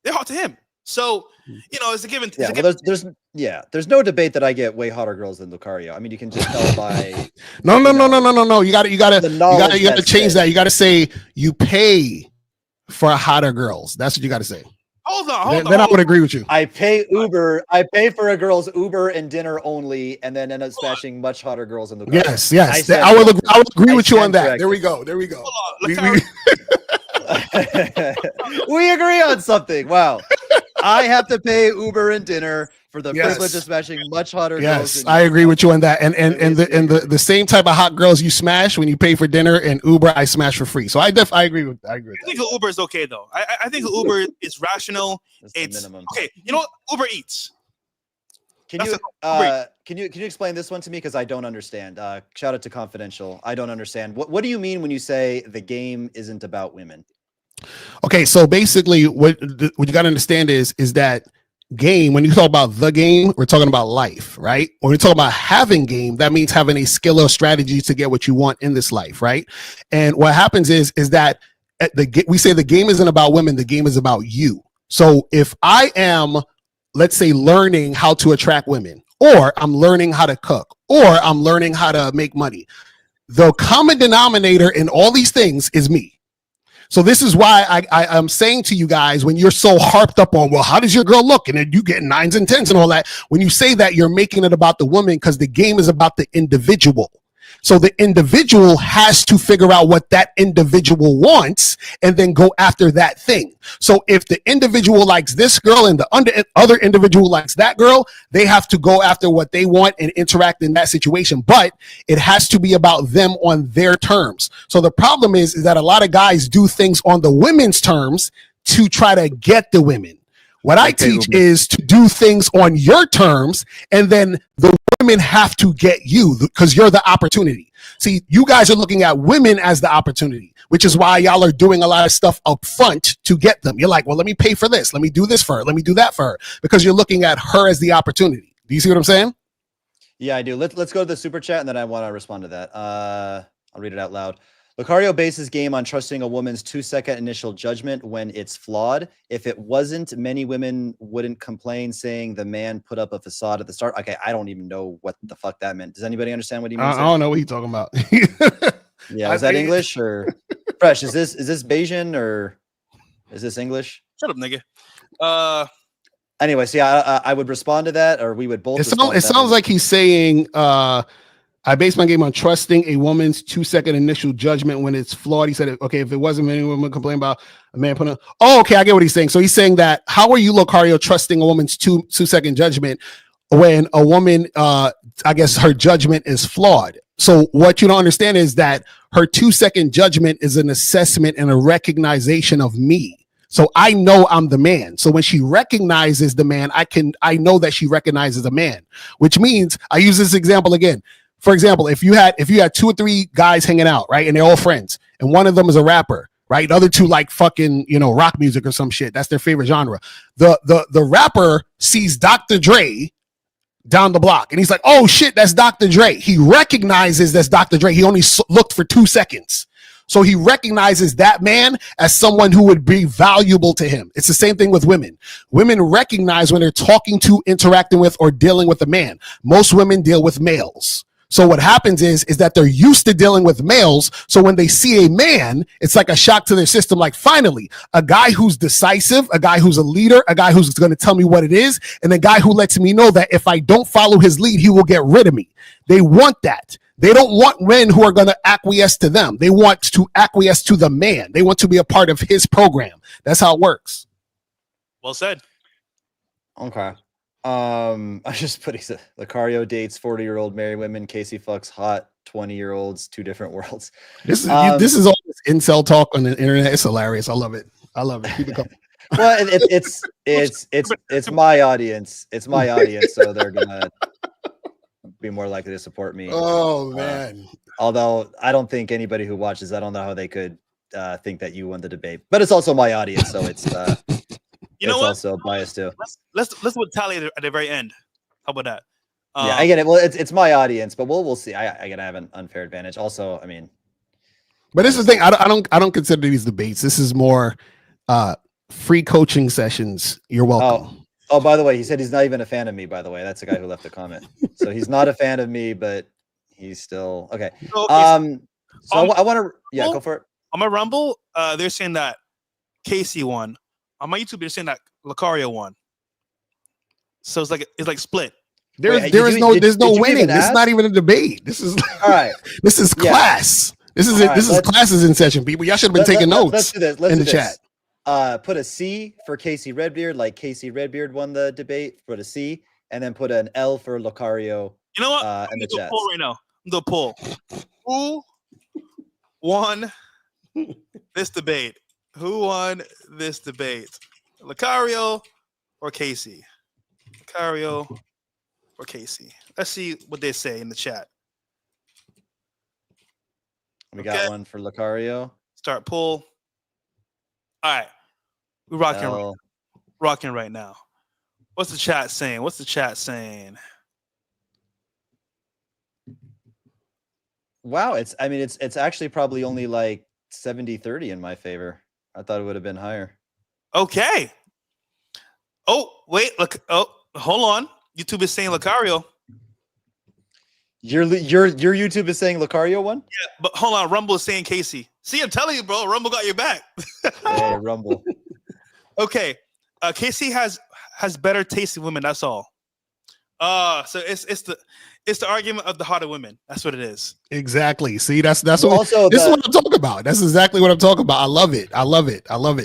B: they're hot to him. So, it's a given.
A: Yeah, there's no debate that I get way hotter girls than Locario. I mean, you can just tell by
C: No. You gotta change that. You gotta say you pay for hotter girls. That's what you gotta say.
B: Hold on.
C: Then I would agree with you.
A: I pay Uber. I pay for a girl's Uber and dinner only, and then end up smashing much hotter girls in the car.
C: Yes. I would agree with you on that. There we go.
A: We agree on something. Wow. I have to pay Uber and dinner for the privilege of smashing much hotter girls.
C: Yes, I agree with you on that. And the same type of hot girls you smash when you pay for dinner and Uber, I smash for free. So I agree with that.
B: I think Uber is okay though. I think Uber is rational. It's minimum. Okay. You know what? Uber Eats.
A: Can you explain this one to me? Because I don't understand. Shout out to Confidential. I don't understand. What do you mean when you say the game isn't about women?
C: Okay, so basically what you got to understand is that game, when you talk about the game, we're talking about life, right? When we talk about having game, that means having a skill or strategy to get what you want in this life, right? And what happens is that we say the game isn't about women, the game is about you. So if I am, let's say, learning how to attract women, or I'm learning how to cook, or I'm learning how to make money, the common denominator in all these things is me. So this is why I'm saying to you guys, when you're so harped up on, well, how does your girl look? And then you get 9s and 10s and all that. When you say that, you're making it about the woman because the game is about the individual. So the individual has to figure out what that individual wants and then go after that thing. So if the individual likes this girl and the other individual likes that girl, they have to go after what they want and interact in that situation. But it has to be about them on their terms. So the problem is that a lot of guys do things on the women's terms to try to get the women. What I teach is to do things on your terms, and then the women have to get you because you're the opportunity. See, you guys are looking at women as the opportunity, which is why y'all are doing a lot of stuff up front to get them. You're like, well, let me pay for this. Let me do this for her. Let me do that for her, because you're looking at her as the opportunity. Do you see what I'm saying?
A: Yeah, I do. Let's go to the super chat, and then I want to respond to that. I'll read it out loud. Locario bases game on trusting a woman's 2-second initial judgment when it's flawed. If it wasn't, many women wouldn't complain, saying the man put up a facade at the start. Okay, I don't even know what the fuck that meant. Does anybody understand what he means?
C: I don't know what he's talking about.
A: Yeah, is that English or Fresh? Is this Bayesian or is this English?
B: Shut up, nigga.
A: Anyway, so yeah, I would respond to that, or we would both.
C: It sounds like he's saying, I base my game on trusting a woman's 2-second initial judgment when it's flawed. He said, okay, if it wasn't, many women complain about a man putting. Oh, okay, I get what he's saying. So he's saying that how are you, Locario, trusting a woman's two-second judgment when a woman, I guess her judgment is flawed? So what you don't understand is that her 2-second judgment is an assessment and a recognition of me. So I know I'm the man. So when she recognizes the man, I know that she recognizes a man, which means I use this example again. For example, if you had 2 or 3 guys hanging out, right, and they're all friends, and one of them is a rapper, right, the other two like fucking, rock music or some shit. That's their favorite genre. The rapper sees Dr. Dre down the block, and he's like, "Oh shit, that's Dr. Dre." He recognizes that's Dr. Dre. He only looked for 2 seconds. So he recognizes that man as someone who would be valuable to him. It's the same thing with women. Women recognize when they're talking to, interacting with, or dealing with a man. Most women deal with males. So what happens is that they're used to dealing with males. So when they see a man, it's like a shock to their system. Like, finally, a guy who's decisive, a guy who's a leader, a guy who's going to tell me what it is, and a guy who lets me know that if I don't follow his lead, he will get rid of me. They want that. They don't want men who are going to acquiesce to them. They want to acquiesce to the man. They want to be a part of his program. That's how it works.
B: Well said.
A: Okay. I just put Locario dates 40-year-old married women. Casey fucks hot 20-year-olds. 2 different worlds.
C: This is all this incel talk on the internet. It's hilarious. I love it. Keep it coming.
A: Well, it's my audience. It's my audience, so they're gonna be more likely to support me.
C: Oh man.
A: Although I don't think anybody who watches, I don't know how they could think that you won the debate. But it's also my audience, so it's
B: you know what?
A: Also biased too.
B: Let's do a tally at the very end. How about that?
A: Yeah, I get it. Well, it's my audience, but we'll see. I gotta have an unfair advantage. Also, I mean,
C: but this is the thing. I don't consider these debates. This is more free coaching sessions. You're welcome.
A: Oh, by the way, he said he's not even a fan of me. By the way, that's the guy who left the comment. So he's not a fan of me, but he's still okay. So, I want to go for it.
B: On my Rumble, they're saying that Casey won. On my YouTube, they're saying that Locario won. So it's like split.
C: There's no winning. This is not even a debate. This is
A: all right.
C: This is class. This is it. Right, this is classes in session, people. Y'all should have been taking notes.
A: Let's do this.
C: In the chat.
A: Put a C for Casey Redbeard, like Casey Redbeard won the debate. Put a C, and then put an L for Locario.
B: You know what?
A: In the chat.
B: Poll right now. I'm doing a poll. Who won this debate? Who won this debate? Locario or Casey? Locario or Casey? Let's see what they say in the chat.
A: We got one for Locario.
B: Start poll. All right. We're rocking right now. What's the chat saying?
A: Wow, it's actually probably only like 70-30 in my favor. I thought it would have been higher.
B: Okay. Oh, wait, look. Oh, hold on. YouTube is saying Locario.
A: Your YouTube is saying Locario won?
B: Yeah, but hold on. Rumble is saying Casey. See, I'm telling you, bro. Rumble got your back.
A: Hey, Rumble.
B: Okay. Casey has better tasting women. That's all. So it's the argument of the hotter women. That's what it is.
C: Exactly. See, this is what I'm talking about. That's exactly what I'm talking about. I love it.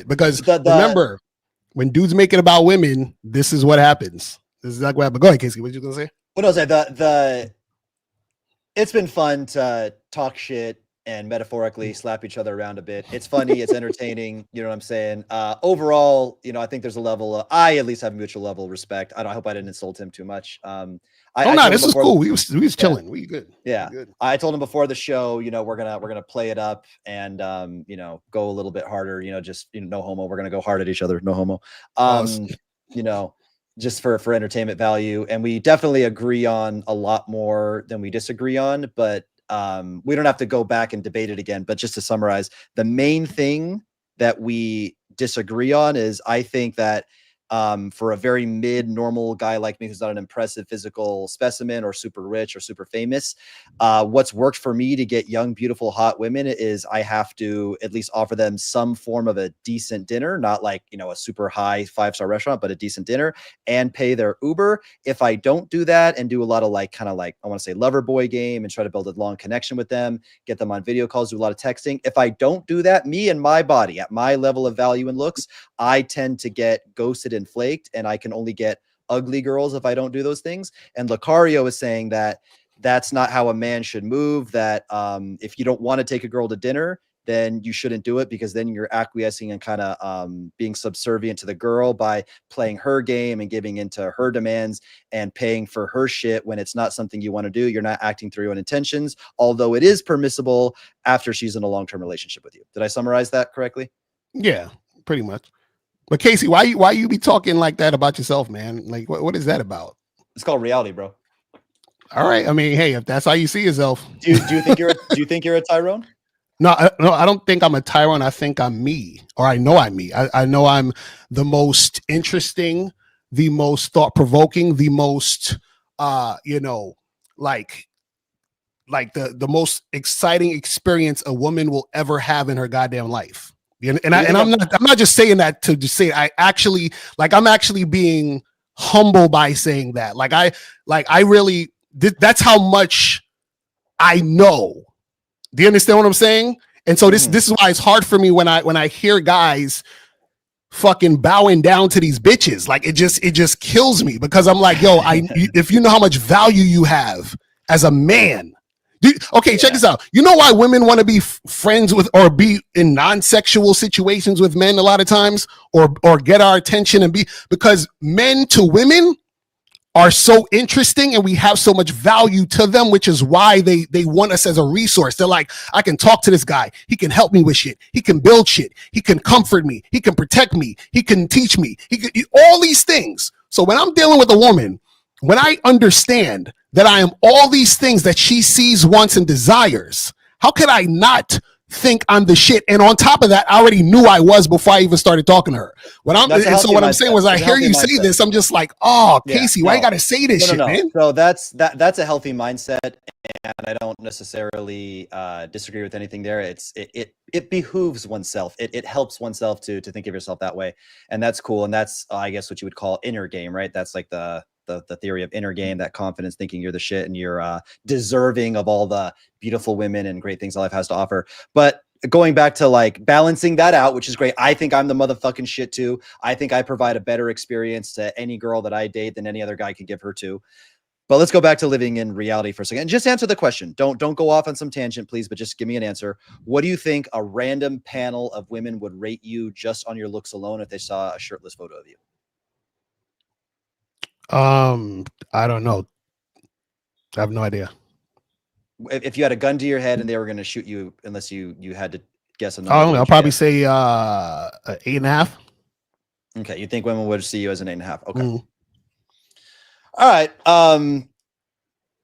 C: Because remember, when dudes make it about women, this is what happens. This is exactly what happened. Go ahead, Casey. What you gonna say?
A: What else? It's been fun to talk shit and metaphorically slap each other around a bit. It's funny, it's entertaining. You know what I'm saying? Overall, you know, I think there's a level of, I at least have a mutual level of respect. I hope I didn't insult him too much. I
C: no,
A: told him
C: this is
A: before
C: cool. We was chilling. We good.
A: Yeah.
C: We good.
A: I told him before the show, you know, we're gonna play it up and you know, go a little bit harder, you know, just, you know, no homo. We're gonna go hard at each other, no homo. You know, just for entertainment value. And we definitely agree on a lot more than we disagree on, but we don't have to go back and debate it again. But just to summarize, the main thing that we disagree on is, I think that for a very normal guy like me who's not an impressive physical specimen or super rich or super famous, what's worked for me to get young, beautiful, hot women is I have to at least offer them some form of a decent dinner, not like, you know, a super high 5-star restaurant, but a decent dinner, and pay their Uber. If I don't do that and do a lot of like, kind of like, I want to say lover boy game and try to build a long connection with them, get them on video calls, do a lot of texting. If I don't do that, me and my body at my level of value and looks, I tend to get ghosted and flaked, and I can only get ugly girls if I don't do those things. And Locario is saying that that's not how a man should move, that if you don't want to take a girl to dinner, then you shouldn't do it, because then you're acquiescing and kind of being subservient to the girl by playing her game and giving into her demands and paying for her shit when it's not something you want to do. You're not acting through your own intentions, although it is permissible after she's in a long-term relationship with you. Did I summarize that correctly?
C: Yeah, pretty much. But Casey, why you be talking like that about yourself, man? Like, what is that about?
A: It's called reality, bro.
C: All right. I mean, hey, if that's how you see yourself,
A: do you think you're a Tyrone?
C: No, I don't think I'm a Tyrone. I think I'm me, or I know I'm me. I know I'm the most interesting, the most thought-provoking, the most, you know, like the most exciting experience a woman will ever have in her goddamn life. And I'm not just saying that to just say it. I'm actually being humble by saying that. I really, that's how much I know. Do you understand what I'm saying? And so this is why it's hard for me when I hear guys fucking bowing down to these bitches. Like it just kills me, because I'm like, yo, if you know how much value you have as a man. Check this out. You know why women want to be friends with or be in non-sexual situations with men a lot of times, or get our attention, and because men to women are so interesting and we have so much value to them, which is why they want us as a resource. They're like, I can talk to this guy. He can help me with shit. He can build shit. He can comfort me. He can protect me. He can teach me. All these things. So when I'm dealing with a woman, when I understand that I am all these things that she sees, wants, and desires, how could I not think I'm the shit? And on top of that, I already knew I was before I even started talking to her. What I'm saying was, I hear you say this, I'm just like, oh, Casey, why you gotta say this shit, man?
A: So that's a healthy mindset, and I don't necessarily disagree with anything there. It behooves oneself. It helps oneself to think of yourself that way, and that's cool. And that's I guess what you would call inner game, right? That's like the theory of inner game, that confidence, thinking you're the shit and you're deserving of all the beautiful women and great things life has to offer. But going back to like balancing that out, which is great. I think I'm the motherfucking shit too. I think I provide a better experience to any girl that I date than any other guy could give her to. But let's go back to living in reality for a second and just answer the question. Don't go off on some tangent, please, but just give me an answer. What do you think a random panel of women would rate you just on your looks alone if they saw a shirtless photo of you?
C: I don't know. I have no idea.
A: If you had a gun to your head and they were going to shoot you, unless you had to guess a number,
C: I'll probably say 8.5.
A: Okay, you think women would see you as an 8.5? Okay.
C: Mm.
A: All right.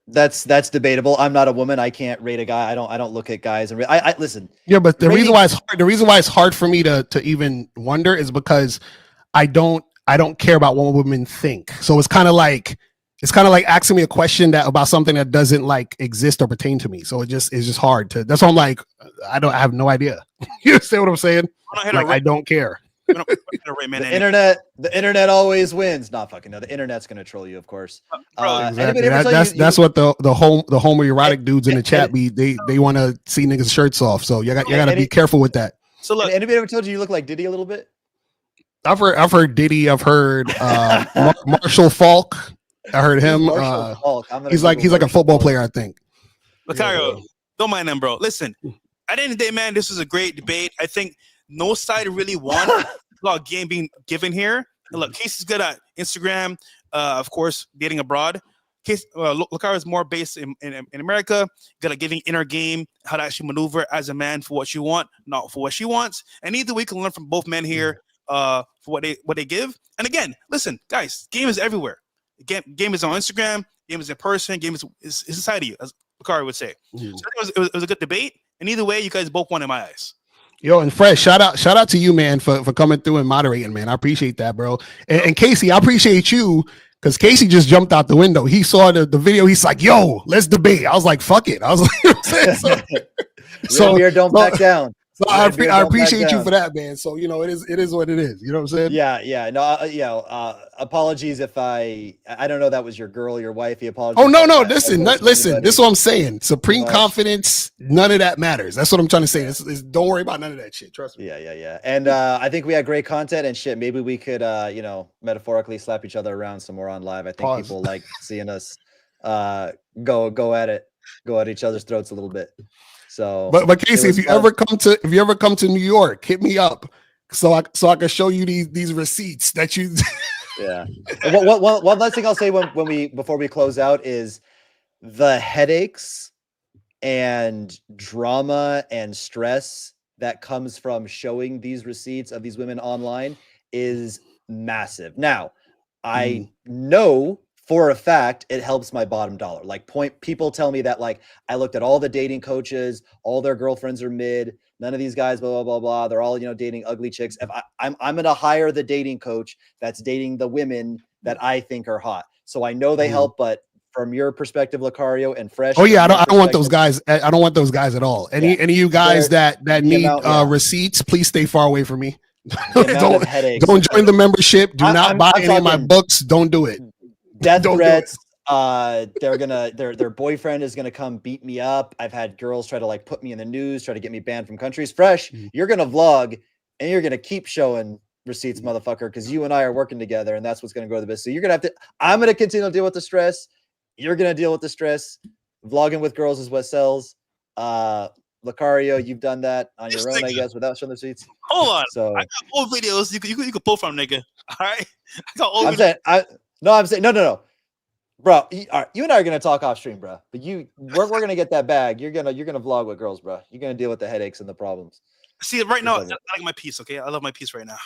A: That's debatable. I'm not a woman. I can't rate a guy. I don't look at guys and I listen.
C: Yeah, but the reason why it's hard for me to even wonder is because I don't care about what women think. So it's kind of like asking me a question about something that doesn't like exist or pertain to me. So it's just hard to. That's why I'm like, I have no idea. You understand what I'm saying? Like I don't care.
A: The internet always wins. Not fucking no. The internet's gonna troll you, of course.
C: Exactly. That's what the homoerotic dudes in the chat they want to see niggas shirts off. So you gotta be careful with that.
A: So look, anybody ever told you look like Diddy a little bit?
C: I've heard Diddy. I've heard Marshall Falk. I heard him. He's like a football player, I think.
B: Locario, don't mind them, bro. Listen, at the end of the day, man, this was a great debate. I think no side really won. A lot of game being given here. And look, Casey's good at Instagram, of course, dating abroad. Locario is more based in America, good at giving inner game, how to actually maneuver as a man for what you want, not for what she wants. And either we can learn from both men here for what they give. And again, listen, guys, game is everywhere. Game is on Instagram, game is in person, game is inside of you, as Locario would say. So it was a good debate. And either way, you guys both won in my eyes.
C: Yo, and Fresh, shout out to you, man, for coming through and moderating, man. I appreciate that, bro. And Casey, I appreciate you because Casey just jumped out the window. He saw the video. He's like, yo, let's debate. I was like, fuck it. I was like,
A: so don't back down.
C: So I appreciate you for that, man. So, you know, it is what it is. You know what I'm saying?
A: Yeah. No, apologies if I don't know that was your girl, your wife. He apologized.
C: Oh, no. Listen. This is what I'm saying. Supreme confidence. None of that matters. That's what I'm trying to say. Don't worry about none of that shit. Trust me.
A: Yeah. And I think we had great content and shit. Maybe we could, metaphorically slap each other around some more on live. I think people like seeing us go at it, go at each other's throats a little bit. So,
C: but Casey, if you ever come to New York, hit me up so I can show you these receipts that you.
A: Yeah. One last thing I'll say before we close out is the headaches and drama and stress that comes from showing these receipts of these women online is massive. Now, I know for a fact, it helps my bottom dollar. Like people tell me that like I looked at all the dating coaches, all their girlfriends are mid. None of these guys, blah blah blah blah. They're all dating ugly chicks. If I'm gonna hire the dating coach that's dating the women that I think are hot. So I know they help, but from your perspective, Locario and Fresh.
C: Oh yeah, I don't want those guys. I don't want those guys at all. Any of you guys that need receipts, please stay far away from me. Don't join the membership. Do not buy any of my books. Don't do it.
A: Death threats. Their boyfriend is gonna come beat me up. I've had girls try to like put me in the news, try to get me banned from countries. Fresh, you're gonna vlog and you're gonna keep showing receipts, motherfucker, because you and I are working together, and that's what's gonna grow the business. So you're gonna have to. I'm gonna continue to deal with the stress. You're gonna deal with the stress. Vlogging with girls is what sells. Locario, you've done that on your own, I guess, without showing the receipts.
B: Hold on,
A: so
B: I got old videos you could pull from, nigga. All right, I got old.
A: I'm saying no, bro. You and I are gonna talk off stream, bro. But we're gonna get that bag. You're gonna vlog with girls, bro. You're gonna deal with the headaches and the problems.
B: See, right now, I like my piece. Okay, I love my piece right now.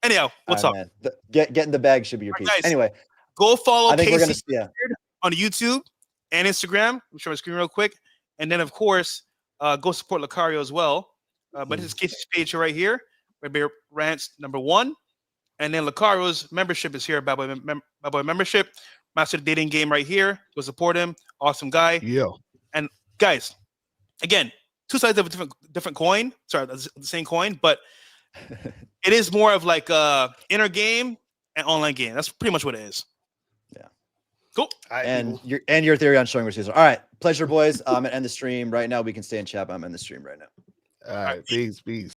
B: Anyhow, what's up?
A: Man. Getting the bag should be your piece.
B: Guys,
A: anyway,
B: go follow
A: I think
B: Casey
A: we're gonna
B: on YouTube and Instagram. I'm showing my screen real quick, and then of course, go support Locario as well. But this is Casey's page right here. Red Beard Rants #1. And then Locario's membership is here. Bad Boy membership. Master the Dating Game right here. Go support him. Awesome guy.
C: Yeah.
B: And guys, again, two sides of a different coin. Sorry, the same coin, but it is more of like inner game and online game. That's pretty much what it is.
A: Yeah.
B: Cool.
A: And your theory on showing receipts. All right. Pleasure, boys. I'm gonna end the stream right now. We can stay in chat. I'm in the stream right now.
C: All right. Peace.